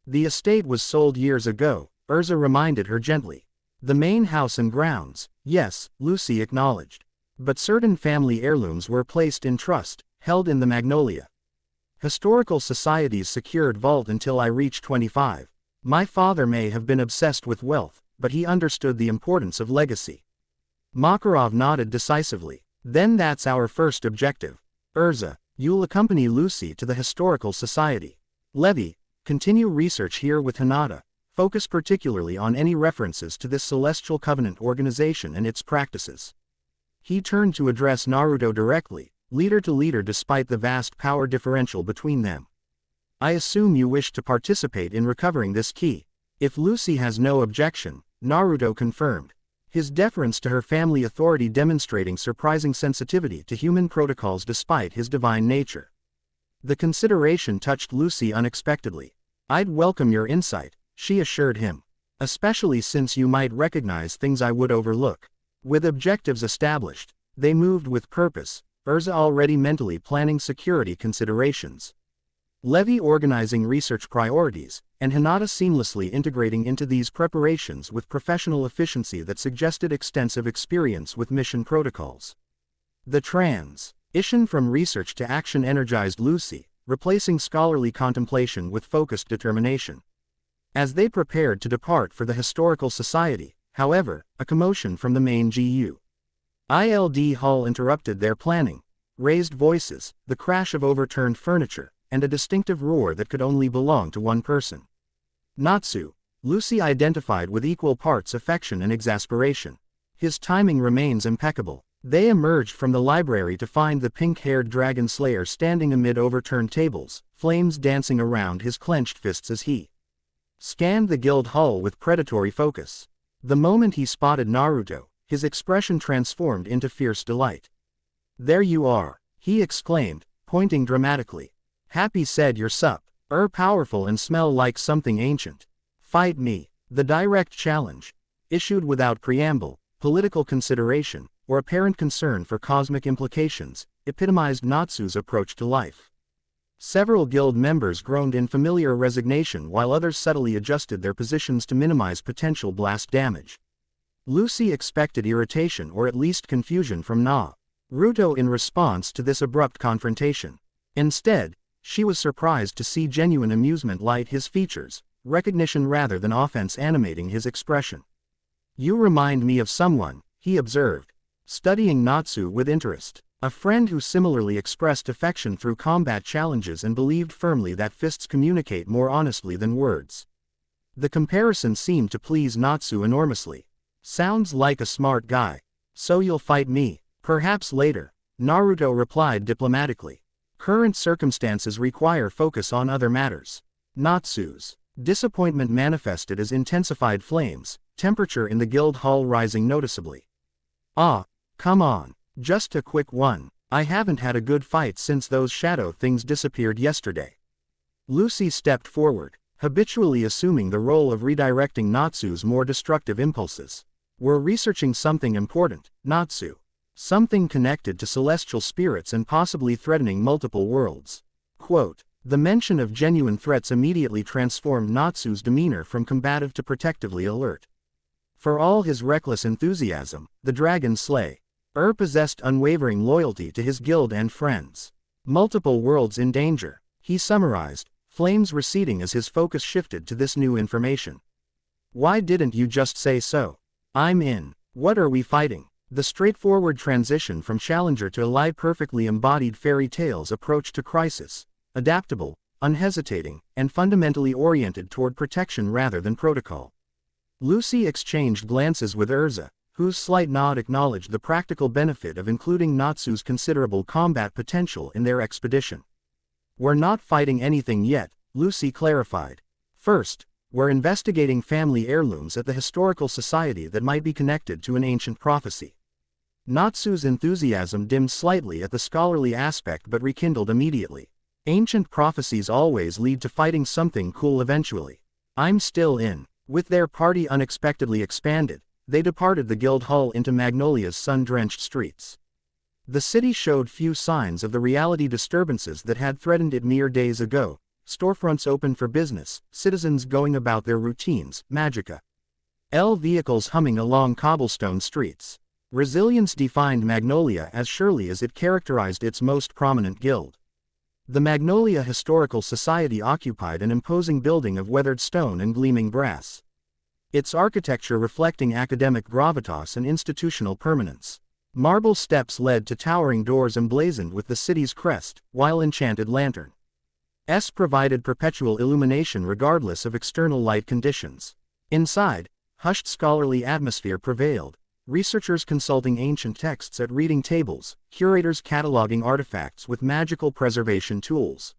The estate was sold years ago, Urza reminded her gently. The main house and grounds, yes, Lucy acknowledged. But certain family heirlooms were placed in trust, held in the Magnolia Historical Society's secured vault until I reached 25. My father may have been obsessed with wealth, but he understood the importance of legacy. Makarov nodded decisively. Then that's our first objective. Urza, you'll accompany Lucy to the Historical Society. Levy, continue research here with Hinata. Focus particularly on any references to this Celestial Covenant organization and its practices. He turned to address Naruto directly, leader to leader despite the vast power differential between them. I assume you wish to participate in recovering this key. If Lucy has no objection, Naruto confirmed. His deference to her family authority demonstrating surprising sensitivity to human protocols despite his divine nature. The consideration touched Lucy unexpectedly. I'd welcome your insight, she assured him. Especially since you might recognize things I would overlook. With objectives established, they moved with purpose, Urza already mentally planning security considerations. Levy organizing research priorities, and Hinata seamlessly integrating into these preparations with professional efficiency that suggested extensive experience with mission protocols. The transition from research to action energized Lucy, replacing scholarly contemplation with focused determination. As they prepared to depart for the Historical Society, however, a commotion from the main GU.ILD hall interrupted their planning. Raised voices, the crash of overturned furniture, and a distinctive roar that could only belong to one person. Natsu, Lucy identified with equal parts affection and exasperation. His timing remains impeccable. They emerged from the library to find the pink-haired dragon slayer standing amid overturned tables, flames dancing around his clenched fists as he scanned the guild hall with predatory focus. The moment he spotted Naruto, his expression transformed into fierce delight. There you are, he exclaimed, pointing dramatically. Happy said you're sup, powerful and smell like something ancient. Fight me. The direct challenge, issued without preamble, political consideration, or apparent concern for cosmic implications, epitomized Natsu's approach to life. Several guild members groaned in familiar resignation while others subtly adjusted their positions to minimize potential blast damage. Lucy expected irritation or at least confusion from Naruto in response to this abrupt confrontation. Instead, she was surprised to see genuine amusement light his features, recognition rather than offense animating his expression. You remind me of someone, he observed, studying Natsu with interest. A friend who similarly expressed affection through combat challenges and believed firmly that fists communicate more honestly than words. The comparison seemed to please Natsu enormously. Sounds like a smart guy. So you'll fight me? Perhaps later, Naruto replied diplomatically. Current circumstances require focus on other matters. Natsu's disappointment manifested as intensified flames, temperature in the guild hall rising noticeably. Ah, come on, just a quick one. I haven't had a good fight since those shadow things disappeared yesterday. Lucy stepped forward, habitually assuming the role of redirecting Natsu's more destructive impulses. We're researching something important, Natsu. Something connected to celestial spirits and possibly threatening multiple worlds. Quote, the mention of genuine threats immediately transformed Natsu's demeanor from combative to protectively alert. For all his reckless enthusiasm, the dragon slay possessed unwavering loyalty to his guild and friends. Multiple worlds in danger, he summarized, flames receding as his focus shifted to this new information. Why didn't you just say so? I'm in. What are we fighting? The straightforward transition from challenger to ally perfectly embodied fairy tales approach to crisis, adaptable, unhesitating, and fundamentally oriented toward protection rather than protocol. Lucy exchanged glances with Urza, whose slight nod acknowledged the practical benefit of including Natsu's considerable combat potential in their expedition. We're not fighting anything yet, Lucy clarified. First, we're investigating family heirlooms at the historical society that might be connected to an ancient prophecy. Natsu's enthusiasm dimmed slightly at the scholarly aspect but rekindled immediately. Ancient prophecies always lead to fighting something cool eventually. I'm still in. With their party unexpectedly expanded, they departed the guild hall into Magnolia's sun-drenched streets. The city showed few signs of the reality disturbances that had threatened it mere days ago. Storefronts open for business, citizens going about their routines, Magica. Vehicles humming along cobblestone streets. Resilience defined Magnolia as surely as it characterized its most prominent guild. The Magnolia Historical Society occupied an imposing building of weathered stone and gleaming brass. Its architecture reflecting academic gravitas and institutional permanence. Marble steps led to towering doors emblazoned with the city's crest, while enchanted lanterns provided perpetual illumination regardless of external light conditions. Inside, hushed scholarly atmosphere prevailed, researchers consulting ancient texts at reading tables, curators cataloging artifacts with magical preservation tools,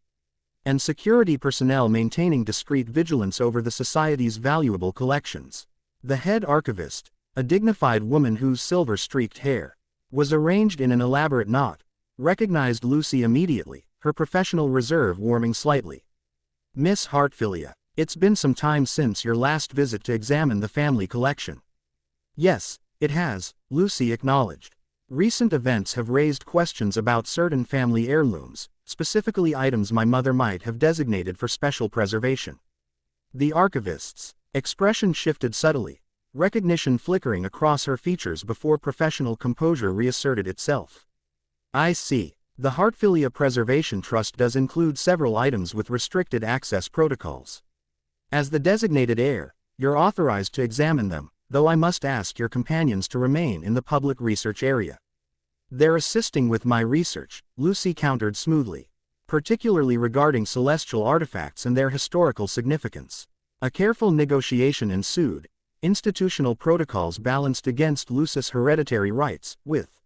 and security personnel maintaining discreet vigilance over the society's valuable collections. The head archivist, a dignified woman whose silver-streaked hair was arranged in an elaborate knot, recognized Lucy immediately, her professional reserve warming slightly. Miss Heartfilia, it's been some time since your last visit to examine the family collection. Yes, it has, Lucy acknowledged. Recent events have raised questions about certain family heirlooms, specifically items my mother might have designated for special preservation. The archivist's expression shifted subtly, recognition flickering across her features before professional composure reasserted itself. I see. The Heartfilia Preservation Trust does include several items with restricted access protocols. As the designated heir, you're authorized to examine them, though I must ask your companions to remain in the public research area. They're assisting with my research, Lucy countered smoothly, particularly regarding celestial artifacts and their historical significance. A careful negotiation ensued, institutional protocols balanced against Lucy's hereditary rights, with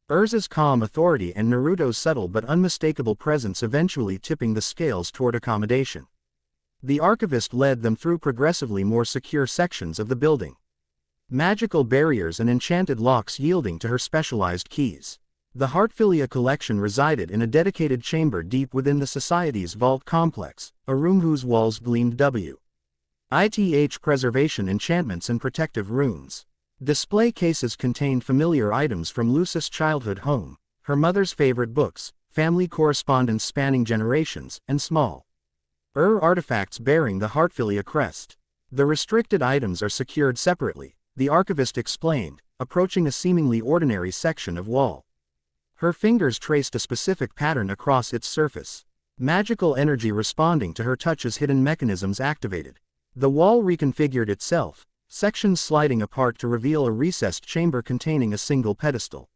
Urza's calm authority and Naruto's subtle but unmistakable presence eventually tipping the scales toward accommodation. The archivist led them through progressively more secure sections of the building. Magical barriers and enchanted locks yielding to her specialized keys. The Heartfilia collection resided in a dedicated chamber deep within the Society's vault complex, a room whose walls gleamed WITH preservation enchantments and protective runes. Display cases contained familiar items from Lucy's childhood home, her mother's favorite books, family correspondence spanning generations, and small artifacts bearing the Heartfilia crest. The restricted items are secured separately, the archivist explained, approaching a seemingly ordinary section of wall. Her fingers traced a specific pattern across its surface. Magical energy responding to her touch as hidden mechanisms activated. The wall reconfigured itself, sections sliding apart to reveal a recessed chamber containing a single pedestal.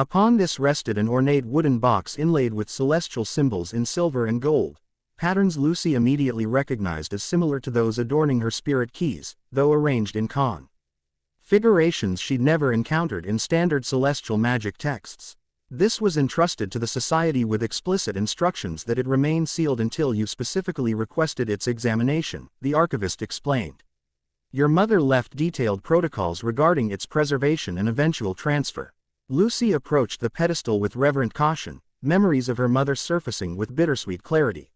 Upon this rested an ornate wooden box inlaid with celestial symbols in silver and gold, patterns Lucy immediately recognized as similar to those adorning her spirit keys, though arranged in configurations she'd never encountered in standard celestial magic texts. This was entrusted to the Society with explicit instructions that it remain sealed until you specifically requested its examination, the archivist explained. Your mother left detailed protocols regarding its preservation and eventual transfer. Lucy approached the pedestal with reverent caution, memories of her mother surfacing with bittersweet clarity.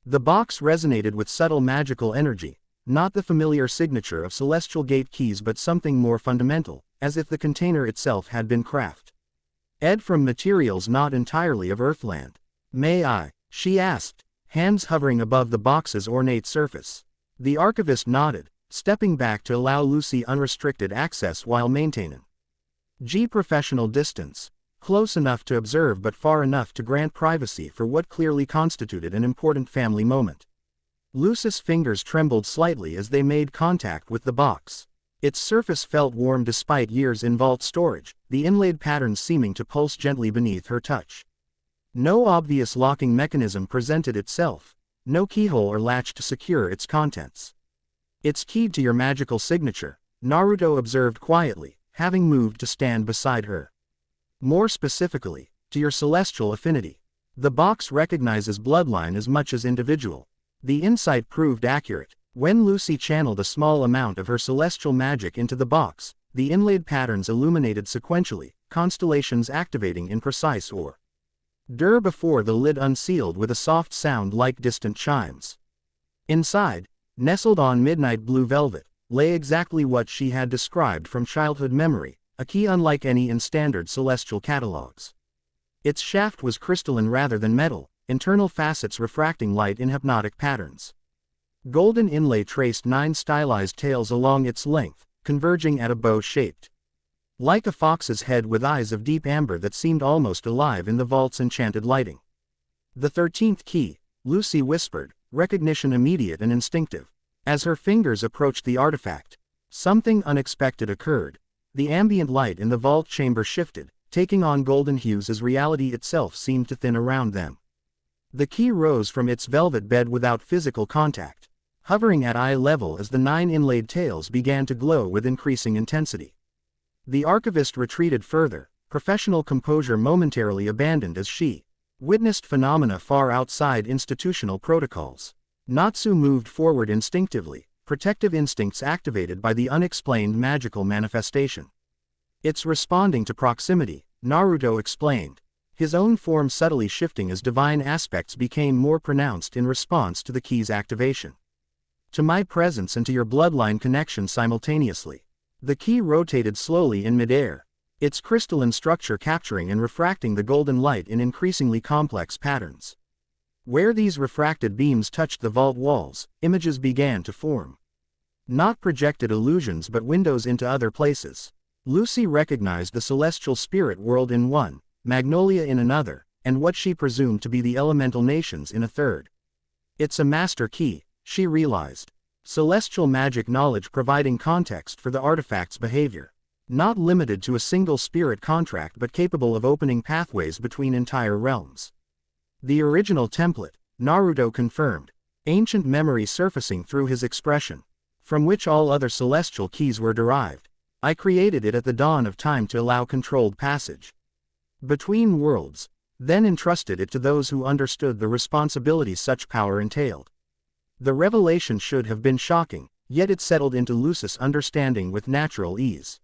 The box resonated with subtle magical energy, not the familiar signature of celestial gate keys but something more fundamental, as if the container itself had been crafted from materials not entirely of Earthland. May I? She asked, hands hovering above the box's ornate surface. The archivist nodded, stepping back to allow Lucy unrestricted access while maintaining professional distance, close enough to observe but far enough to grant privacy for what clearly constituted an important family moment. Lucy's fingers trembled slightly as they made contact with the box. Its surface felt warm despite years in vault storage, the inlaid patterns seeming to pulse gently beneath her touch. No obvious locking mechanism presented itself, no keyhole or latch to secure its contents. "It's keyed to your magical signature," Naruto observed quietly, having moved to stand beside her. "More specifically, to your celestial affinity. The box recognizes bloodline as much as individual." The insight proved accurate. When Lucy channeled a small amount of her celestial magic into the box, the inlaid patterns illuminated sequentially, constellations activating in precise order before the lid unsealed with a soft sound like distant chimes. Inside, nestled on midnight blue velvet, lay exactly what she had described from childhood memory, a key unlike any in standard celestial catalogs. Its shaft was crystalline rather than metal, internal facets refracting light in hypnotic patterns. Golden inlay traced 9 stylized tails along its length, converging at a bow shaped like a fox's head with eyes of deep amber that seemed almost alive in the vault's enchanted lighting. "The 13th key," Lucy whispered, recognition immediate and instinctive. As her fingers approached the artifact, something unexpected occurred. The ambient light in the vault chamber shifted, taking on golden hues as reality itself seemed to thin around them. The key rose from its velvet bed without physical contact, hovering at eye level as the 9 inlaid tails began to glow with increasing intensity. The archivist retreated further, professional composure momentarily abandoned as she witnessed phenomena far outside institutional protocols. Natsu moved forward instinctively, protective instincts activated by the unexplained magical manifestation. "It's responding to proximity," Naruto explained, his own form subtly shifting as divine aspects became more pronounced in response to the key's activation. "To my presence and to your bloodline connection simultaneously." The key rotated slowly in midair, its crystalline structure capturing and refracting the golden light in increasingly complex patterns. Where these refracted beams touched the vault walls, images began to form. Not projected illusions but windows into other places. Lucy recognized the celestial spirit world in one, Magnolia in another, and what she presumed to be the elemental nations in a third. "It's a master key," she realized. Celestial magic knowledge providing context for the artifact's behavior. Not limited to a single spirit contract but capable of opening pathways between entire realms. "The original template," Naruto confirmed, ancient memory surfacing through his expression, "from which all other celestial keys were derived. I created it at the dawn of time to allow controlled passage between worlds, then entrusted it to those who understood the responsibilities such power entailed." The revelation should have been shocking, yet it settled into Lucy's understanding with natural ease.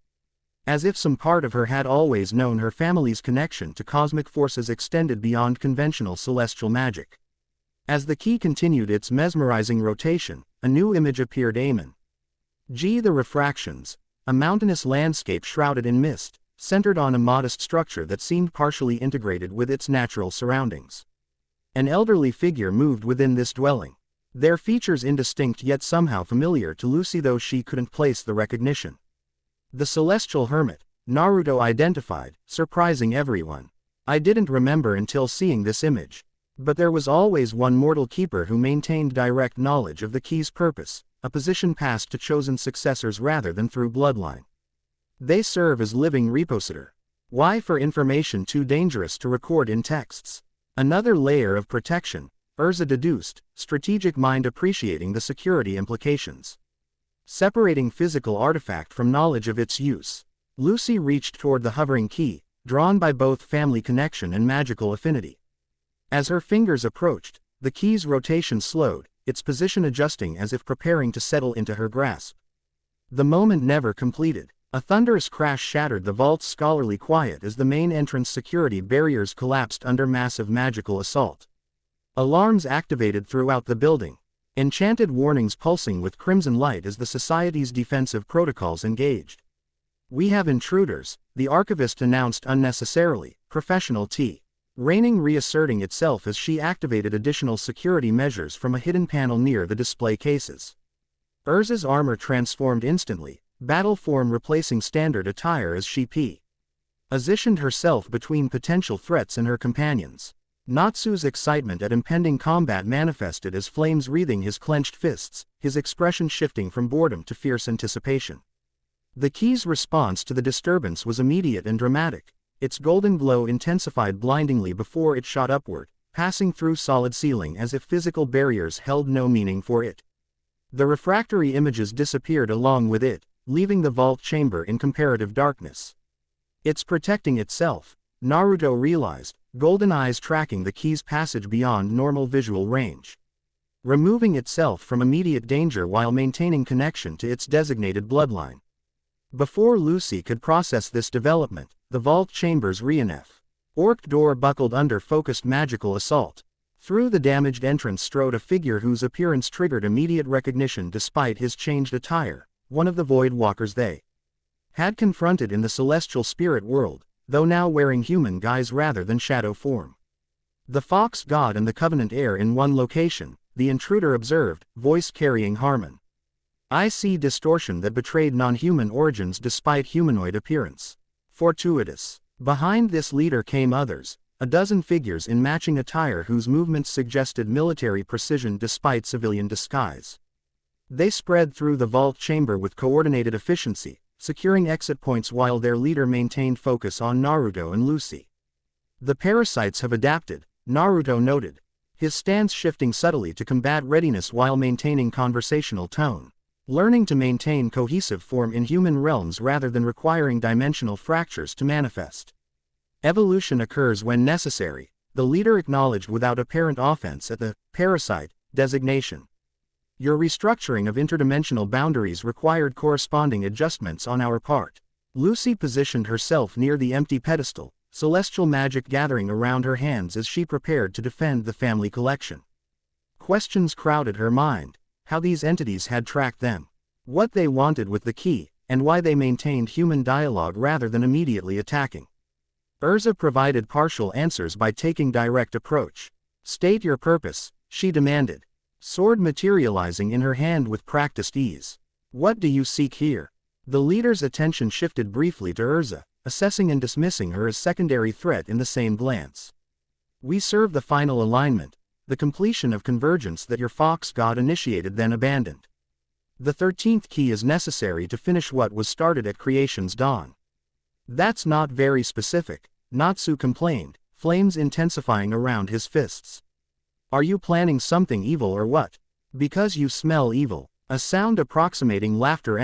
As if some part of her had always known her family's connection to cosmic forces extended beyond conventional celestial magic. As the key continued its mesmerizing rotation, a new image appeared. The refractions, a mountainous landscape shrouded in mist, centered on a modest structure that seemed partially integrated with its natural surroundings. An elderly figure moved within this dwelling, their features indistinct yet somehow familiar to Lucy though she couldn't place the recognition. "The celestial hermit," Naruto identified, surprising everyone. "I didn't remember until seeing this image. But there was always one mortal keeper who maintained direct knowledge of the key's purpose, a position passed to chosen successors rather than through bloodline. They serve as living repositor." Why? For information too dangerous to record in texts. Another layer of protection, Urza deduced, strategic mind appreciating the security implications. Separating physical artifact from knowledge of its use. Lucy reached toward the hovering key, drawn by both family connection and magical affinity. As her fingers approached, the key's rotation slowed, its position adjusting as if preparing to settle into her grasp. The moment never completed. A thunderous crash shattered the vault's scholarly quiet as the main entrance security barriers collapsed under massive magical assault. Alarms activated throughout the building. Enchanted warnings pulsing with crimson light as the Society's defensive protocols engaged. "We have intruders," the archivist announced unnecessarily, professional T. Raining reasserting itself as she activated additional security measures from a hidden panel near the display cases. Urza's armor transformed instantly, battle form replacing standard attire as she positioned herself between potential threats and her companions. Natsu's excitement at impending combat manifested as flames wreathing his clenched fists, his expression shifting from boredom to fierce anticipation. The key's response to the disturbance was immediate and dramatic, its golden glow intensified blindingly before it shot upward, passing through solid ceiling as if physical barriers held no meaning for it. The refractory images disappeared along with it, leaving the vault chamber in comparative darkness. "It's protecting itself," Naruto realized, golden eyes tracking the key's passage beyond normal visual range. Removing itself from immediate danger while maintaining connection to its designated bloodline. Before Lucy could process this development, the vault chamber's reinforced door buckled under focused magical assault. Through the damaged entrance strode a figure whose appearance triggered immediate recognition despite his changed attire, one of the Void Walkers they had confronted in the celestial spirit world, though now wearing human guise rather than shadow form. The Fox God and the Covenant heir in one location, the intruder observed, voice carrying Harmon. "I see distortion that betrayed non-human origins despite humanoid appearance. Fortuitous." Behind this leader came others, a dozen figures in matching attire whose movements suggested military precision despite civilian disguise. They spread through the vault chamber with coordinated efficiency, securing exit points while their leader maintained focus on Naruto and Lucy. "The parasites have adapted," Naruto noted, his stance shifting subtly to combat readiness while maintaining conversational tone. Learning to maintain cohesive form in human realms rather than requiring dimensional fractures to manifest. "Evolution occurs when necessary," the leader acknowledged without apparent offense at the parasite designation. "Your restructuring of interdimensional boundaries required corresponding adjustments on our part." Lucy positioned herself near the empty pedestal, celestial magic gathering around her hands as she prepared to defend the family collection. Questions crowded her mind: how these entities had tracked them, what they wanted with the key, and why they maintained human dialogue rather than immediately attacking. Urza provided partial answers by taking direct approach. "State your purpose," she demanded, sword materializing in her hand with practiced ease. "What do you seek here?" The leader's attention shifted briefly to Urza, assessing and dismissing her as secondary threat in the same glance. "We serve the final alignment, the completion of convergence that your Fox God initiated then abandoned. The 13th key is necessary to finish what was started at creation's dawn." "That's not very specific," Natsu complained, flames intensifying around his fists. "Are you planning something evil or what? Because you smell evil." A sound approximating laughter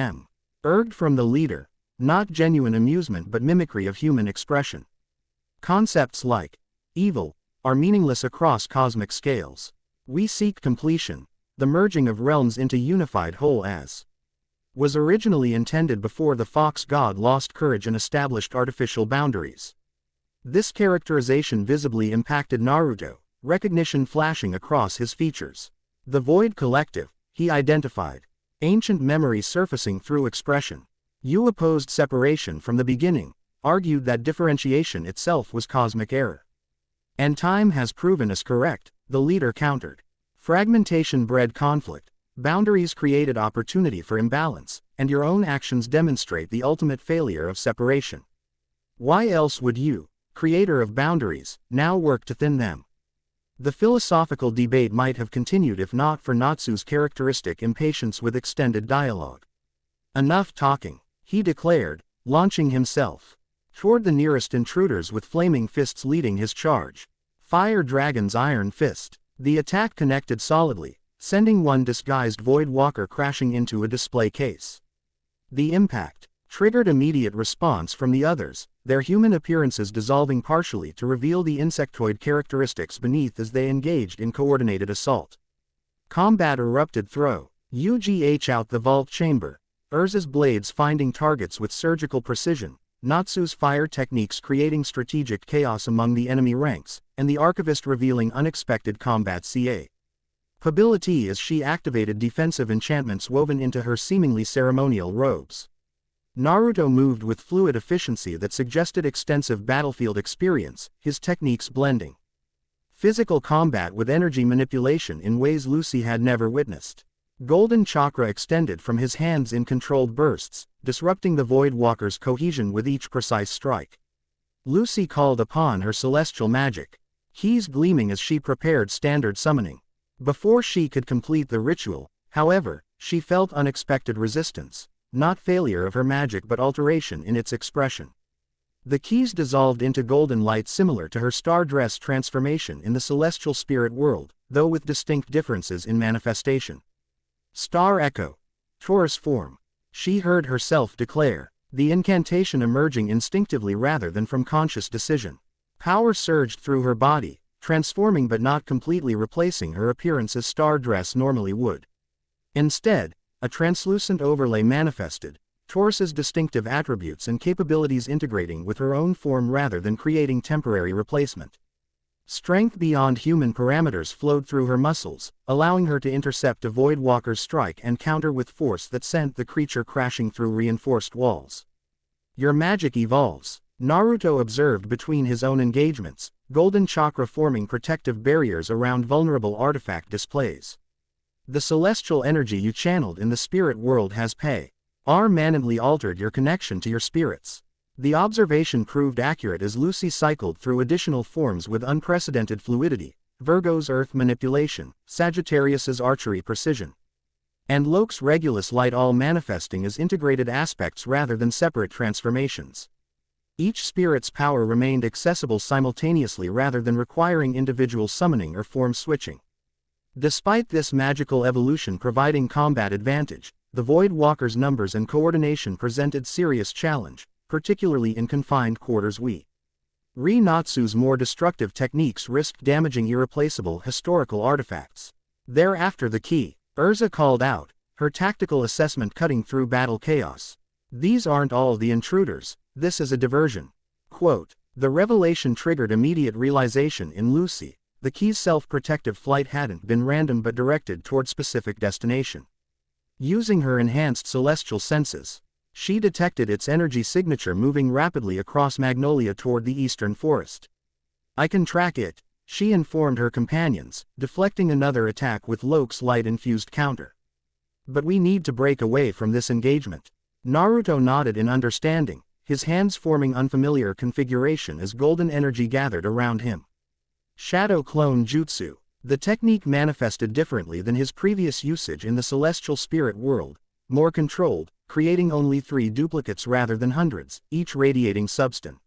urged from the leader, not genuine amusement but mimicry of human expression. "Concepts like evil are meaningless across cosmic scales. We seek completion, the merging of realms into unified whole as was originally intended before the Fox God lost courage and established artificial boundaries." This characterization visibly impacted Naruto, recognition flashing across his features. "The Void Collective," he identified, ancient memory surfacing through expression. "You opposed separation from the beginning, argued that differentiation itself was cosmic error. And time has proven us correct," the leader countered. "Fragmentation bred conflict, boundaries created opportunity for imbalance, and your own actions demonstrate the ultimate failure of separation. Why else would you, creator of boundaries, now work to thin them?" The philosophical debate might have continued if not for Natsu's characteristic impatience with extended dialogue. "Enough talking," he declared, launching himself. toward the nearest intruders with flaming fists leading his charge. Fire Dragon's Iron Fist. The attack connected solidly, sending one disguised Void Walker crashing into a display case. The impact triggered immediate response from the others, their human appearances dissolving partially to reveal the insectoid characteristics beneath as they engaged in coordinated assault. Combat erupted through UGH out the vault chamber, Urza's blades finding targets with surgical precision, Natsu's fire techniques creating strategic chaos among the enemy ranks, and the Archivist revealing unexpected combat capability as she activated defensive enchantments woven into her seemingly ceremonial robes. Naruto moved with fluid efficiency that suggested extensive battlefield experience, his techniques blending physical combat with energy manipulation in ways Lucy had never witnessed. Golden chakra extended from his hands in controlled bursts, disrupting the Void Walker's cohesion with each precise strike. Lucy called upon her celestial magic, keys gleaming as she prepared standard summoning. Before she could complete the ritual, however, she felt unexpected resistance, not failure of her magic but alteration in its expression. The keys dissolved into golden light similar to her star dress transformation in the celestial spirit world, though with distinct differences in manifestation. Star Echo. Taurus form. She heard herself declare, the incantation emerging instinctively rather than from conscious decision. Power surged through her body, transforming but not completely replacing her appearance as star dress normally would. Instead, a translucent overlay manifested, Taurus's distinctive attributes and capabilities integrating with her own form rather than creating temporary replacement. Strength beyond human parameters flowed through her muscles, allowing her to intercept a Void Walker's strike and counter with force that sent the creature crashing through reinforced walls. Your magic evolves, Naruto observed between his own engagements, golden chakra forming protective barriers around vulnerable artifact displays. The celestial energy you channeled in the spirit world has permanently altered your connection to your spirits. The observation proved accurate as Lucy cycled through additional forms with unprecedented fluidity, Virgo's earth manipulation, Sagittarius's archery precision, and Loke's Regulus light, all manifesting as integrated aspects rather than separate transformations. Each spirit's power remained accessible simultaneously rather than requiring individual summoning or form switching. Despite this magical evolution providing combat advantage, the Void Walker's numbers and coordination presented serious challenge, particularly in confined quarters. Natsu's more destructive techniques risked damaging irreplaceable historical artifacts. Thereafter the key, Urza called out, her tactical assessment cutting through battle chaos. These aren't all the intruders, this is a diversion. Quote, the revelation triggered immediate realization in Lucy, the key's self-protective flight hadn't been random but directed toward specific destination. Using her enhanced celestial senses, she detected its energy signature moving rapidly across Magnolia toward the eastern forest. I can track it, she informed her companions, deflecting another attack with Loke's light-infused counter. But we need to break away from this engagement. Naruto nodded in understanding, his hands forming unfamiliar configuration as golden energy gathered around him. Shadow Clone Jutsu. The technique manifested differently than his previous usage in the celestial spirit world, more controlled, creating only 3 duplicates rather than hundreds, each radiating substance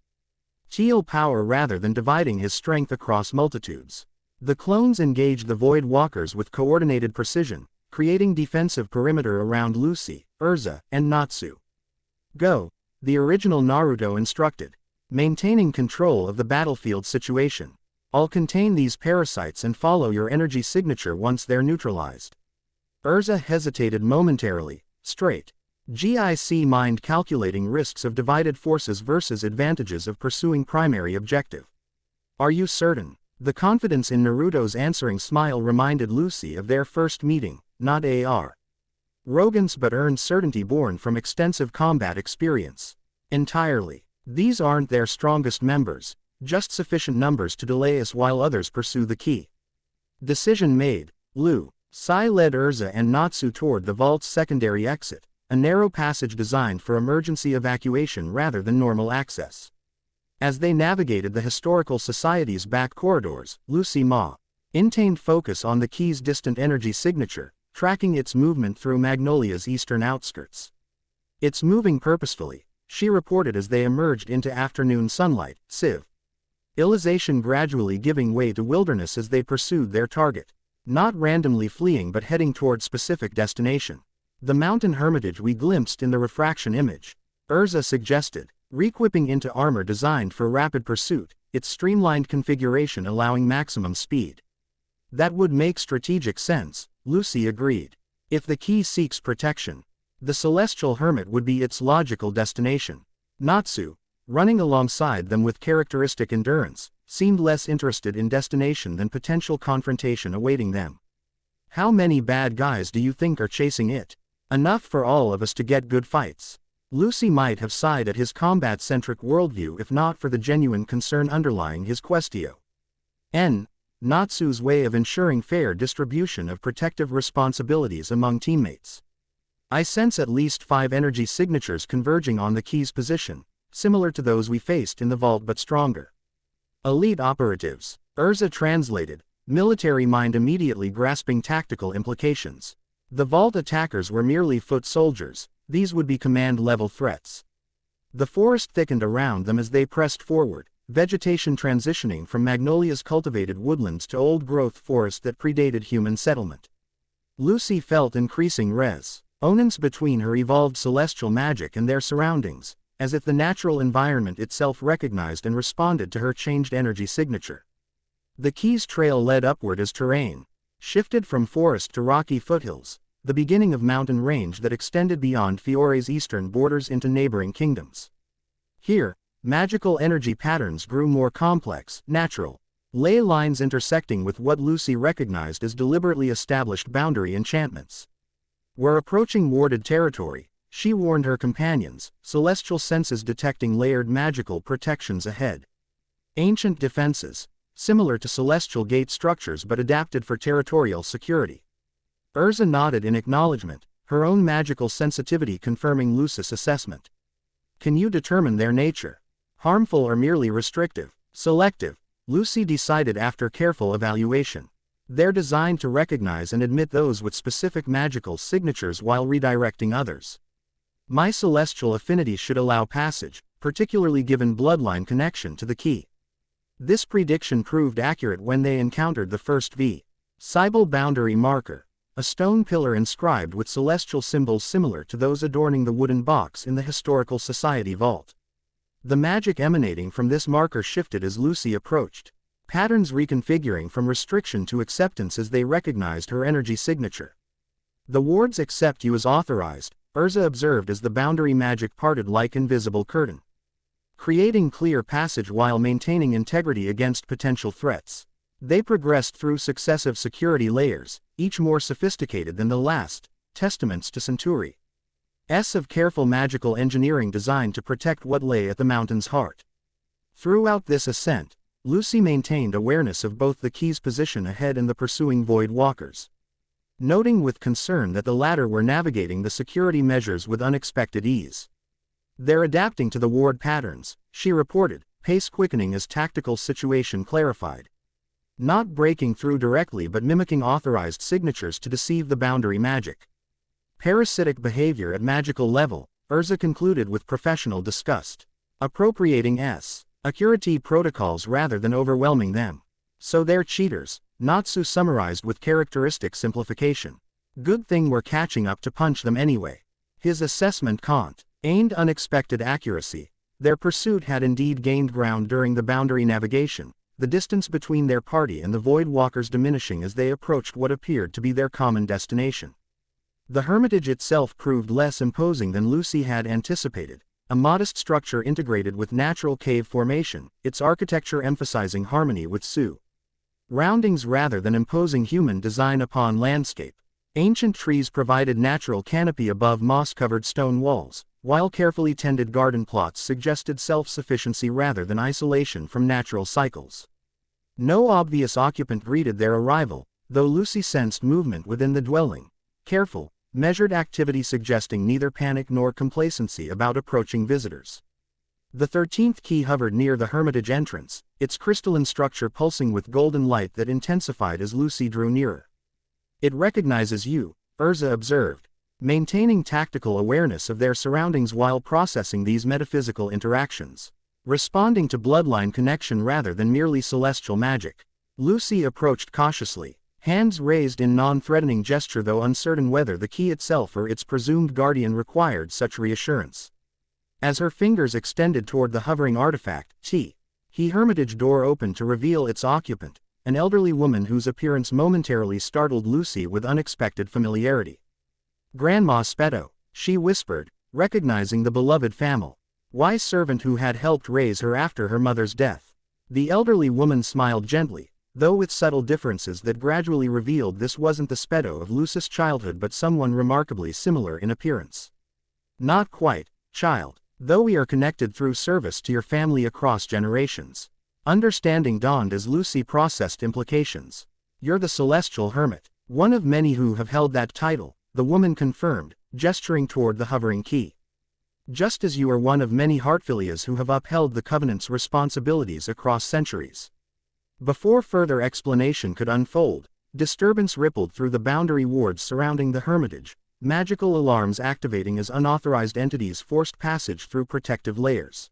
teal power rather than dividing his strength across multitudes. The clones engaged the Void Walkers with coordinated precision, creating defensive perimeter around Lucy, Urza, and Natsu. Go, the original Naruto instructed, maintaining control of the battlefield situation. I'll contain these parasites and follow your energy signature once they're neutralized. Urza hesitated momentarily, straight. GIC mind calculating risks of divided forces versus advantages of pursuing primary objective. Are you certain? The confidence in Naruto's answering smile reminded Lucy of their first meeting, not AR. Arrogance but earned certainty born from extensive combat experience. Entirely. These aren't their strongest members, just sufficient numbers to delay us while others pursue the key. Decision made. Lu Sai led Urza and Natsu toward the vault's secondary exit, a narrow passage designed for emergency evacuation rather than normal access. As they navigated the historical society's back corridors, Lucy maintained focus on the key's distant energy signature, tracking its movement through Magnolia's eastern outskirts. It's moving purposefully, she reported as they emerged into afternoon sunlight, civilization gradually giving way to wilderness as they pursued their target. Not randomly fleeing but heading toward specific destination. The mountain hermitage we glimpsed in the refraction image, Urza suggested, re-equipping into armor designed for rapid pursuit, its streamlined configuration allowing maximum speed. That would make strategic sense, Lucy agreed. If the key seeks protection, the celestial hermit would be its logical destination. Natsu, running alongside them with characteristic endurance, seemed less interested in destination than potential confrontation awaiting them. How many bad guys do you think are chasing it? Enough for all of us to get good fights. Lucy might have sighed at his combat-centric worldview if not for the genuine concern underlying his questio. Natsu's way of ensuring fair distribution of protective responsibilities among teammates. I sense at least 5 energy signatures converging on the key's position, similar to those we faced in the vault but stronger. Elite operatives, Urza translated, military mind immediately grasping tactical implications. The vault attackers were merely foot soldiers, these would be command-level threats. The forest thickened around them as they pressed forward, vegetation transitioning from magnolias cultivated woodlands to old-growth forest that predated human settlement. Lucy felt increasing resonance between her evolved celestial magic and their surroundings, as if the natural environment itself recognized and responded to her changed energy signature. The key's trail led upward as terrain shifted from forest to rocky foothills, the beginning of mountain range that extended beyond Fiore's eastern borders into neighboring kingdoms. Here, magical energy patterns grew more complex, natural ley lines intersecting with what Lucy recognized as deliberately established boundary enchantments. We're approaching warded territory, she warned her companions, celestial senses detecting layered magical protections ahead. Ancient defenses, similar to celestial gate structures but adapted for territorial security. Urza nodded in acknowledgement, her own magical sensitivity confirming Lucy's assessment. Can you determine their nature? Harmful or merely restrictive? Selective, Lucy decided after careful evaluation. They're designed to recognize and admit those with specific magical signatures while redirecting others. My celestial affinity should allow passage, particularly given bloodline connection to the key. This prediction proved accurate when they encountered the first visible boundary marker, a stone pillar inscribed with celestial symbols similar to those adorning the wooden box in the Historical Society vault. The magic emanating from this marker shifted as Lucy approached, patterns reconfiguring from restriction to acceptance as they recognized her energy signature. The wards accept you as authorized, Urza observed as the boundary magic parted like invisible curtain, creating clear passage while maintaining integrity against potential threats. They progressed through successive security layers, each more sophisticated than the last, testaments to Centuri's of careful magical engineering designed to protect what lay at the mountain's heart. Throughout this ascent, Lucy maintained awareness of both the key's position ahead and the pursuing void walkers, noting with concern that the latter were navigating the security measures with unexpected ease. They're adapting to the ward patterns, she reported, pace quickening as tactical situation clarified. Not breaking through directly but mimicking authorized signatures to deceive the boundary magic. Parasitic behavior at magical level, Urza concluded with professional disgust. Appropriating security protocols rather than overwhelming them. So they're cheaters, Natsu summarized with characteristic simplification. Good thing we're catching up to punch them anyway. His assessment contained unexpected accuracy. Their pursuit had indeed gained ground during the boundary navigation, the distance between their party and the void walkers diminishing as they approached what appeared to be their common destination. The hermitage itself proved less imposing than Lucy had anticipated, a modest structure integrated with natural cave formation, its architecture emphasizing harmony with surroundings rather than imposing human design upon landscape. Ancient trees provided natural canopy above moss-covered stone walls, while carefully tended garden plots suggested self-sufficiency rather than isolation from natural cycles. No obvious occupant greeted their arrival, though Lucy sensed movement within the dwelling, careful, measured activity suggesting neither panic nor complacency about approaching visitors. The 13th key hovered near the hermitage entrance, its crystalline structure pulsing with golden light that intensified as Lucy drew nearer. It recognizes you, Urza observed, maintaining tactical awareness of their surroundings while processing these metaphysical interactions, responding to bloodline connection rather than merely celestial magic. Lucy approached cautiously, hands raised in non-threatening gesture though uncertain whether the key itself or its presumed guardian required such reassurance. As her fingers extended toward the hovering artifact, the hermitage door opened to reveal its occupant, an elderly woman whose appearance momentarily startled Lucy with unexpected familiarity. "Grandma Spetto," she whispered, recognizing the beloved wise servant who had helped raise her after her mother's death. The elderly woman smiled gently, though with subtle differences that gradually revealed this wasn't the Spetto of Lucy's childhood but someone remarkably similar in appearance. "Not quite, child, though we are connected through service to your family across generations." Understanding dawned as Lucy processed implications. "You're the Celestial Hermit, one of many who have held that title," the woman confirmed, gesturing toward the hovering key. "Just as you are one of many Heartfilias who have upheld the Covenant's responsibilities across centuries." Before further explanation could unfold, disturbance rippled through the boundary wards surrounding the hermitage, magical alarms activating as unauthorized entities forced passage through protective layers.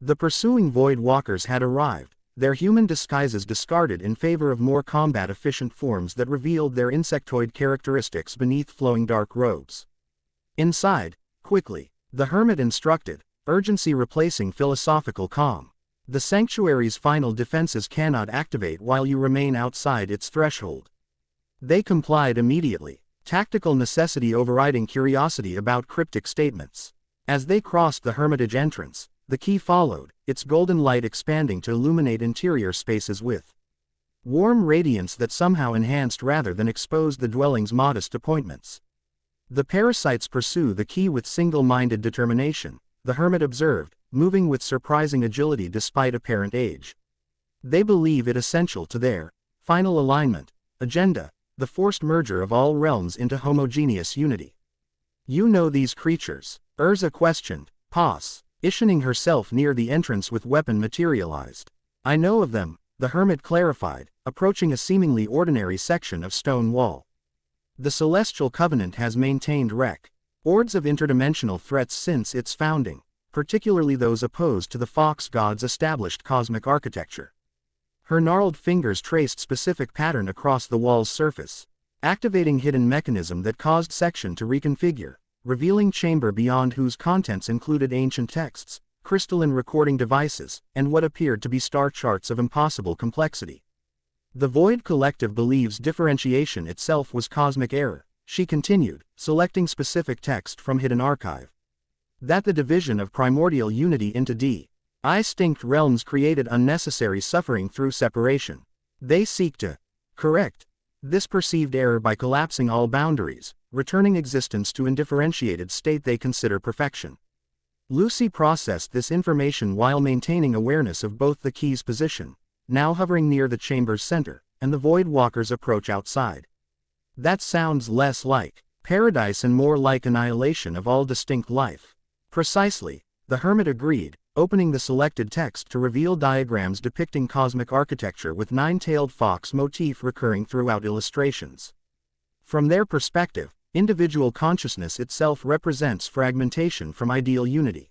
The pursuing Void Walkers had arrived, their human disguises discarded in favor of more combat-efficient forms that revealed their insectoid characteristics beneath flowing dark robes. "Inside, quickly," the hermit instructed, urgency replacing philosophical calm. "The sanctuary's final defenses cannot activate while you remain outside its threshold." They complied immediately, tactical necessity overriding curiosity about cryptic statements. As they crossed the hermitage entrance, the key followed, its golden light expanding to illuminate interior spaces with warm radiance that somehow enhanced rather than exposed the dwelling's modest appointments. "The parasites pursue the key with single-minded determination," the hermit observed, moving with surprising agility despite apparent age. "They believe it essential to their final alignment agenda, the forced merger of all realms into homogeneous unity." "You know these creatures?" Urza questioned, positioning herself near the entrance with weapon materialized. "I know of them," the hermit clarified, approaching a seemingly ordinary section of stone wall. "The Celestial Covenant has maintained records of interdimensional threats since its founding, particularly those opposed to the Fox God's established cosmic architecture." Her gnarled fingers traced specific pattern across the wall's surface, activating hidden mechanism that caused section to reconfigure, revealing chamber beyond whose contents included ancient texts, crystalline recording devices, and what appeared to be star charts of impossible complexity. "The Void Collective believes differentiation itself was cosmic error," she continued, selecting specific text from hidden archive. "That the division of primordial unity into distinct realms created unnecessary suffering through separation. They seek to correct this perceived error by collapsing all boundaries, returning existence to undifferentiated state they consider perfection." Lucy processed this information while maintaining awareness of both the key's position, now hovering near the chamber's center, and the Void Walker's approach outside. "That sounds less like paradise and more like annihilation of all distinct life." "Precisely," the hermit agreed, opening the selected text to reveal diagrams depicting cosmic architecture with nine-tailed fox motif recurring throughout illustrations. From their perspective, individual consciousness itself represents fragmentation from ideal unity.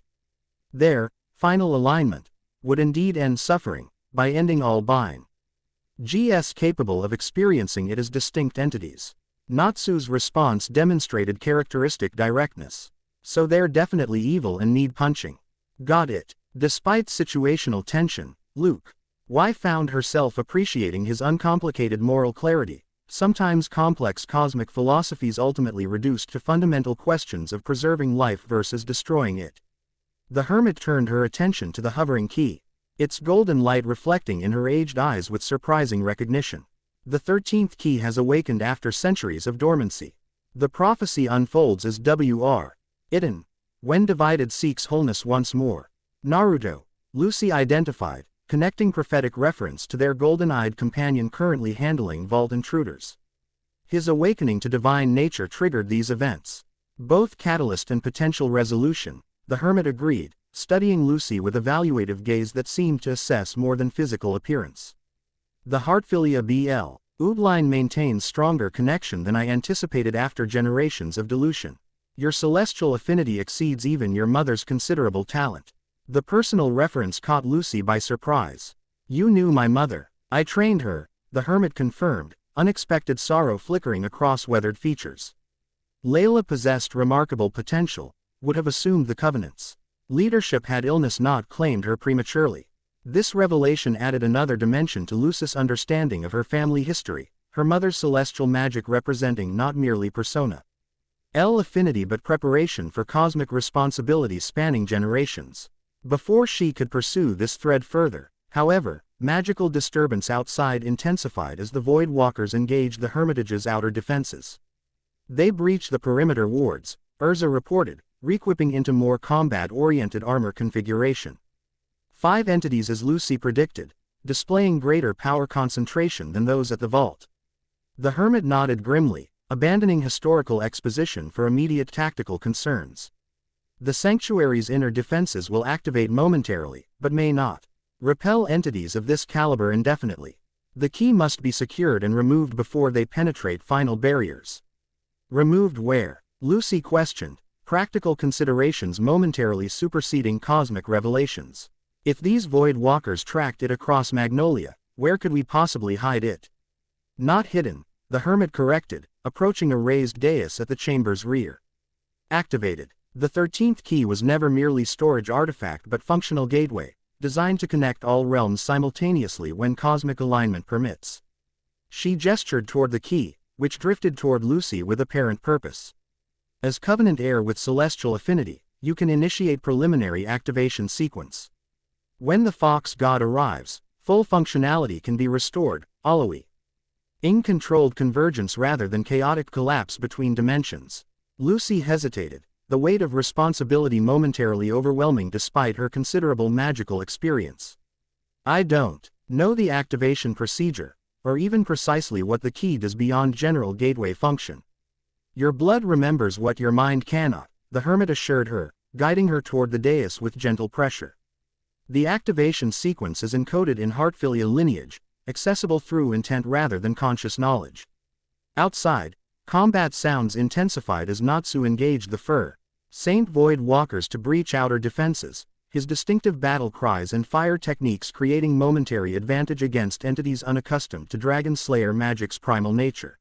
Their final alignment would indeed end suffering, by ending all beings capable of experiencing it as distinct entities. Natsu's response demonstrated characteristic directness. "So they're definitely evil and need punching." "Got it." Despite situational tension, Luke Y found herself appreciating his uncomplicated moral clarity. Sometimes complex cosmic philosophies ultimately reduced to fundamental questions of preserving life versus destroying it. The hermit turned her attention to the hovering key, its golden light reflecting in her aged eyes with surprising recognition. "The 13th key has awakened after centuries of dormancy. The prophecy unfolds as Wr. Iden. When divided seeks wholeness once more." Naruto, Lucy identified, connecting prophetic reference to their golden-eyed companion currently handling vault intruders. His awakening to divine nature triggered these events. "Both catalyst and potential resolution," the hermit agreed, studying Lucy with evaluative gaze that seemed to assess more than physical appearance. "The Heartfilia BL. Oudline maintains stronger connection than I anticipated after generations of dilution. Your celestial affinity exceeds even your mother's considerable talent. The personal reference caught Lucy by surprise. You knew my mother. I trained her, the hermit confirmed, unexpected sorrow flickering across weathered features. Layla possessed remarkable potential, would have assumed the covenants. Leadership had illness not claimed her prematurely. This revelation added another dimension to Lucy's understanding of her family history, her mother's celestial magic representing not merely persona. Affinity but preparation for cosmic responsibilities spanning generations. Before she could pursue this thread further, however, magical disturbance outside intensified as the Void Walkers engaged the Hermitage's outer defenses. They breached the perimeter wards, Urza reported, re-equipping into more combat-oriented armor configuration. 5 entities as Lucy predicted, displaying greater power concentration than those at the vault. The hermit nodded grimly, abandoning historical exposition for immediate tactical concerns. The sanctuary's inner defenses will activate momentarily, but may not repel entities of this caliber indefinitely. The key must be secured and removed before they penetrate final barriers. Removed where? Lucy questioned, practical considerations momentarily superseding cosmic revelations. If these Void Walkers tracked it across Magnolia, where could we possibly hide it? Not hidden, the hermit corrected, approaching a raised dais at the chamber's rear. Activated. The 13th key was never merely storage artifact but functional gateway, designed to connect all realms simultaneously when cosmic alignment permits. She gestured toward the key, which drifted toward Lucy with apparent purpose. As Covenant heir with celestial affinity, you can initiate preliminary activation sequence. When the Fox God arrives, full functionality can be restored, Alawi. Controlled convergence rather than chaotic collapse between dimensions. Lucy hesitated, the weight of responsibility momentarily overwhelming despite her considerable magical experience. I don't know the activation procedure, or even precisely what the key does beyond general gateway function. Your blood remembers what your mind cannot, the hermit assured her, guiding her toward the dais with gentle pressure. The activation sequence is encoded in Heartfilia lineage, accessible through intent rather than conscious knowledge. Outside, combat sounds intensified as Natsu engaged the Saint Void Walkers to breach outer defenses, his distinctive battle cries and fire techniques creating momentary advantage against entities unaccustomed to Dragon Slayer magic's primal nature.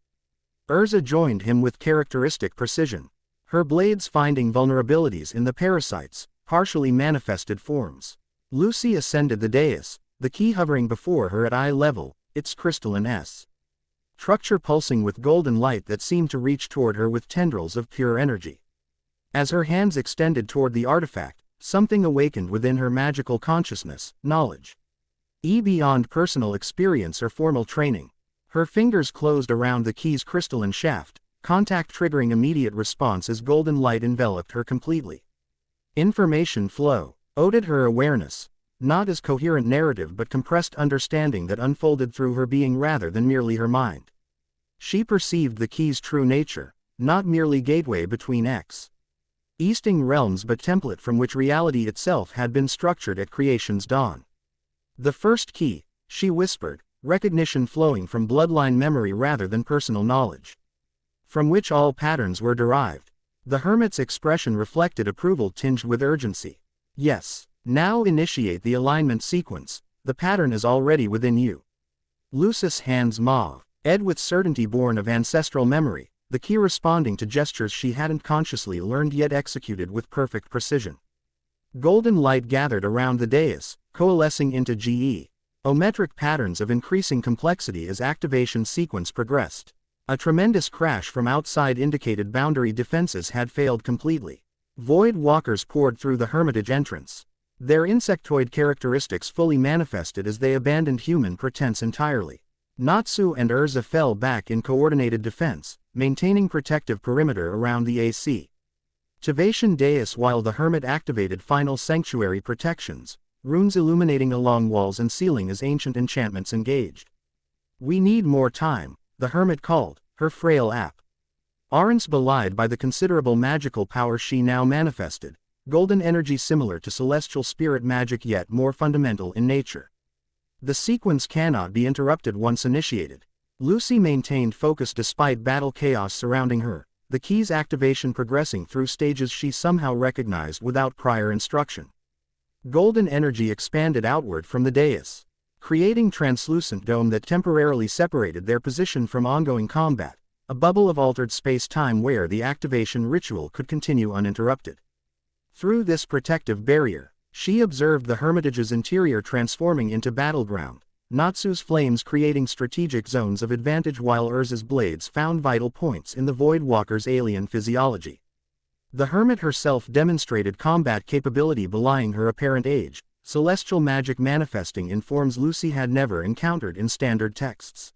Urza joined him with characteristic precision, her blades finding vulnerabilities in the parasites, partially manifested forms. Lucy ascended the dais, the key hovering before her at eye level, its crystalline structure pulsing with golden light that seemed to reach toward her with tendrils of pure energy. As her hands extended toward the artifact, something awakened within her magical consciousness, knowledge. Beyond personal experience or formal training. Her fingers closed around the key's crystalline shaft, contact triggering immediate response as golden light enveloped her completely. Information flow owed her awareness, not as coherent narrative but compressed understanding that unfolded through her being rather than merely her mind. She perceived the key's true nature, not merely gateway between Easting realms but template from which reality itself had been structured at creation's dawn. The first key, she whispered, recognition flowing from bloodline memory rather than personal knowledge. From which all patterns were derived. The hermit's expression reflected approval tinged with urgency. Yes, now initiate the alignment sequence, the pattern is already within you. Lucis hands mauve-ed with certainty born of ancestral memory, the key responding to gestures she hadn't consciously learned yet executed with perfect precision. Golden light gathered around the dais, coalescing into geometric patterns of increasing complexity as activation sequence progressed. A tremendous crash from outside indicated boundary defenses had failed completely. Void Walkers poured through the Hermitage entrance. Their insectoid characteristics fully manifested as they abandoned human pretense entirely. Natsu and Urza fell back in coordinated defense, maintaining protective perimeter around the activation dais while the hermit activated final sanctuary protections, runes illuminating along walls and ceiling as ancient enchantments engaged. We need more time, the hermit called, her frail Arance belied by the considerable magical power she now manifested, golden energy similar to celestial spirit magic yet more fundamental in nature. The sequence cannot be interrupted once initiated. Lucy maintained focus despite battle chaos surrounding her, the key's activation progressing through stages she somehow recognized without prior instruction. Golden energy expanded outward from the dais, creating translucent dome that temporarily separated their position from ongoing combat, a bubble of altered space-time where the activation ritual could continue uninterrupted. Through this protective barrier, she observed the Hermitage's interior transforming into battleground, Natsu's flames creating strategic zones of advantage while Urza's blades found vital points in the Void Walker's alien physiology. The Hermit herself demonstrated combat capability belying her apparent age, celestial magic manifesting in forms Lucy had never encountered in standard texts.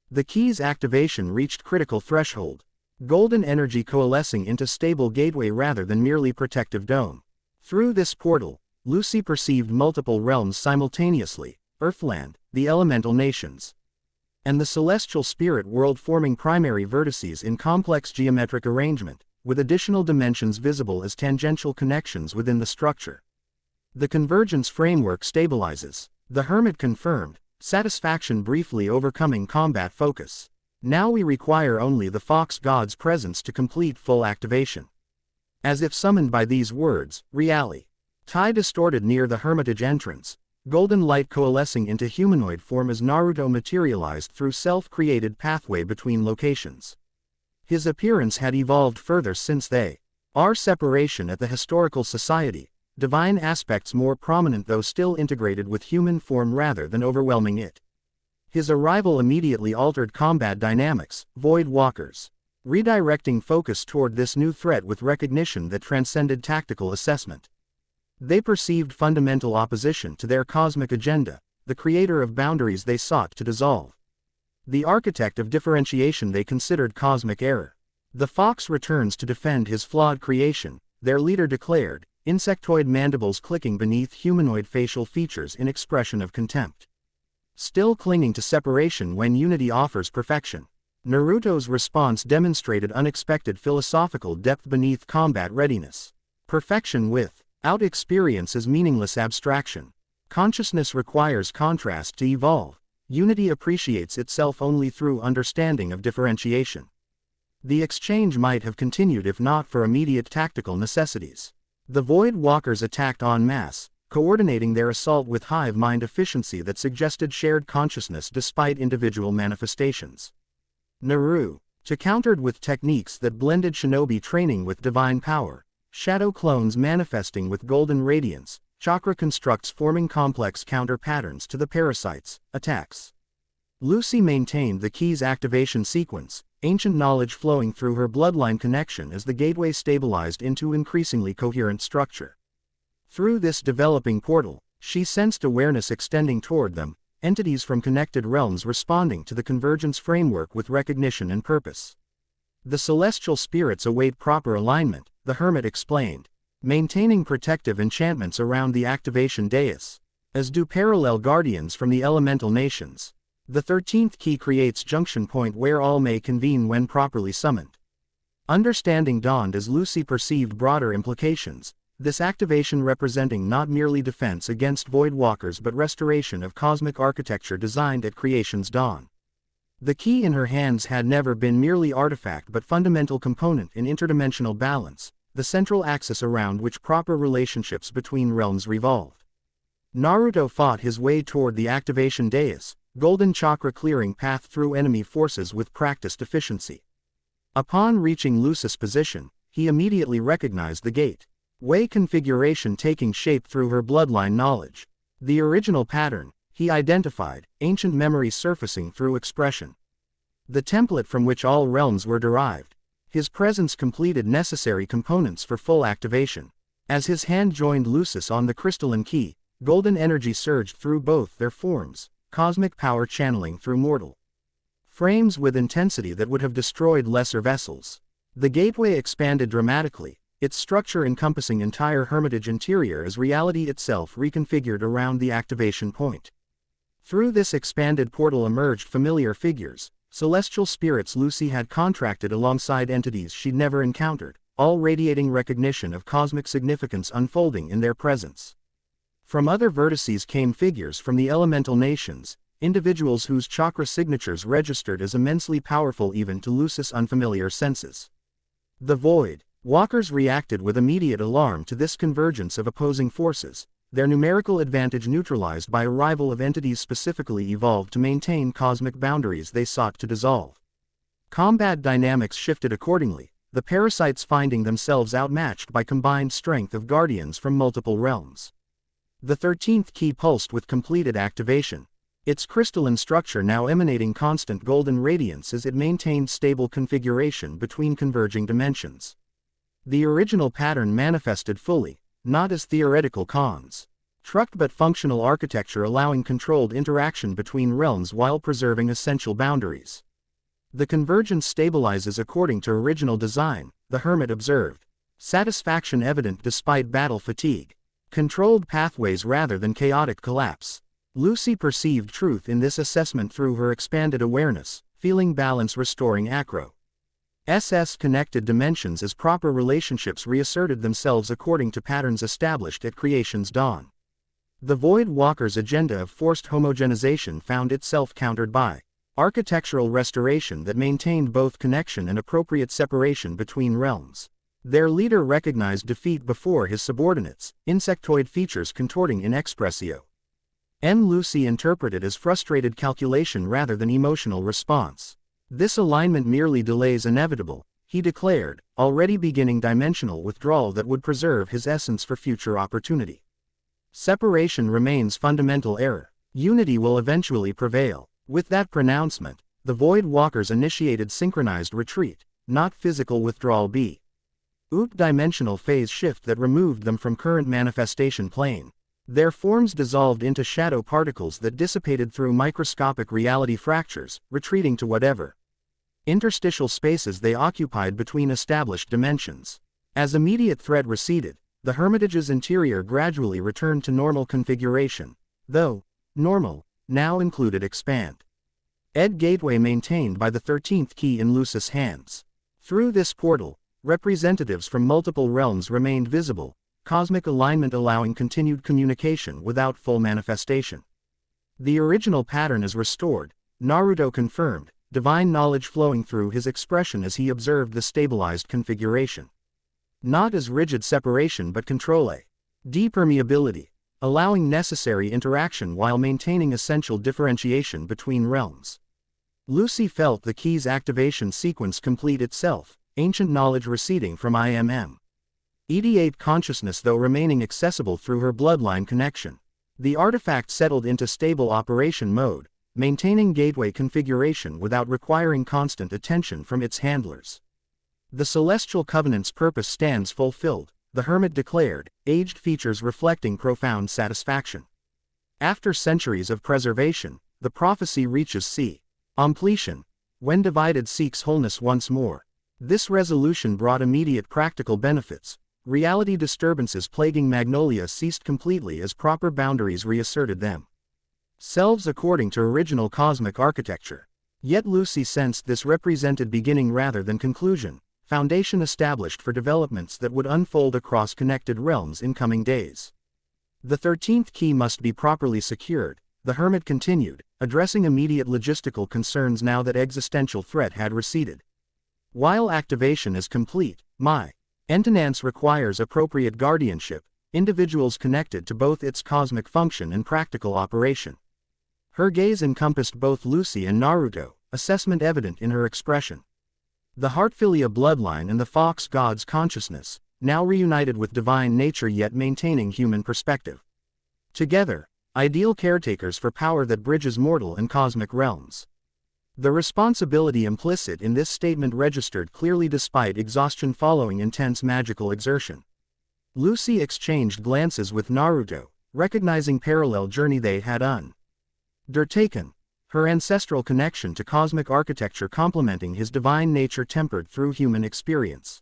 The key's activation reached critical threshold, golden energy coalescing into stable gateway rather than merely protective dome. Through this portal, Lucy perceived multiple realms simultaneously, Earthland, the elemental nations, and the celestial spirit world forming primary vertices in complex geometric arrangement, with additional dimensions visible as tangential connections within the structure. The convergence framework stabilizes, the Hermit confirmed, satisfaction briefly overcoming combat focus. Now we require only the Fox God's presence to complete full activation. As if summoned by these words, reality distorted near the Hermitage entrance, golden light coalescing into humanoid form as Naruto materialized through self-created pathway between locations. His appearance had evolved further since our separation at the Historical Society, divine aspects more prominent though still integrated with human form rather than overwhelming it. His arrival immediately altered combat dynamics, Void Walkers, redirecting focus toward this new threat with recognition that transcended tactical assessment. They perceived fundamental opposition to their cosmic agenda, the creator of boundaries they sought to dissolve, the architect of differentiation they considered cosmic error. The fox returns to defend his flawed creation, their leader declared, insectoid mandibles clicking beneath humanoid facial features in expression of contempt. Still clinging to separation when unity offers perfection. Naruto's response demonstrated unexpected philosophical depth beneath combat readiness. Perfection without experience is meaningless abstraction. Consciousness requires contrast to evolve. Unity appreciates itself only through understanding of differentiation. The exchange might have continued if not for immediate tactical necessities. The Void Walkers attacked en masse, coordinating their assault with hive mind efficiency that suggested shared consciousness despite individual manifestations. Naruto countered with techniques that blended shinobi training with divine power, shadow clones manifesting with golden radiance, chakra constructs forming complex counter patterns to the parasites' attacks. Lucy maintained the key's activation sequence, ancient knowledge flowing through her bloodline connection as the gateway stabilized into increasingly coherent structure. Through this developing portal, she sensed awareness extending toward them, entities from connected realms responding to the convergence framework with recognition and purpose. The celestial spirits await proper alignment, the Hermit explained, maintaining protective enchantments around the activation dais, as do parallel guardians from the elemental nations. The 13th key creates junction point where all may convene when properly summoned. Understanding dawned as Lucy perceived broader implications, this activation representing not merely defense against Void Walkers but restoration of cosmic architecture designed at creation's dawn. The key in her hands had never been merely artifact but fundamental component in interdimensional balance, the central axis around which proper relationships between realms revolved. Naruto fought his way toward the activation dais, golden chakra clearing path through enemy forces with practiced efficiency. Upon reaching Lucy's position, he immediately recognized the gateway configuration taking shape through her bloodline knowledge. The original pattern, he identified, ancient memory surfacing through expression. The template from which all realms were derived. His presence completed necessary components for full activation. As his hand joined Lucy's on the crystalline key, golden energy surged through both their forms, cosmic power channeling through mortal frames with intensity that would have destroyed lesser vessels. The gateway expanded dramatically, its structure encompassing entire Hermitage interior as reality itself reconfigured around the activation point. Through this expanded portal emerged familiar figures, celestial spirits Lucy had contracted alongside entities she'd never encountered, all radiating recognition of cosmic significance unfolding in their presence. From other vertices came figures from the elemental nations, individuals whose chakra signatures registered as immensely powerful even to Lucy's unfamiliar senses. The Void Walkers reacted with immediate alarm to this convergence of opposing forces, their numerical advantage neutralized by arrival of entities specifically evolved to maintain cosmic boundaries they sought to dissolve. Combat dynamics shifted accordingly, the parasites finding themselves outmatched by combined strength of guardians from multiple realms. The 13th key pulsed with completed activation, its crystalline structure now emanating constant golden radiance as it maintained stable configuration between converging dimensions. The original pattern manifested fully, not as theoretical construct but functional architecture allowing controlled interaction between realms while preserving essential boundaries. The convergence stabilizes according to original design, the Hermit observed. Satisfaction evident despite battle fatigue. Controlled pathways rather than chaotic collapse. Lucy perceived truth in this assessment through her expanded awareness, feeling balance restoring acro. Connected dimensions as proper relationships reasserted themselves according to patterns established at creation's dawn. The Void Walker's agenda of forced homogenization found itself countered by architectural restoration that maintained both connection and appropriate separation between realms. Their leader recognized defeat before his subordinates, insectoid features contorting in expressio. Lucy interpreted as frustrated calculation rather than emotional response. This alignment merely delays inevitable, he declared, already beginning dimensional withdrawal that would preserve his essence for future opportunity. Separation remains fundamental error. Unity will eventually prevail. With that pronouncement, the Void Walkers initiated synchronized retreat, not physical withdrawal b. Dimensional phase shift that removed them from current manifestation plane. Their forms dissolved into shadow particles that dissipated through microscopic reality fractures, retreating to whatever interstitial spaces they occupied between established dimensions. As immediate threat receded, the Hermitage's interior gradually returned to normal configuration, though normal now included expand. Gateway maintained by the 13th key in Lucy's hands. Through this portal, representatives from multiple realms remained visible, cosmic alignment allowing continued communication without full manifestation. The original pattern is restored, Naruto confirmed, divine knowledge flowing through his expression as he observed the stabilized configuration. Not as rigid separation but control a depermeability, allowing necessary interaction while maintaining essential differentiation between realms. Lucy felt the key's activation sequence complete itself, ancient knowledge receding from IMM. Ideate consciousness though remaining accessible through her bloodline connection. The artifact settled into stable operation mode, maintaining gateway configuration without requiring constant attention from its handlers. The Celestial Covenant's purpose stands fulfilled, the Hermit declared, aged features reflecting profound satisfaction. After centuries of preservation, the prophecy reaches completion. When divided seeks wholeness once more. This resolution brought immediate practical benefits. Reality disturbances plaguing Magnolia ceased completely as proper boundaries reasserted themselves according to original cosmic architecture. Yet Lucy sensed this represented beginning rather than conclusion, foundation established for developments that would unfold across connected realms in coming days. The 13th key must be properly secured, the Hermit continued, addressing immediate logistical concerns now that existential threat had receded. While activation is complete, my maintenance requires appropriate guardianship, individuals connected to both its cosmic function and practical operation. Her gaze encompassed both Lucy and Naruto, assessment evident in her expression. The Heartfilia bloodline and the Fox God's consciousness, now reunited with divine nature yet maintaining human perspective. Together, ideal caretakers for power that bridges mortal and cosmic realms. The responsibility implicit in this statement registered clearly despite exhaustion following intense magical exertion. Lucy exchanged glances with Naruto, recognizing parallel journey they had undertaken, her ancestral connection to cosmic architecture complementing his divine nature tempered through human experience.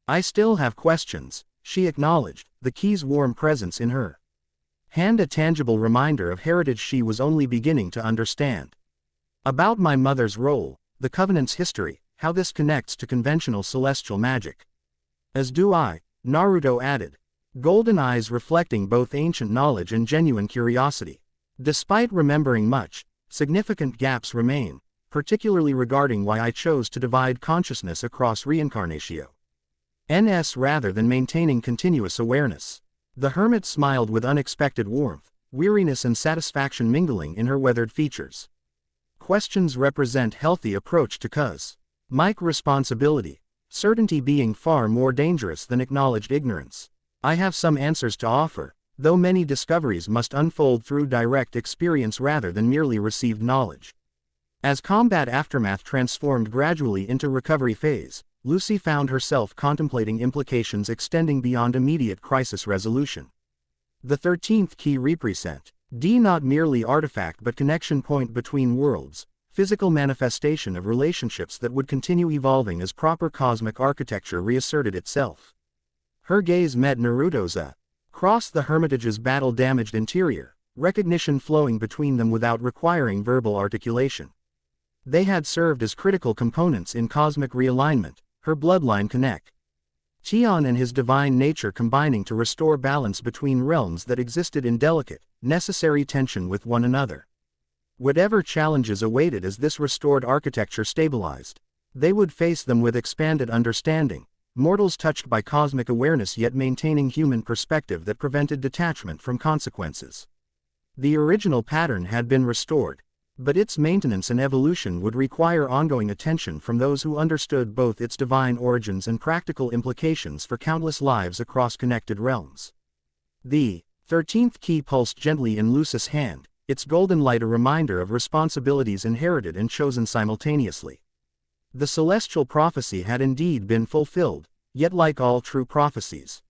I still have questions, she acknowledged, the key's warm presence in her hand a tangible reminder of heritage she was only beginning to understand. About my mother's role, the Covenant's history, how this connects to conventional celestial magic. As do I, Naruto added, golden eyes reflecting both ancient knowledge and genuine curiosity. Despite remembering much, significant gaps remain, particularly regarding why I chose to divide consciousness across reincarnatio. NS rather than maintaining continuous awareness. The hermit smiled with unexpected warmth, weariness and satisfaction mingling in her weathered features. Questions represent healthy approach to cuz. Mike responsibility. Certainty being far more dangerous than acknowledged ignorance. I have some answers to offer, though many discoveries must unfold through direct experience rather than merely received knowledge. As combat aftermath transformed gradually into recovery phase, Lucy found herself contemplating implications extending beyond immediate crisis resolution. The 13th key represent D, not merely artifact but connection point between worlds, physical manifestation of relationships that would continue evolving as proper cosmic architecture reasserted itself. Her gaze met Naruto's across the Hermitage's battle-damaged interior, recognition flowing between them without requiring verbal articulation. They had served as critical components in cosmic realignment, her bloodline connect. Tian and his divine nature combining to restore balance between realms that existed in delicate, necessary tension with one another. Whatever challenges awaited as this restored architecture stabilized, they would face them with expanded understanding, mortals touched by cosmic awareness yet maintaining human perspective that prevented detachment from consequences. The original pattern had been restored, but its maintenance and evolution would require ongoing attention from those who understood both its divine origins and practical implications for countless lives across connected realms. The 13th key pulsed gently in Lucy's hand, its golden light a reminder of responsibilities inherited and chosen simultaneously. The celestial prophecy had indeed been fulfilled, yet like all true prophecies,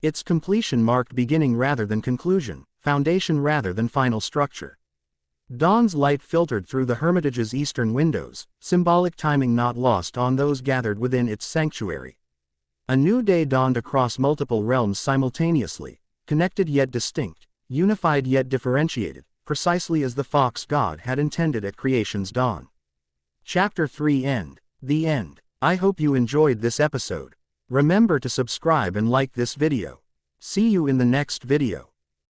its completion marked beginning rather than conclusion, foundation rather than final structure. Dawn's light filtered through the Hermitage's eastern windows, symbolic timing not lost on those gathered within its sanctuary. A new day dawned across multiple realms simultaneously, connected yet distinct, unified yet differentiated, precisely as the fox god had intended at creation's dawn. Chapter 3 End. The End. I hope you enjoyed this episode. Remember to subscribe and like this video. See you in the next video.